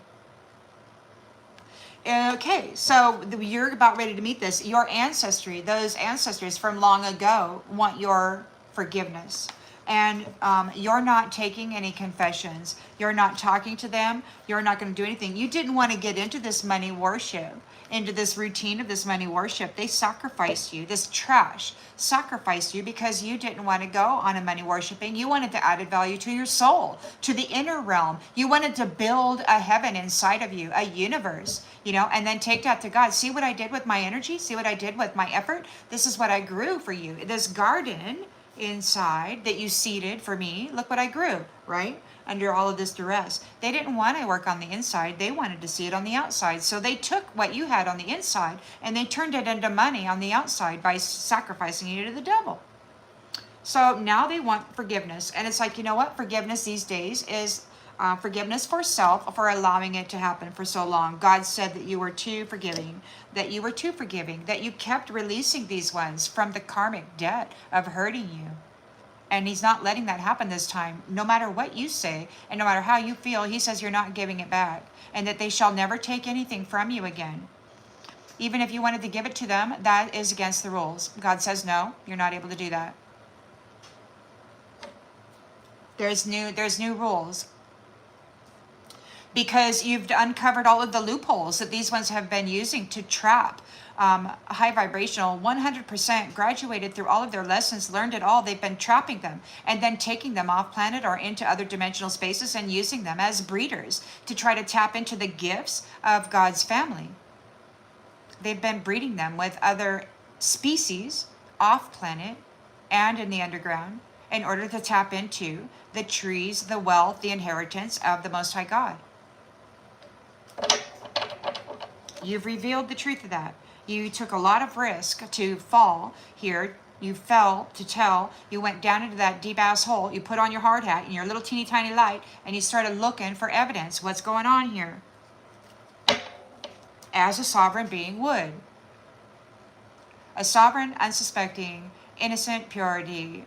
Speaker 1: Okay, so you're about ready to meet this. Your ancestry, those ancestors from long ago, want your forgiveness. And you're not taking any confessions. You're not talking to them. You're not going to do anything. You didn't want to get into this money worship, into this routine of this money worship. They sacrificed you. This trash sacrificed you because you didn't want to go on a money worshiping. You wanted to add value to your soul, to the inner realm. You wanted to build a heaven inside of you, a universe, and then take that to God. See what I did with my energy? See what I did with my effort? This is what I grew for you. This garden inside that you seeded for me, look what I grew, right? Under all of this duress. They didn't want to work on the inside. They wanted to see it on the outside. So they took what you had on the inside and they turned it into money on the outside by sacrificing you to the devil. So now they want forgiveness. And it's like, you know what? Forgiveness these days is forgiveness for self, for allowing it to happen for so long. God said that you were too forgiving, that you kept releasing these ones from the karmic debt of hurting you. And he's not letting that happen this time. No matter what you say and no matter how you feel, he says you're not giving it back, and that they shall never take anything from you again. Even if you wanted to give it to them, that is against the rules. God says, no, you're not able to do that. There's new rules. Because you've uncovered all of the loopholes that these ones have been using to trap high vibrational. 100% graduated through all of their lessons, learned it all. They've been trapping them and then taking them off planet or into other dimensional spaces and using them as breeders to try to tap into the gifts of God's family. They've been breeding them with other species off planet and in the underground in order to tap into the trees, the wealth, the inheritance of the Most High God. You've revealed the truth of that. You took a lot of risk to fall here. You fell to tell. You went down into that deep ass hole. You put on your hard hat and your little teeny tiny light, and you started looking for evidence. What's going on here? As a sovereign being would. A sovereign, unsuspecting, innocent purity,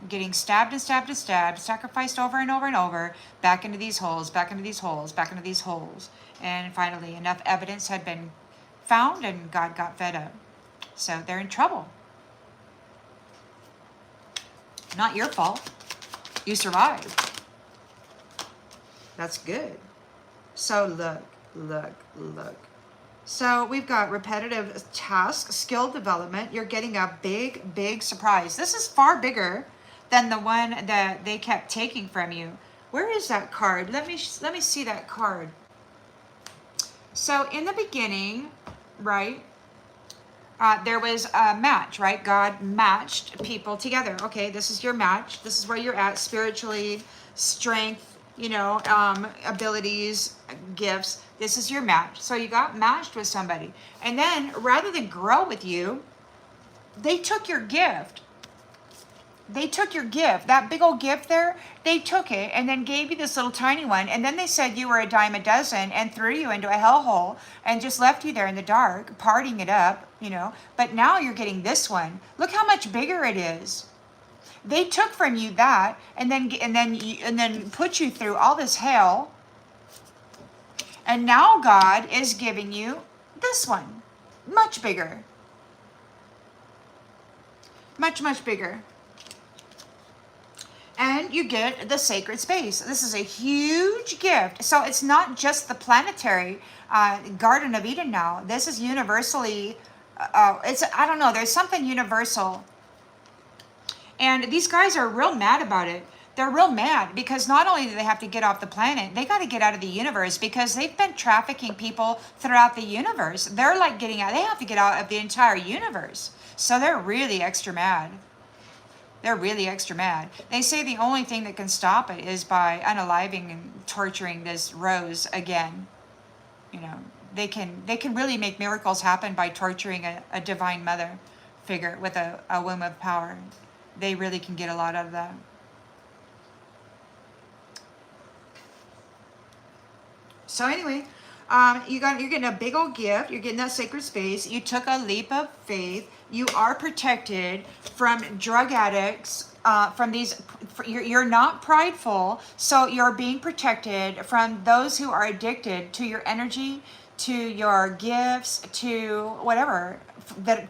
Speaker 1: getting stabbed and stabbed and stabbed, sacrificed over and over and over, back into these holes, back into these holes, back into these holes. And finally, enough evidence had been found and God got fed up. So they're in trouble. Not your fault. You survived. That's good. So look. So we've got repetitive tasks, skill development. You're getting a big surprise. This is far bigger than the one that they kept taking from you. Where is that card? Let me see that card. So in the beginning, right, there was a match, right? God matched people together. Okay, this is your match. This is where you're at spiritually, strength, abilities, gifts. This is your match. So you got matched with somebody. And then rather than grow with you, they took your gift. That big old gift there, they took it and then gave you this little tiny one. And then they said you were a dime a dozen and threw you into a hellhole and just left you there in the dark, partying it up, But now you're getting this one. Look how much bigger it is. They took from you that and then put you through all this hell. And now God is giving you this one. Much bigger. Much bigger. And you get the sacred space. This is a huge gift. So it's not just the planetary Garden of Eden now. This is universally, there's something universal. And these guys are real mad about it. They're real mad because not only do they have to get off the planet, they got to get out of the universe because they've been trafficking people throughout the universe. They're like getting out. They have to get out of the entire universe. So they're really extra mad. They say the only thing that can stop it is by unaliving and torturing this Rose again. They can really make miracles happen by torturing a divine mother figure with a womb of power. They really can get a lot out of that. So anyway, you're getting a big old gift. You're getting that sacred space. You took a leap of faith. You are protected from drug addicts, from these. You're not prideful, so you're being protected from those who are addicted to your energy, to your gifts, to whatever,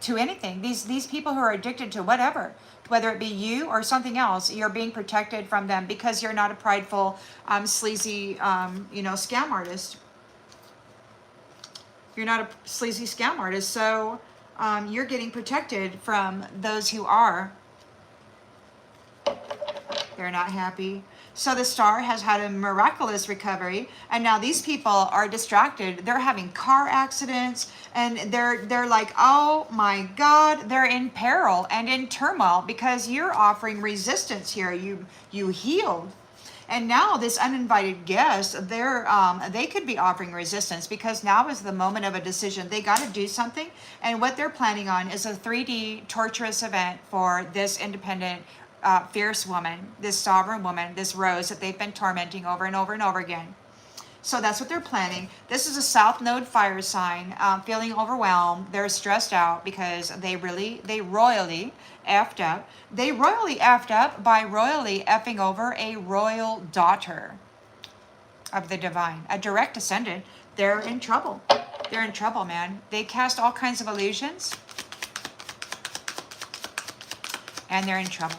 Speaker 1: to anything. These people who are addicted to whatever, whether it be you or something else, you're being protected from them because you're not a prideful, sleazy, scam artist. You're not a sleazy scam artist, so you're getting protected from those who are. They're not happy. So the star has had a miraculous recovery, and now these people are distracted. They're having car accidents, and they're like, oh my God, they're in peril and in turmoil because you're offering resistance here. You healed. And now this uninvited guest, they could be offering resistance because now is the moment of a decision. They got to do something. And what they're planning on is a 3D torturous event for this independent, fierce woman, this sovereign woman, this Rose that they've been tormenting over and over and over again. So that's what they're planning. This is a South Node fire sign, feeling overwhelmed. They're stressed out because they royally effed up. They royally effed up by royally effing over a royal daughter of the divine, a direct descendant. They're in trouble. They're in trouble, man. They cast all kinds of illusions, and they're in trouble.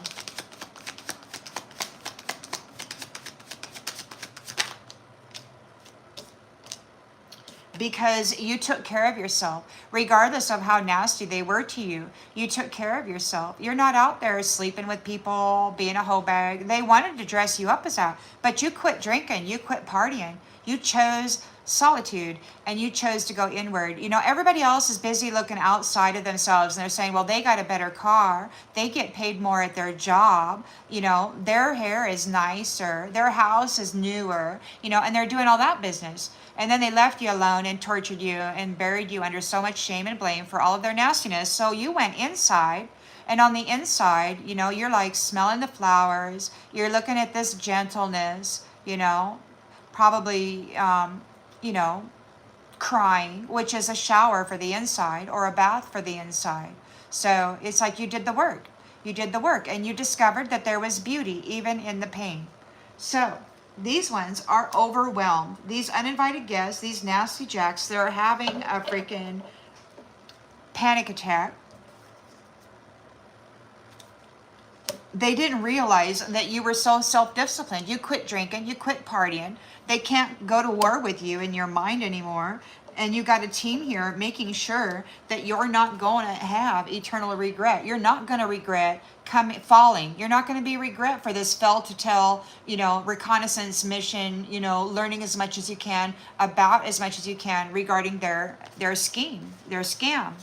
Speaker 1: because you took care of yourself. Regardless of how nasty they were to you, you took care of yourself. You're not out there sleeping with people, being a hoe bag. They wanted to dress you up as that, but you quit drinking, you quit partying. You chose solitude, and you chose to go inward. You know, everybody else is busy looking outside of themselves, and they're saying, well, they got a better car, they get paid more at their job, you know, their hair is nicer, their house is newer, you know, and they're doing all that business. And then they left you alone and tortured you and buried you under so much shame and blame for all of their nastiness. So you went inside, and on the inside, you know, you're like smelling the flowers, you're looking at this gentleness, you know, probably, you know, crying, which is a shower for the inside or a bath for the inside. So it's like you did the work. You did the work, and you discovered that there was beauty even in the pain. So these ones are overwhelmed. These uninvited guests, these nasty jacks, they're having a freaking panic attack. They didn't realize that you were so self-disciplined. You quit drinking, you quit partying. They can't go to war with you in your mind anymore. And you got a team here making sure that you're not going to have eternal regret. You're not going to regret falling. You're not going to be regret for this fell to tell, you know, reconnaissance mission, you know, learning as much as you can, about as much as you can regarding their scheme, their scam,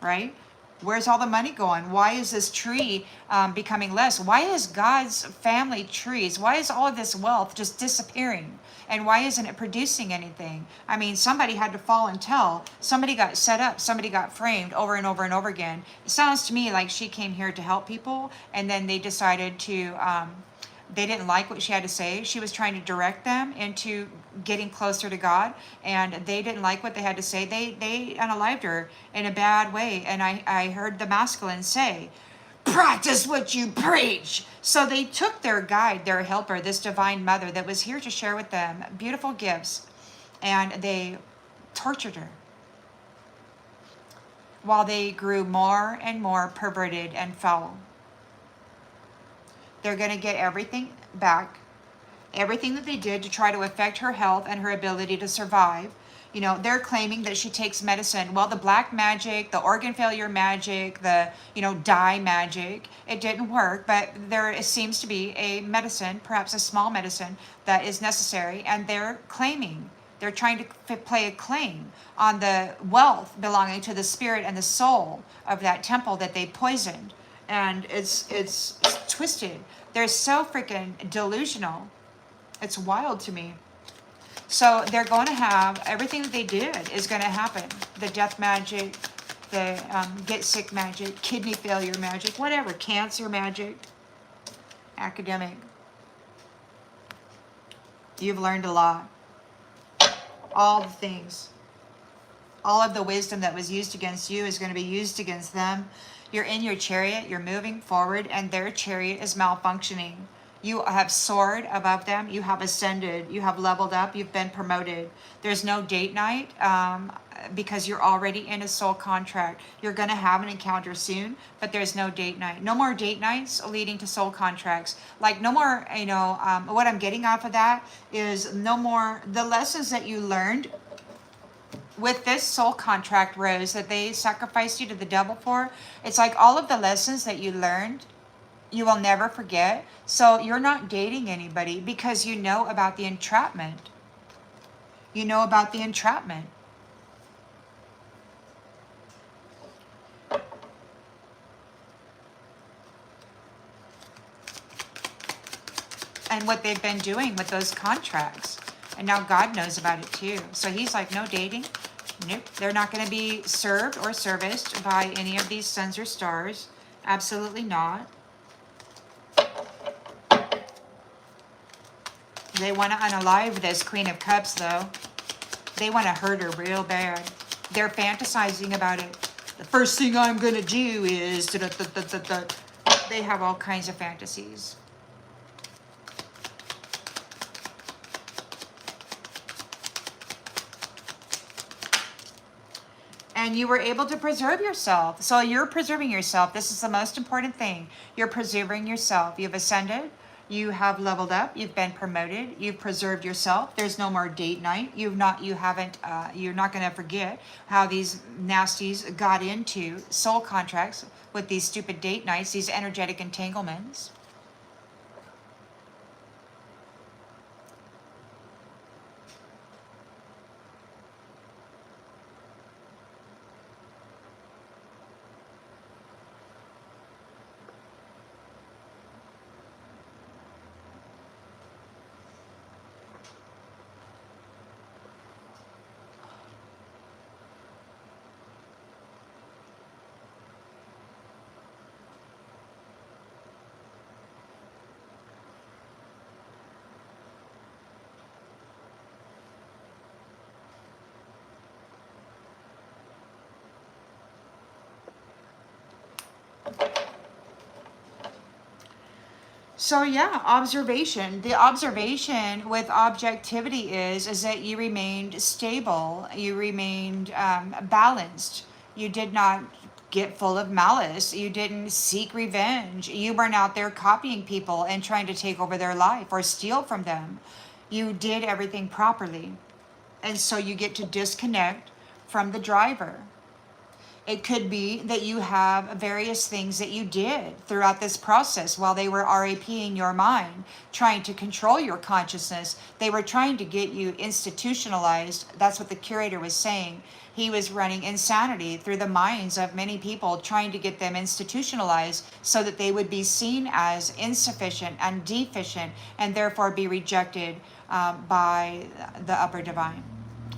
Speaker 1: right? Where's all the money going? Why is this tree becoming less? Why is God's family trees? Why is all of this wealth just disappearing? And why isn't it producing anything? I mean, somebody had to fall and tell. Somebody got set up. Somebody got framed over and over and over again. It sounds to me like she came here to help people, and then they decided to, they didn't like what she had to say. She was trying to direct them into getting closer to God, and they didn't like what they had to say. They unalived her in a bad way. And I heard the masculine say, practice what you preach. So they took their guide, their helper, this divine mother that was here to share with them beautiful gifts, and they tortured her while they grew more and more perverted and foul. They're going to get everything back, everything that they did to try to affect her health and her ability to survive. You know, they're claiming that she takes medicine. Well, the black magic, the organ failure magic, the, you know, dye magic, it didn't work. But there seems to be a medicine, perhaps a small medicine, that is necessary. And they're claiming, they're trying to play a claim on the wealth belonging to the spirit and the soul of that temple that they poisoned. And it's twisted. They're so freaking delusional. It's wild to me. So they're going to have, everything that they did is going to happen. The death magic, the get sick magic, kidney failure magic, whatever, cancer magic, academic. You've learned a lot. All the things. All of the wisdom that was used against you is going to be used against them. You're in your chariot, you're moving forward, and their chariot is malfunctioning. You have soared above them. You have ascended. You have leveled up. You've been promoted. There's no date night because you're already in a soul contract. You're going to have an encounter soon, but there's no date night. No more date nights leading to soul contracts. Like no more, you know, what I'm getting off of that is no more the lessons that you learned with this soul contract, Rose, that they sacrificed you to the devil for. It's like all of the lessons that you learned, you will never forget. So you're not dating anybody because you know about the entrapment. You know about the entrapment. And what they've been doing with those contracts. And now God knows about it too. So he's like, no dating. Nope. They're not going to be served or serviced by any of these suns or stars. Absolutely not. They want to unalive this Queen of Cups, though. They want to hurt her real bad. They're fantasizing about it. The first thing I'm going to do is... They have all kinds of fantasies. And you were able to preserve yourself. So you're preserving yourself. This is the most important thing. You're preserving yourself. You've ascended. You have leveled up. You've been promoted. You've preserved yourself. There's no more date night. You're not going to forget how these nasties got into soul contracts with these stupid date nights, these energetic entanglements. So yeah, observation. The observation with objectivity is that you remained stable, you remained balanced. You did not get full of malice. You didn't seek revenge. You weren't out there copying people and trying to take over their life or steal from them. You did everything properly. And so you get to disconnect from the driver. It could be that you have various things that you did throughout this process while they were RAPing your mind, trying to control your consciousness. They were trying to get you institutionalized. That's what the curator was saying. He was running insanity through the minds of many people, trying to get them institutionalized so that they would be seen as insufficient and deficient and therefore be rejected by the upper divine.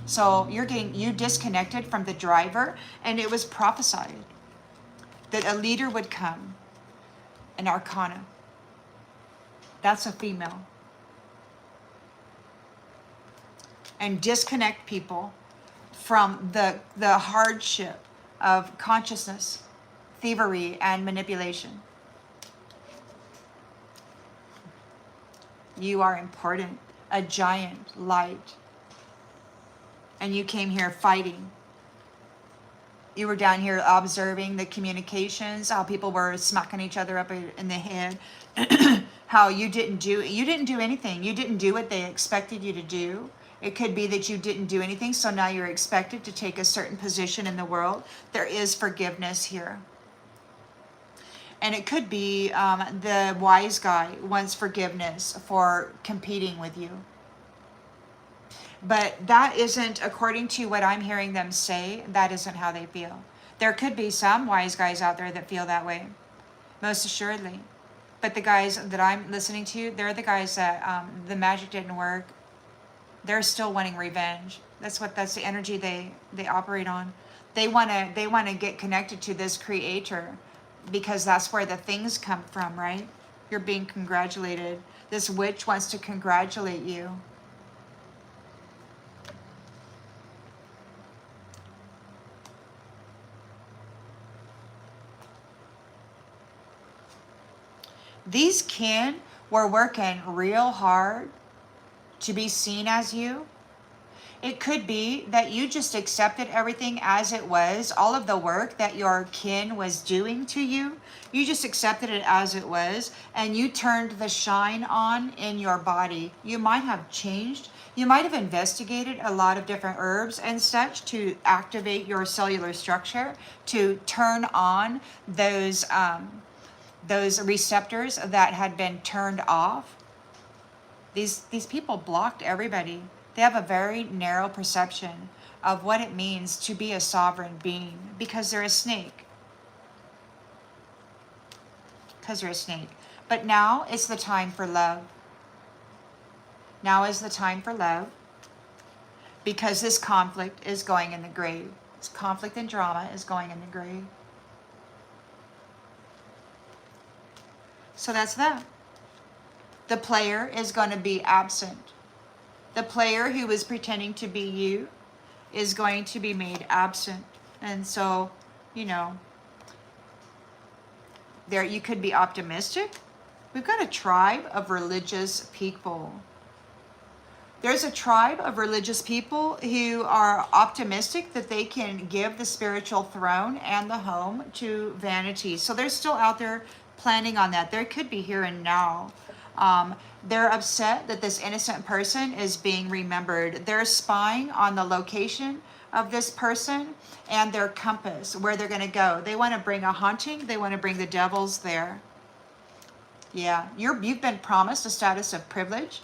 Speaker 1: So you disconnected from the driver, and it was prophesied that a leader would come, an arcana. That's a female. And disconnect people from the hardship of consciousness, thievery, and manipulation. You are important, a giant light. And you came here fighting. You were down here observing the communications, how people were smacking each other up in the head, how you didn't do anything. You didn't do what they expected you to do. It could be that you didn't do anything, so now you're expected to take a certain position in the world. There is forgiveness here. And it could be the wise guy wants forgiveness for competing with you. But that isn't, according to what I'm hearing them say, that isn't how they feel. There could be some wise guys out there that feel that way, most assuredly. But the guys that I'm listening to, they're the guys that the magic didn't work. They're still wanting revenge. That's the energy they operate on. They wanna get connected to this creator because that's where the things come from, right? You're being congratulated. This witch wants to congratulate you. These kin were working real hard to be seen as you. It could be that you just accepted everything as it was, all of the work that your kin was doing to you. You just accepted it as it was, and you turned the shine on in your body. You might have changed. You might have investigated a lot of different herbs and such to activate your cellular structure, to turn on those receptors that had been turned off. These people blocked everybody. They have a very narrow perception of what it means to be a sovereign being because they're a snake. But now it's the time for love. Now is the time for love because this conflict is going in the grave. This conflict and drama is going in the grave. So that's that. The player is going to be absent. The player who is pretending to be you is going to be made absent. And so, there you could be optimistic. We've got a tribe of religious people. There's a tribe of religious people who are optimistic that they can give the spiritual throne and the home to vanity. So they're still out there planning on that. There could be here and now. They're upset that this innocent person is being remembered. They're spying on the location of this person and their compass, where they're going to go. They want to bring a haunting. They want to bring the devils there. Yeah, you've been promised a status of privilege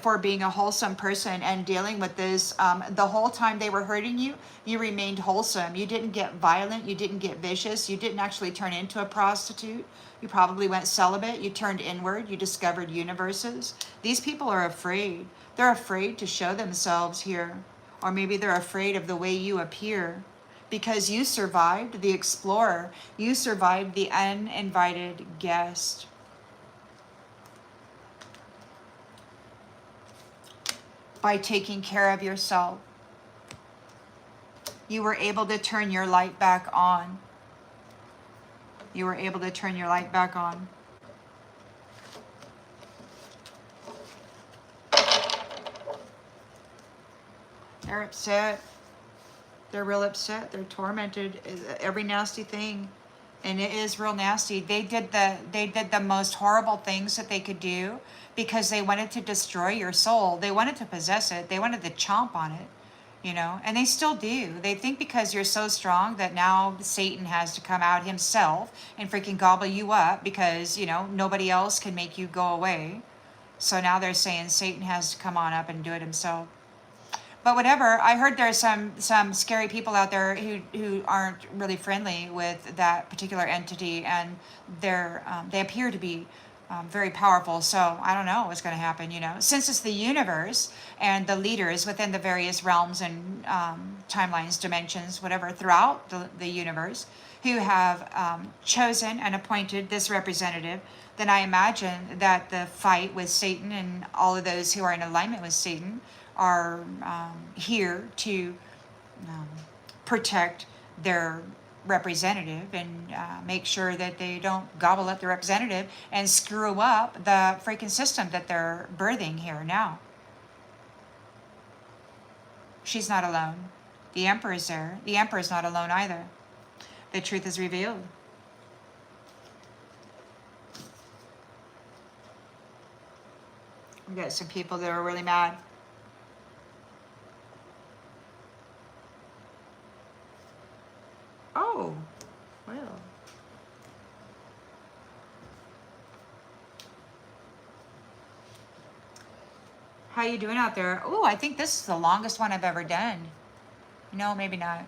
Speaker 1: for being a wholesome person and dealing with this. The whole time they were hurting you, you remained wholesome. You didn't get violent. You didn't get vicious. You didn't actually turn into a prostitute. You probably went celibate. You turned inward. You discovered universes. These people are afraid. They're afraid to show themselves here. Or maybe they're afraid of the way you appear. Because you survived the explorer. You survived the uninvited guest. By taking care of yourself, you were able to turn your light back on. You were able to turn your light back on. They're upset. They're real upset. They're tormented. Every nasty thing. And it is real nasty. They did the most horrible things that they could do because they wanted to destroy your soul. They wanted to possess it. They wanted to chomp on it, you know, and they still do. They think because you're so strong that now Satan has to come out himself and freaking gobble you up because, you know, nobody else can make you go away. So now they're saying Satan has to come on up and do it himself. But whatever, I heard there's some scary people out there who aren't really friendly with that particular entity, and they appear to be very powerful. So I don't know what's going to happen, you know. Since it's the universe and the leaders within the various realms and timelines, dimensions, whatever, throughout the universe, who have chosen and appointed this representative, then I imagine that the fight with Satan and all of those who are in alignment with Satan are here to protect their representative and make sure that they don't gobble up the representative and screw up the freaking system that they're birthing here now. She's not alone. The Emperor is there. The Emperor is not alone either. The truth is revealed. We got some people that are really mad. Oh, well. How you doing out there? Oh, I think this is the longest one I've ever done. No, maybe not.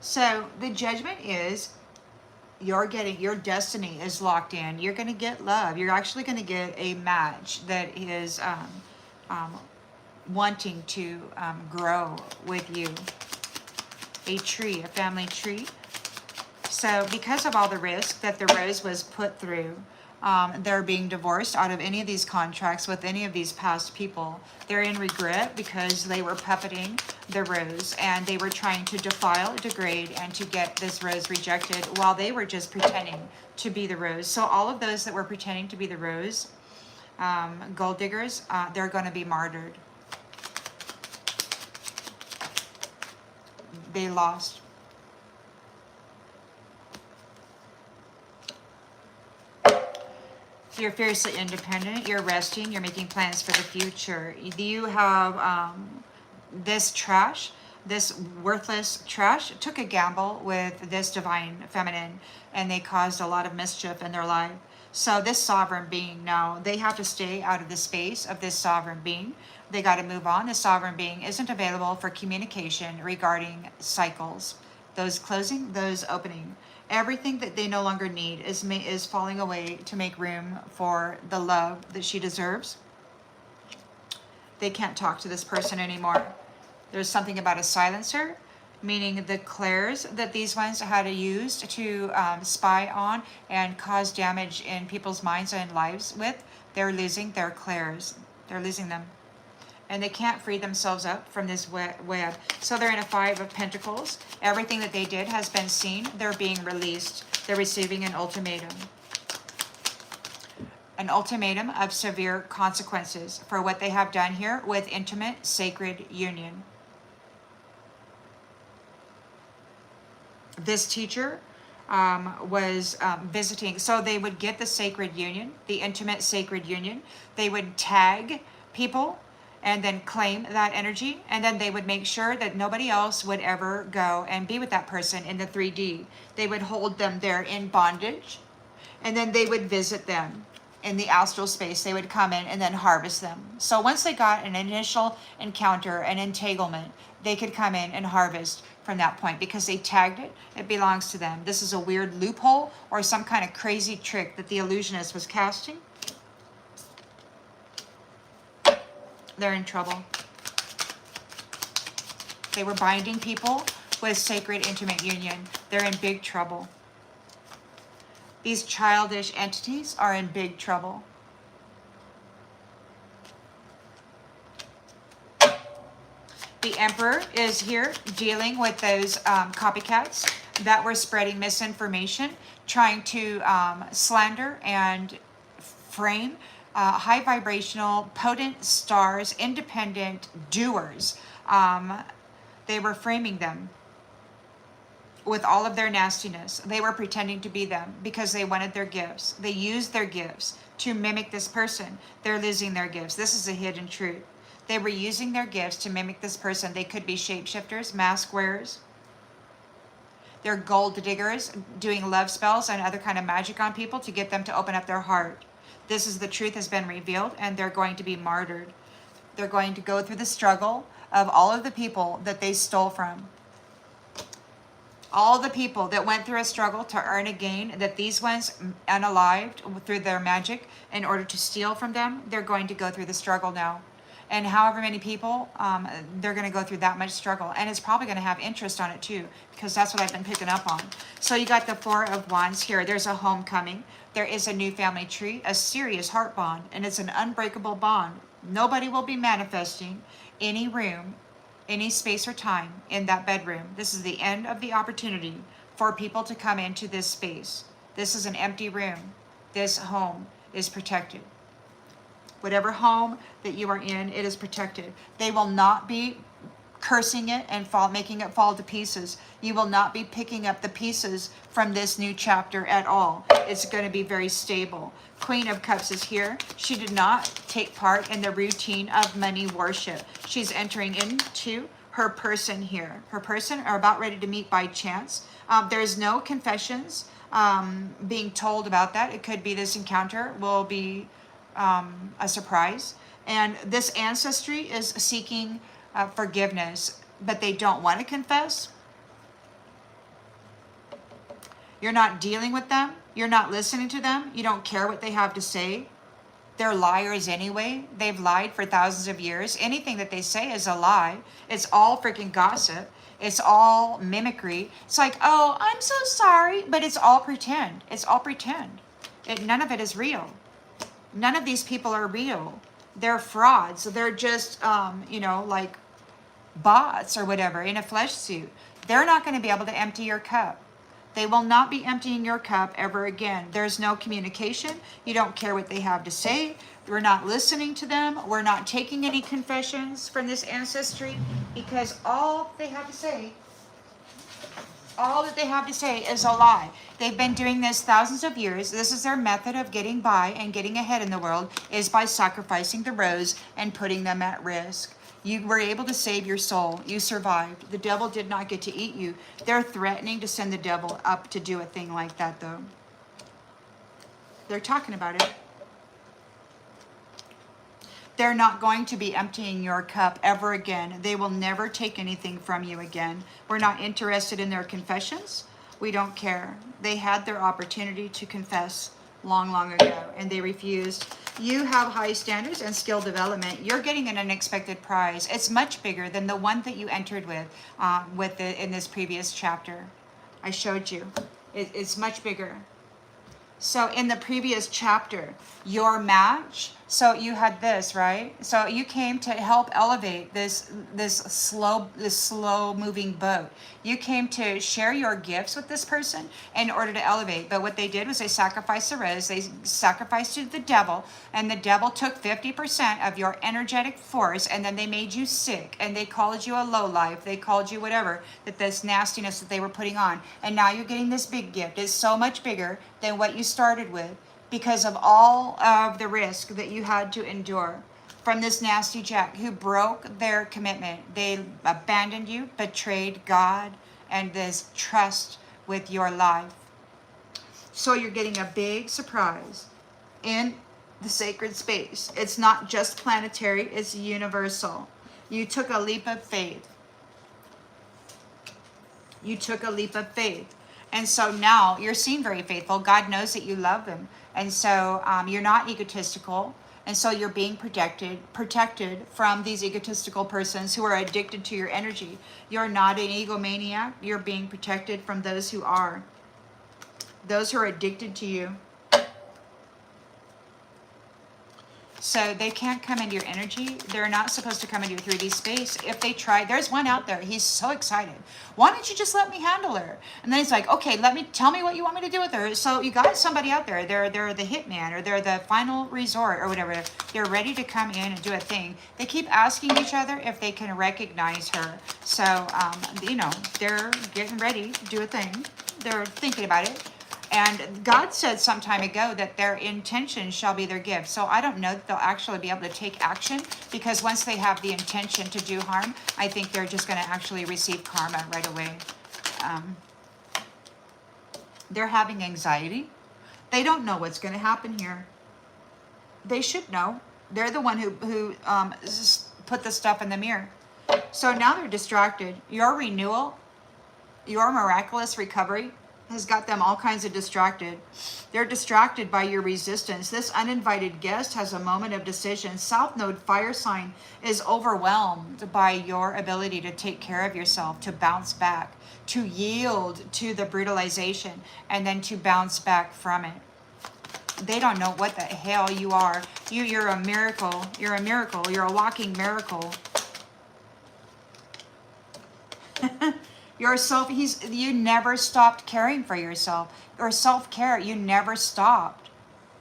Speaker 1: So the judgment is your destiny is locked in. You're going to get love. You're actually going to get a match that is wanting to grow with you. A tree, a family tree. So because of all the risk that the rose was put through, they're being divorced out of any of these contracts with any of these past people. They're in regret because they were puppeting the rose and they were trying to defile, degrade, and to get this rose rejected while they were just pretending to be the rose. So all of those that were pretending to be the rose, gold diggers, they're going to be martyred. They lost. You're fiercely independent. You're resting. You're making plans for the future. You have this trash, this worthless trash, took a gamble with this divine feminine, and they caused a lot of mischief in their life. So this sovereign being now, they have to stay out of the space of this sovereign being. They got to move on. The sovereign being isn't available for communication regarding cycles. Those closing, those opening. Everything that they no longer need is falling away to make room for the love that she deserves. They can't talk to this person anymore. There's something about a silencer. meaning the clairs that these ones had used to spy on and cause damage in people's minds and lives with, they're losing their clairs. They're losing them. And they can't free themselves up from this web. So they're in a 5 of Pentacles. Everything that they did has been seen. They're being released. They're receiving an ultimatum. An ultimatum of severe consequences for what they have done here with intimate, sacred union. This teacher was visiting. So they would get the sacred union, the intimate sacred union. They would tag people and then claim that energy. And then they would make sure that nobody else would ever go and be with that person in the 3D. They would hold them there in bondage. And then they would visit them in the astral space. They would come in and then harvest them. So once they got an initial encounter, an entanglement, they could come in and harvest from that point because they tagged it. It belongs to them. This is a weird loophole or some kind of crazy trick that the illusionist was casting. They're in trouble. They were binding people with sacred intimate union. They're in big trouble. These childish entities are in big trouble. The Emperor is here dealing with those copycats that were spreading misinformation, trying to slander and frame high vibrational, potent stars, independent doers. They were framing them with all of their nastiness. They were pretending to be them because they wanted their gifts. They used their gifts to mimic this person. They're losing their gifts. This is a hidden truth. They were using their gifts to mimic this person. They could be shapeshifters, mask wearers. They're gold diggers, doing love spells and other kind of magic on people to get them to open up their heart. This is the truth has been revealed, and they're going to be martyred. They're going to go through the struggle of all of the people that they stole from. All the people that went through a struggle to earn a gain that these ones unalived through their magic in order to steal from them, they're going to go through the struggle now. And however many people, they're going to go through that much struggle. And it's probably going to have interest on it too, because that's what I've been picking up on. So you got the 4 of Wands here. There's a homecoming. There is a new family tree, a serious heart bond, and it's an unbreakable bond. Nobody will be manifesting any room, any space or time in that bedroom. This is the end of the opportunity for people to come into this space. This is an empty room. This home is protected. Whatever home that you are in, it is protected. They will not be cursing it and making it fall to pieces. You will not be picking up the pieces from this new chapter at all. It's going to be very stable. Queen of Cups is here. She did not take part in the routine of money worship. She's entering into her person here. Her person are about ready to meet by chance. There's no confessions being told about that. It could be this encounter will be a surprise. And this ancestry is seeking forgiveness, but they don't want to confess. You're not dealing with them. You're not listening to them. You don't care what they have to say. They're liars anyway. They've lied for thousands of years. Anything that they say is a lie. It's all freaking gossip. It's all mimicry. It's like, oh, I'm so sorry, but it's all pretend. It's all pretend. None of it is real. None of these people are real. They're frauds. They're just, like bots or whatever in a flesh suit. They're not going to be able to empty your cup. They will not be emptying your cup ever again. There's no communication. You don't care what they have to say. We're not listening to them. We're not taking any confessions from this ancestry because all that they have to say is a lie. They've been doing this thousands of years. This is their method of getting by and getting ahead in the world, is by sacrificing the rose and putting them at risk. You were able to save your soul. You survived. The devil did not get to eat you. They're threatening to send the devil up to do a thing like that, though. They're talking about it. They're not going to be emptying your cup ever again. They will never take anything from you again. We're not interested in their confessions. We don't care. They had their opportunity to confess. long, long ago, and they refused. You have high standards and skill development. You're getting an unexpected prize. It's much bigger than the one that you entered with, in this previous chapter. I showed you. It's much bigger. So in the previous chapter, your match, so you had this, right? So you came to help elevate this slow moving boat. You came to share your gifts with this person in order to elevate. But what they did was they sacrificed the rose, they sacrificed to the devil, and the devil took 50% of your energetic force, and then they made you sick, and they called you a lowlife, they called you whatever, that this nastiness that they were putting on. And now you're getting this big gift. It's so much bigger than what you started with, because of all of the risk that you had to endure from this nasty jack who broke their commitment. They abandoned you, betrayed God and this trust with your life. So you're getting a big surprise in the sacred space. It's not just planetary, it's universal. You took a leap of faith. You took a leap of faith. And so now you're seen very faithful. God knows that you love him. And so you're not egotistical. And so you're being protected from these egotistical persons who are addicted to your energy. You're not an egomaniac. You're being protected from those who are. Those who are addicted to you. So they can't come into your energy. They're not supposed to come into your 3D space. If they try, there's one out there. He's so excited. Why don't you just let me handle her? And then he's like, okay, tell me what you want me to do with her. So you got somebody out there. They're the hitman, or they're the final resort, or whatever. They're ready to come in and do a thing. They keep asking each other if they can recognize her. So, they're getting ready to do a thing. They're thinking about it. And God said some time ago that their intention shall be their gift. So I don't know that they'll actually be able to take action, because once they have the intention to do harm, I think they're just going to actually receive karma right away. They're having anxiety. They don't know what's going to happen here. They should know. They're the one who put the stuff in the mirror. So now they're distracted. Your renewal, your miraculous recovery has got them all kinds of distracted. They're distracted by your resistance. This uninvited guest has a moment of decision. South Node fire sign is overwhelmed by your ability to take care of yourself, to bounce back, to yield to the brutalization, and then to bounce back from it. They don't know what the hell you are. You're a miracle. You're a miracle. You're a walking miracle. You never stopped caring for yourself. Or self-care, you never stopped.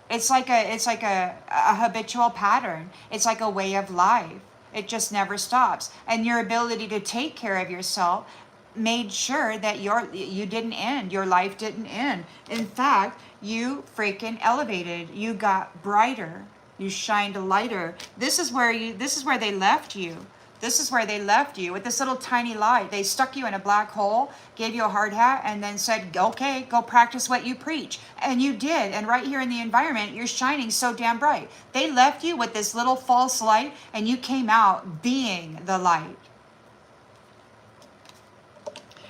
Speaker 1: It's like a habitual pattern. It's like a way of life. It just never stops. And your ability to take care of yourself made sure that you didn't end. Your life didn't end. In fact, you freaking elevated. You got brighter. You shined lighter. This is where they left you. This is where they left you, with this little tiny light. They stuck you in a black hole, gave you a hard hat, and then said, okay, go practice what you preach. And you did. And right here in the environment, you're shining so damn bright. They left you with this little false light, and you came out being the light.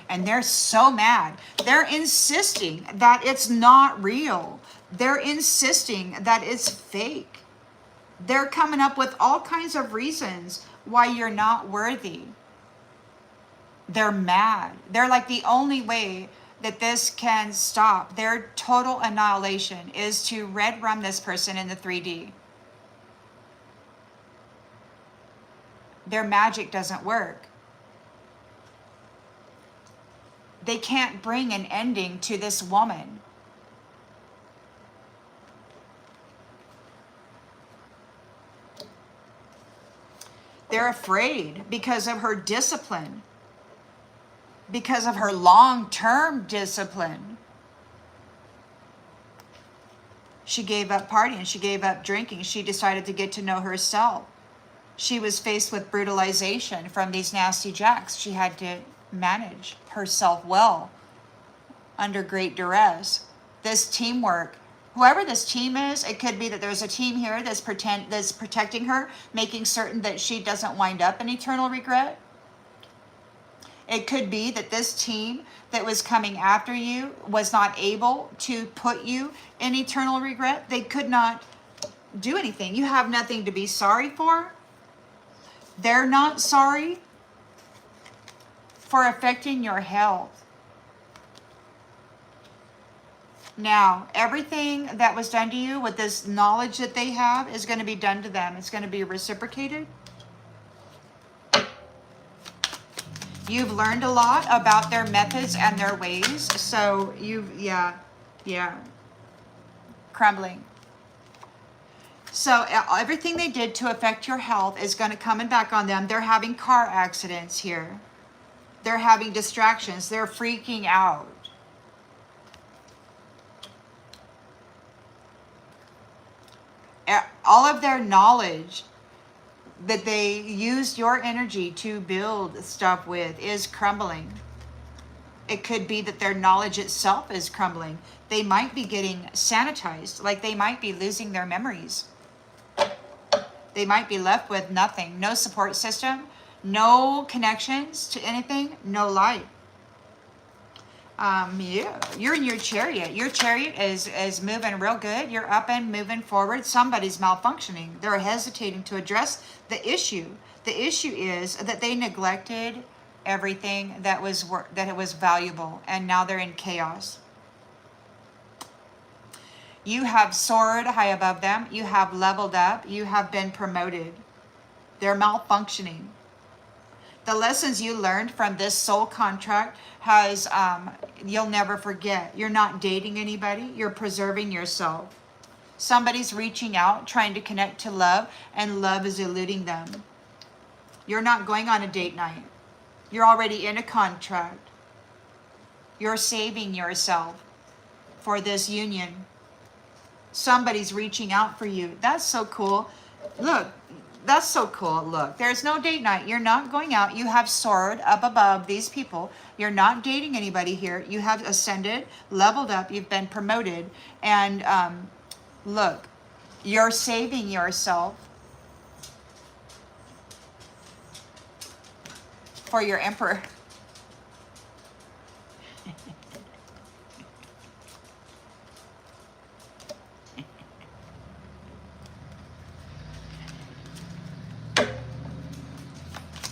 Speaker 1: And they're so mad. They're insisting that it's not real. They're insisting that it's fake. They're coming up with all kinds of reasons why you're not worthy. They're mad. They're like, the only way that this can stop their total annihilation is to red rum this person in the 3D. Their magic doesn't work. They can't bring an ending to this woman. They're afraid because of her discipline, because of her long-term discipline. She gave up partying. She gave up drinking. She decided to get to know herself. She was faced with brutalization from these nasty jacks. She had to manage herself well under great duress. This teamwork, whoever this team is, it could be that there's a team here that's protecting her, making certain that she doesn't wind up in eternal regret. It could be that this team that was coming after you was not able to put you in eternal regret. They could not do anything. You have nothing to be sorry for. They're not sorry for affecting your health. Now, everything that was done to you with this knowledge that they have is going to be done to them. It's going to be reciprocated. You've learned a lot about their methods and their ways. So yeah, crumbling. So everything they did to affect your health is going to come back on them. They're having car accidents here. They're having distractions. They're freaking out. All of their knowledge that they used your energy to build stuff with is crumbling. It could be that their knowledge itself is crumbling. They might be getting sanitized, like they might be losing their memories. They might be left with nothing, no support system, no connections to anything, no light. Yeah, you're in your chariot. Your chariot is moving real good. You're up and moving forward. Somebody's malfunctioning. They're hesitating to address the issue. The issue is that they neglected everything that it was valuable, and now they're in chaos. You have soared high above them. You have leveled up. You have been promoted. They're malfunctioning. The lessons you learned from this soul contract has, you'll never forget. You're not dating anybody. You're preserving yourself. Somebody's reaching out, trying to connect to love, and love is eluding them. You're not going on a date night. You're already in a contract. You're saving yourself for this union. Somebody's reaching out for you. That's so cool. Look. That's so cool. Look, there's no date night. You're not going out. You have soared up above these people. You're not dating anybody here. You have ascended, leveled up. You've been promoted. And look, you're saving yourself for your emperor.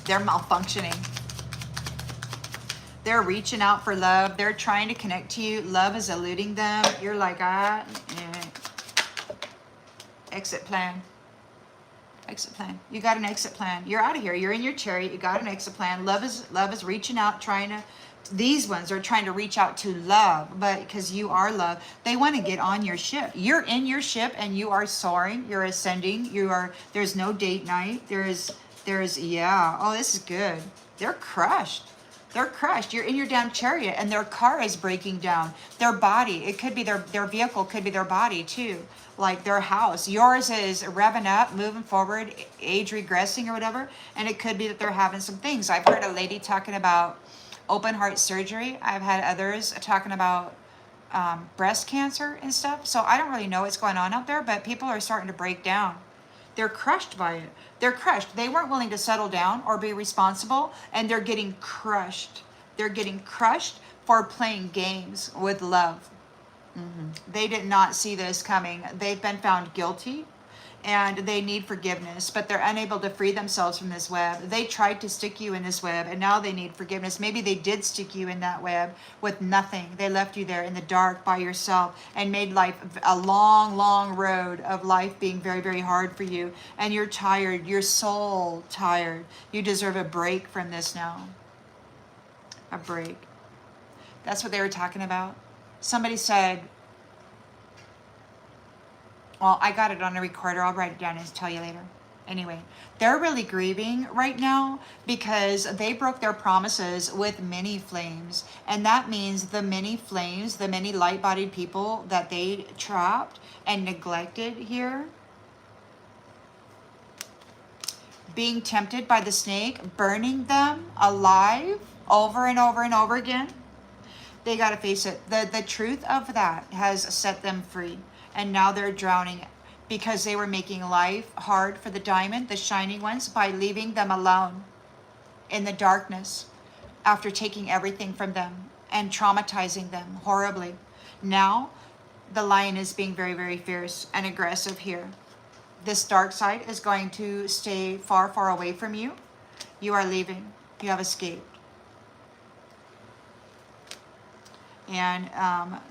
Speaker 1: They're malfunctioning. They're reaching out for love. They're trying to connect to you. Love is eluding them. You're like, exit plan. Exit plan. You got an exit plan. You're out of here. You're in your chariot. You got an exit plan. Love is reaching out, trying to. These ones are trying to reach out to love, but because you are love, they want to get on your ship. You're in your ship and you are soaring. You're ascending. There's no date night. Yeah. Oh, this is good. They're crushed. They're crushed. You're in your damn chariot and their car is breaking down. Their body, it could be their vehicle, could be their body too. Like their house. Yours is revving up, moving forward, age regressing or whatever. And it could be that they're having some things. I've heard a lady talking about open heart surgery. I've had others talking about breast cancer and stuff. So I don't really know what's going on out there, but people are starting to break down. They're crushed by it. They're crushed. They weren't willing to settle down or be responsible, and they're getting crushed. They're getting crushed for playing games with love. They did not see this coming. They've been found guilty, and they need forgiveness, but they're unable to free themselves from this web. They tried to stick you in this web, and now they need forgiveness. Maybe they did stick you in that web with nothing. They left you there in the dark by yourself and made life a long, long road of life being very, very hard for you. And you're tired. Your soul tired. You deserve a break from this now. A break. That's what they were talking about. Somebody said, well, I got it on a recorder. I'll write it down and tell you later. Anyway, they're really grieving right now because they broke their promises with many flames. And that means the many flames, the many light-bodied people that they trapped and neglected here, being tempted by the snake, burning them alive over and over and over again. They got to face it. The truth of that has set them free. And now they're drowning because they were making life hard for the diamond, the shining ones, by leaving them alone in the darkness. after taking everything from them and traumatizing them horribly. Now, the lion is being very, very fierce and aggressive here. This dark side is going to stay far, far away from you. You are leaving. You have escaped. And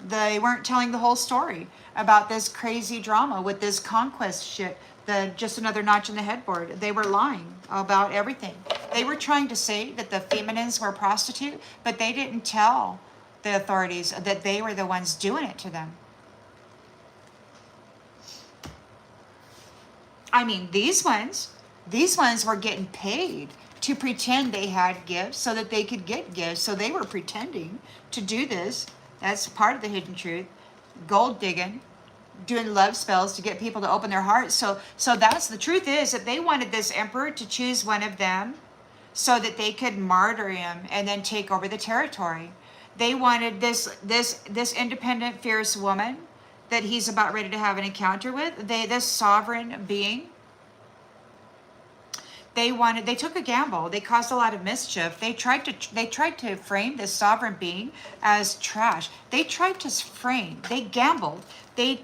Speaker 1: they weren't telling the whole story about this crazy drama with this conquest shit, just another notch in the headboard. They were lying about everything. They were trying to say that the feminines were prostitute, but they didn't tell the authorities that they were the ones doing it to them. I mean, these ones were getting paid to pretend they had gifts so that they could get gifts. So they were pretending to do this. That's part of the hidden truth. Gold digging, doing love spells to get people to open their hearts. So that's the truth, is that they wanted this emperor to choose one of them so that they could martyr him and then take over the territory. They wanted this independent, fierce woman that he's about ready to have an encounter with. This sovereign being. They took a gamble. They caused a lot of mischief. They tried to frame this sovereign being as trash. They gambled. They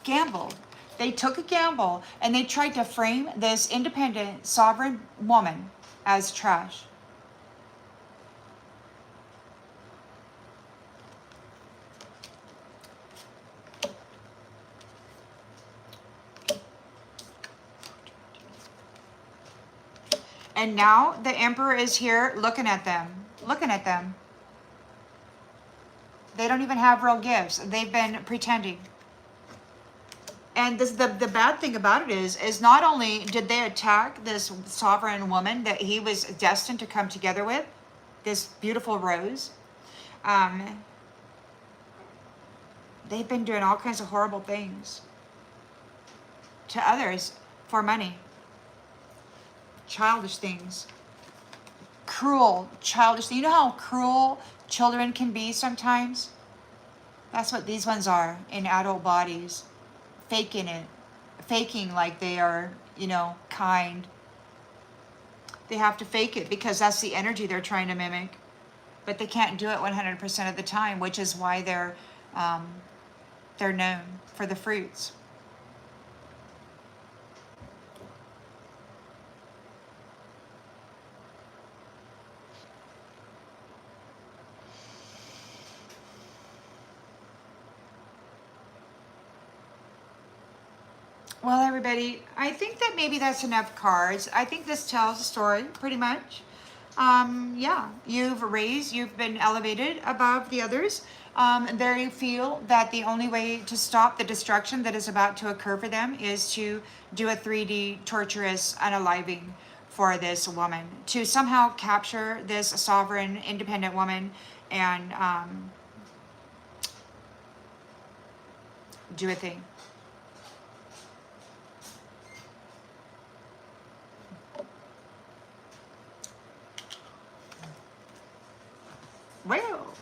Speaker 1: gambled. They took a gamble and they tried to frame this independent sovereign woman as trash. And now the emperor is here looking at them. They don't even have real gifts. They've been pretending. And the bad thing about it is not only did they attack this sovereign woman that he was destined to come together with, this beautiful rose, they've been doing all kinds of horrible things to others for money. Childish things. Cruel, childish. You know how cruel children can be sometimes? That's what these ones are in adult bodies. Faking it. Faking like they are, kind. They have to fake it because that's the energy they're trying to mimic. But they can't do it 100% of the time, which is why they're known for the fruits. Well, everybody, I think that maybe that's enough cards. I think this tells the story pretty much. Yeah, you've been elevated above the others. They feel that the only way to stop the destruction that is about to occur for them is to do a 3D torturous unaliving for this woman, to somehow capture this sovereign, independent woman and do a thing. Well,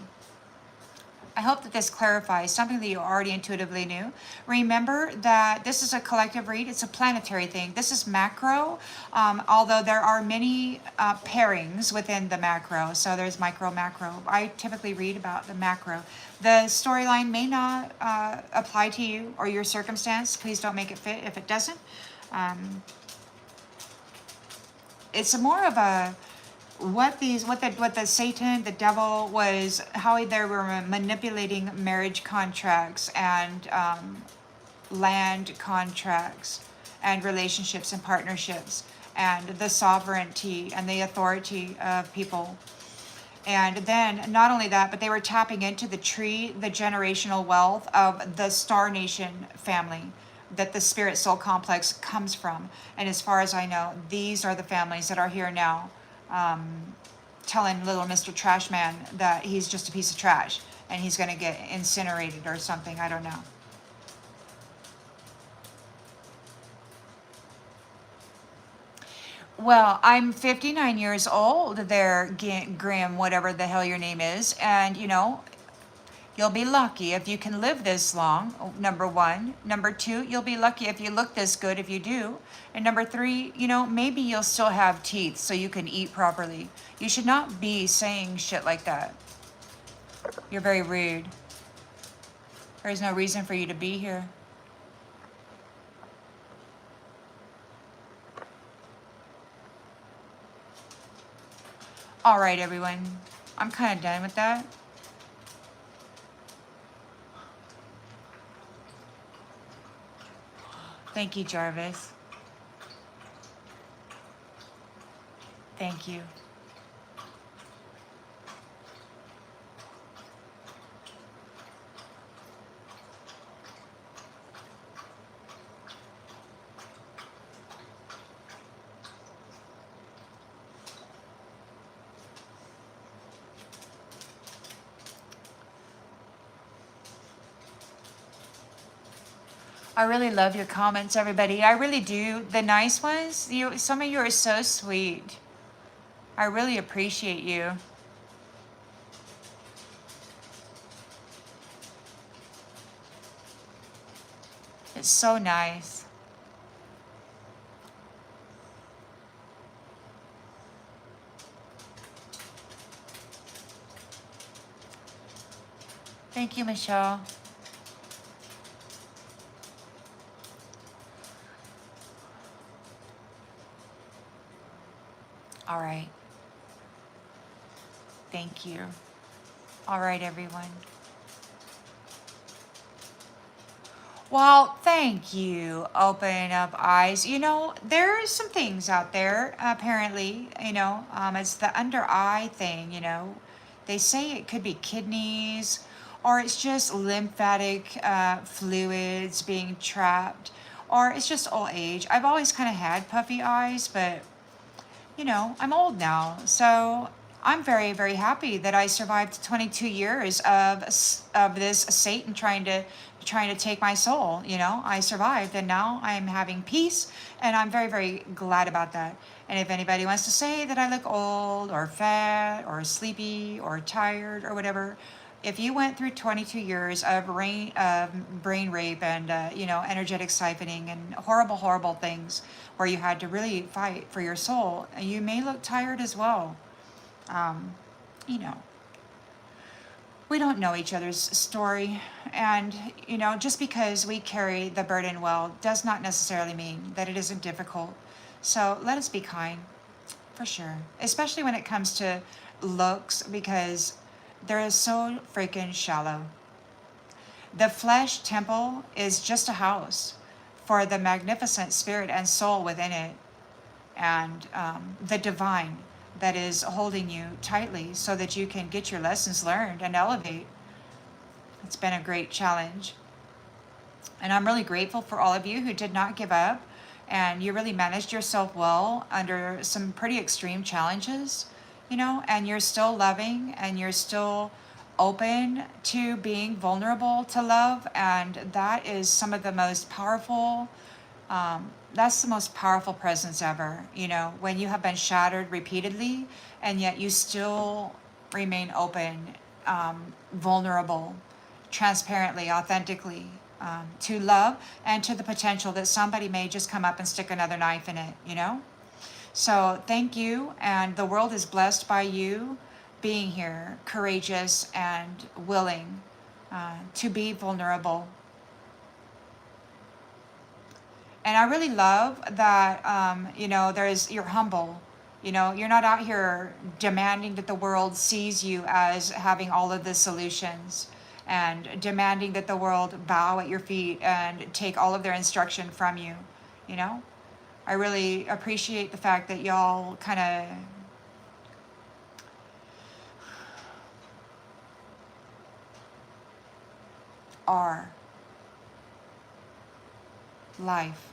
Speaker 1: I hope that this clarifies something that you already intuitively knew. Remember that this is a collective read. It's a planetary thing. This is macro, although there are many pairings within the macro. So there's micro, macro. I typically read about the macro. The storyline may not apply to you or your circumstance. Please don't make it fit if it doesn't. It's more of a what the Satan, the devil was, how they were manipulating marriage contracts and land contracts and relationships and partnerships and the sovereignty and the authority of people. And then not only that, but they were tapping into the generational wealth of the Star Nation family that the Spirit Soul Complex comes from. And as far as I know, these are the families that are here now, telling little Mr. Trashman that he's just a piece of trash and he's going to get incinerated or something. I don't know. Well, I'm 59 years old there, Grim, whatever the hell your name is. And, you'll You'll be lucky if you can live this long, number one. Number two, you'll be lucky if you look this good if you do. And number three, you know, maybe you'll still have teeth so you can eat properly. You should not be saying shit like that. You're very rude. There's no reason for you to be here. All right, everyone. I'm kind of done with that. Thank you, Jarvis. Thank you. I really love your comments, everybody. I really do. The nice ones, some of you are so sweet. I really appreciate you. It's so nice. Thank you, Michelle. All right. Thank you. All right, everyone. Well, thank you, Open Up Eyes. You know, there are some things out there, apparently, it's the under eye thing, They say it could be kidneys or it's just lymphatic fluids being trapped or it's just old age. I've always kind of had puffy eyes, but I'm old now, so I'm very, very happy that I survived 22 years of this Satan trying to take my soul. I survived, and now I'm having peace, and I'm very, very glad about that. And if anybody wants to say that I look old or fat or sleepy or tired or whatever, if you went through 22 years of brain rape and energetic siphoning and horrible, horrible things where you had to really fight for your soul, you may look tired as well. Um, you know, we don't know each other's story, and just because we carry the burden well does not necessarily mean that it isn't difficult. So let us be kind, for sure, especially when it comes to looks, because they're so freaking shallow. The flesh temple is just a house for the magnificent spirit and soul within it, and the divine that is holding you tightly so that you can get your lessons learned and elevate. It's been a great challenge. And I'm really grateful for all of you who did not give up and you really managed yourself well under some pretty extreme challenges, and you're still loving and you're still open to being vulnerable to love. And that is some of the most powerful, that's the most powerful presence ever, when you have been shattered repeatedly and yet you still remain open, vulnerable, transparently, authentically, to love and to the potential that somebody may just come up and stick another knife in it, So thank you. And the world is blessed by you being here, courageous and willing to be vulnerable. And I really love that, you're humble. You're not out here demanding that the world sees you as having all of the solutions and demanding that the world bow at your feet and take all of their instruction from you. I really appreciate the fact that y'all kind of are life,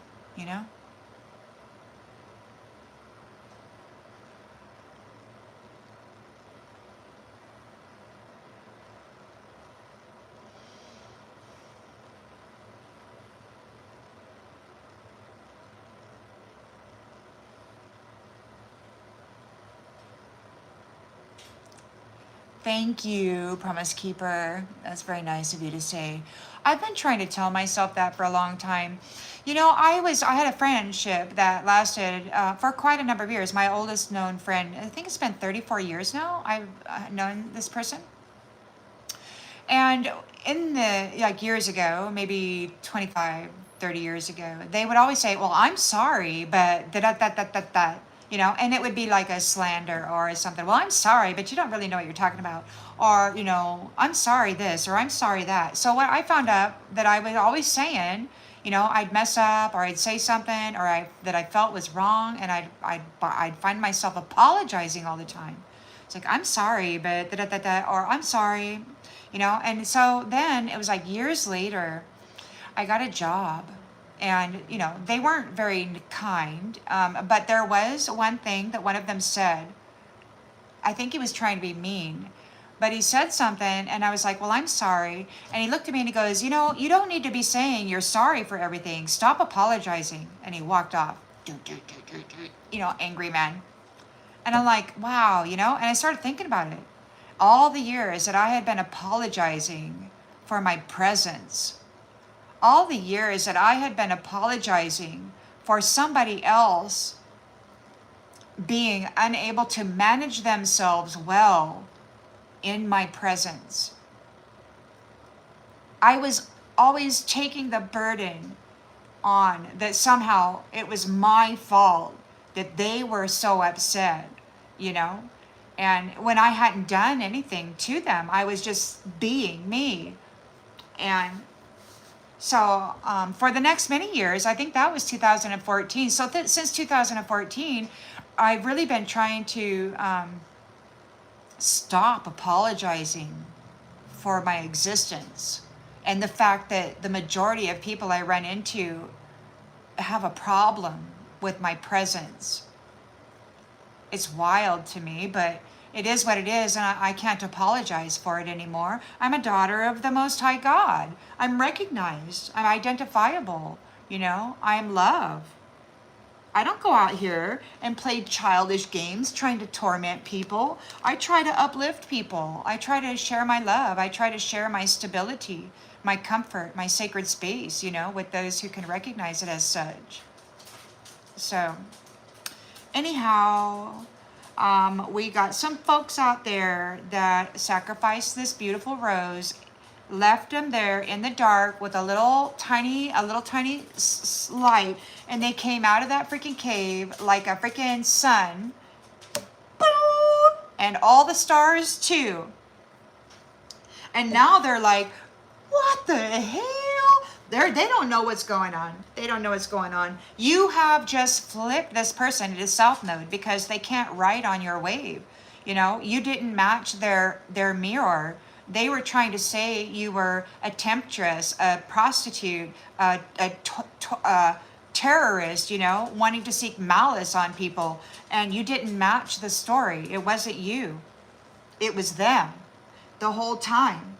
Speaker 1: Thank you, Promise Keeper. That's very nice of you to say. I've been trying to tell myself that for a long time. You know, I had a friendship that lasted for quite a number of years. My oldest known friend, I think it's been 34 years now. I've known this person. And in the, like years ago, maybe 25, 30 years ago, they would always say, well, I'm sorry, but that, you know, and it would be like a slander or something. Well, I'm sorry, but you don't really know what you're talking about. Or, you know, I'm sorry this, or I'm sorry that. So what I found out that I was always saying, you know, I'd mess up or I'd say something or that I felt was wrong, and I'd find myself apologizing all the time. It's like, I'm sorry, but or I'm sorry, you know. And so then it was like years later, I got a job, and you know, they weren't very kind, but there was one thing that one of them said. I think he was trying to be mean, but he said something, and I was like, well, I'm sorry. And he looked at me and he goes, you know, you don't need to be saying you're sorry for everything. Stop apologizing. And he walked off. You know, angry man. And I'm like, wow, you know, and I started thinking about it. All the years that I had been apologizing for my presence, all the years that I had been apologizing for somebody else being unable to manage themselves well in my presence, I was always taking the burden on that somehow it was my fault that they were so upset, you know? And when I hadn't done anything to them, I was just being me. And so for the next many years, I think that was 2014. So since 2014, I've really been trying to stop apologizing for my existence and the fact that the majority of people I run into have a problem with my presence. It's wild to me, but it is what it is, and I can't apologize for it anymore. I'm a daughter of the Most High God. I'm recognized. I'm identifiable. You know, I'm love. I don't go out here and play childish games trying to torment people. I try to uplift people. I try to share my love. I try to share my stability, my comfort, my sacred space, you know, with those who can recognize it as such. So, anyhow, we got some folks out there that sacrificed this beautiful rose, left them there in the dark with a little tiny light, and they came out of that freaking cave like a freaking sun, and all the stars too. And now they're like, what the hell? They don't know what's going on. They don't know what's going on. You have just flipped this person into south node because they can't ride on your wave. You know, you didn't match their mirror. They were trying to say you were a temptress, a prostitute, a terrorist, you know, wanting to seek malice on people. And you didn't match the story. It wasn't you. It was them the whole time.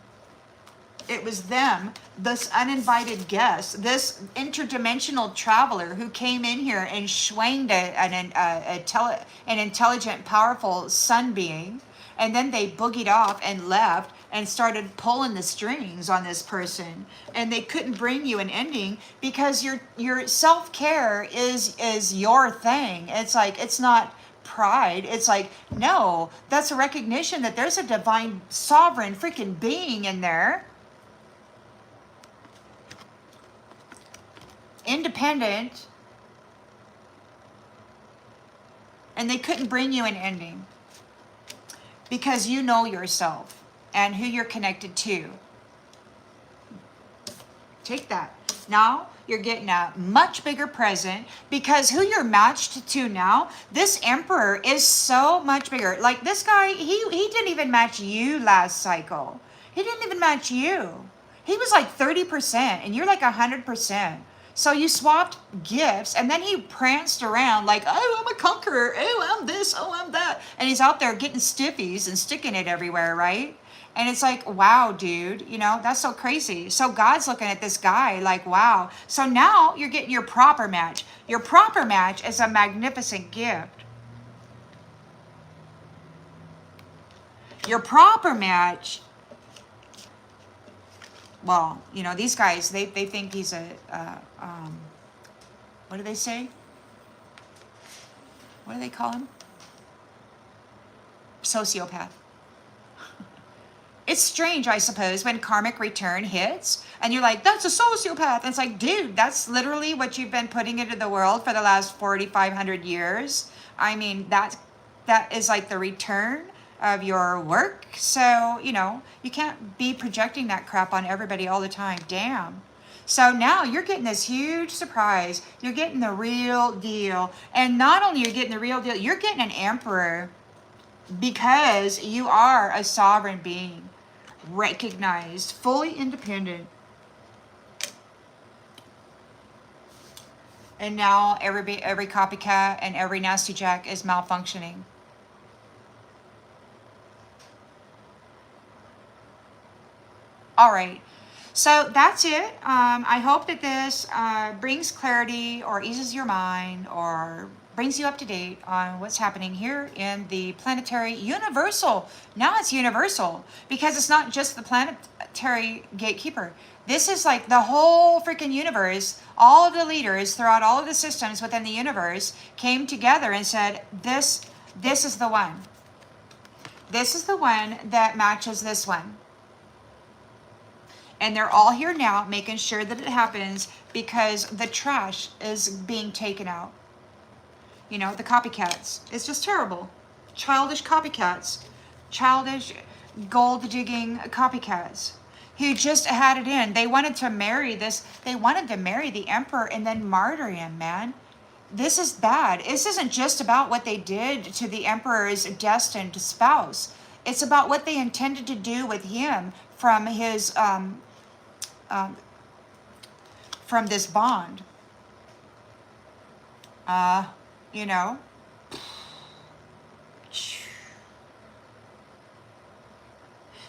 Speaker 1: It was them, this uninvited guest, this interdimensional traveler who came in here and schwanged an intelligent, powerful sun being. And then they boogied off and left and started pulling the strings on this person. And they couldn't bring you an ending because your self-care is your thing. It's like, it's not pride. It's like, no, that's a recognition that there's a divine, sovereign freaking being in there. Independent, and they couldn't bring you an ending because you know yourself and who you're connected to. Take that. Now you're getting a much bigger present because who you're matched to now, this emperor is so much bigger. Like this guy, he didn't even match you last cycle. He didn't even match you. He was like 30% and you're like 100%. So you swapped gifts, and then he pranced around like, oh, I'm a conqueror. Oh, I'm this. Oh, I'm that. And he's out there getting stiffies and sticking it everywhere, right? And it's like, wow, dude, you know, that's so crazy. So God's looking at this guy like, wow. So now you're getting your proper match. Your proper match is a magnificent gift. Your proper match, well, you know, these guys, they think he's a, what do they say? What do they call him? Sociopath. It's strange, I suppose, when karmic return hits and you're like, that's a sociopath. And it's like, dude, that's literally what you've been putting into the world for the last 4,500 years. I mean, that is like the return of your work. So, you know, you can't be projecting that crap on everybody all the time. Damn. So now you're getting this huge surprise. You're getting the real deal. And not only you're getting the real deal, you're getting an emperor because you are a sovereign being. Recognized, fully independent. And now every copycat and every nasty jack is malfunctioning. All right, so that's it. I hope that this brings clarity or eases your mind or brings you up to date on what's happening here in the planetary universal. Now it's universal because it's not just the planetary gatekeeper. This is like the whole freaking universe. All of the leaders throughout all of the systems within the universe came together and said, this is the one. This is the one that matches this one. And they're all here now making sure that it happens because the trash is being taken out. You know, the copycats. It's just terrible. Childish copycats. Childish gold digging copycats. Who just had it in. They wanted to marry this. They wanted to marry the emperor and then martyr him, man. This is bad. This isn't just about what they did to the emperor's destined spouse. It's about what they intended to do with him from his, from this bond. You know,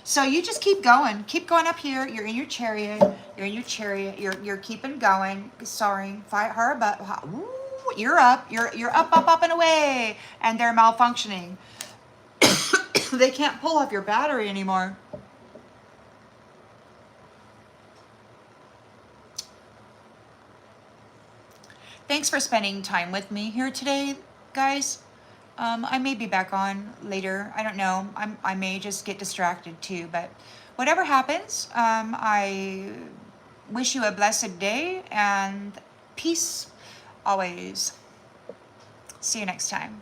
Speaker 1: so you just keep going up here. You're in your chariot. You're keeping going, soaring, fight hard, but you're up. You're up and away, and they're malfunctioning. They can't pull off your battery anymore. Thanks for spending time with me here today, guys. I may be back on later. I don't know. I may just get distracted too. But whatever happens, I wish you a blessed day and peace always. See you next time.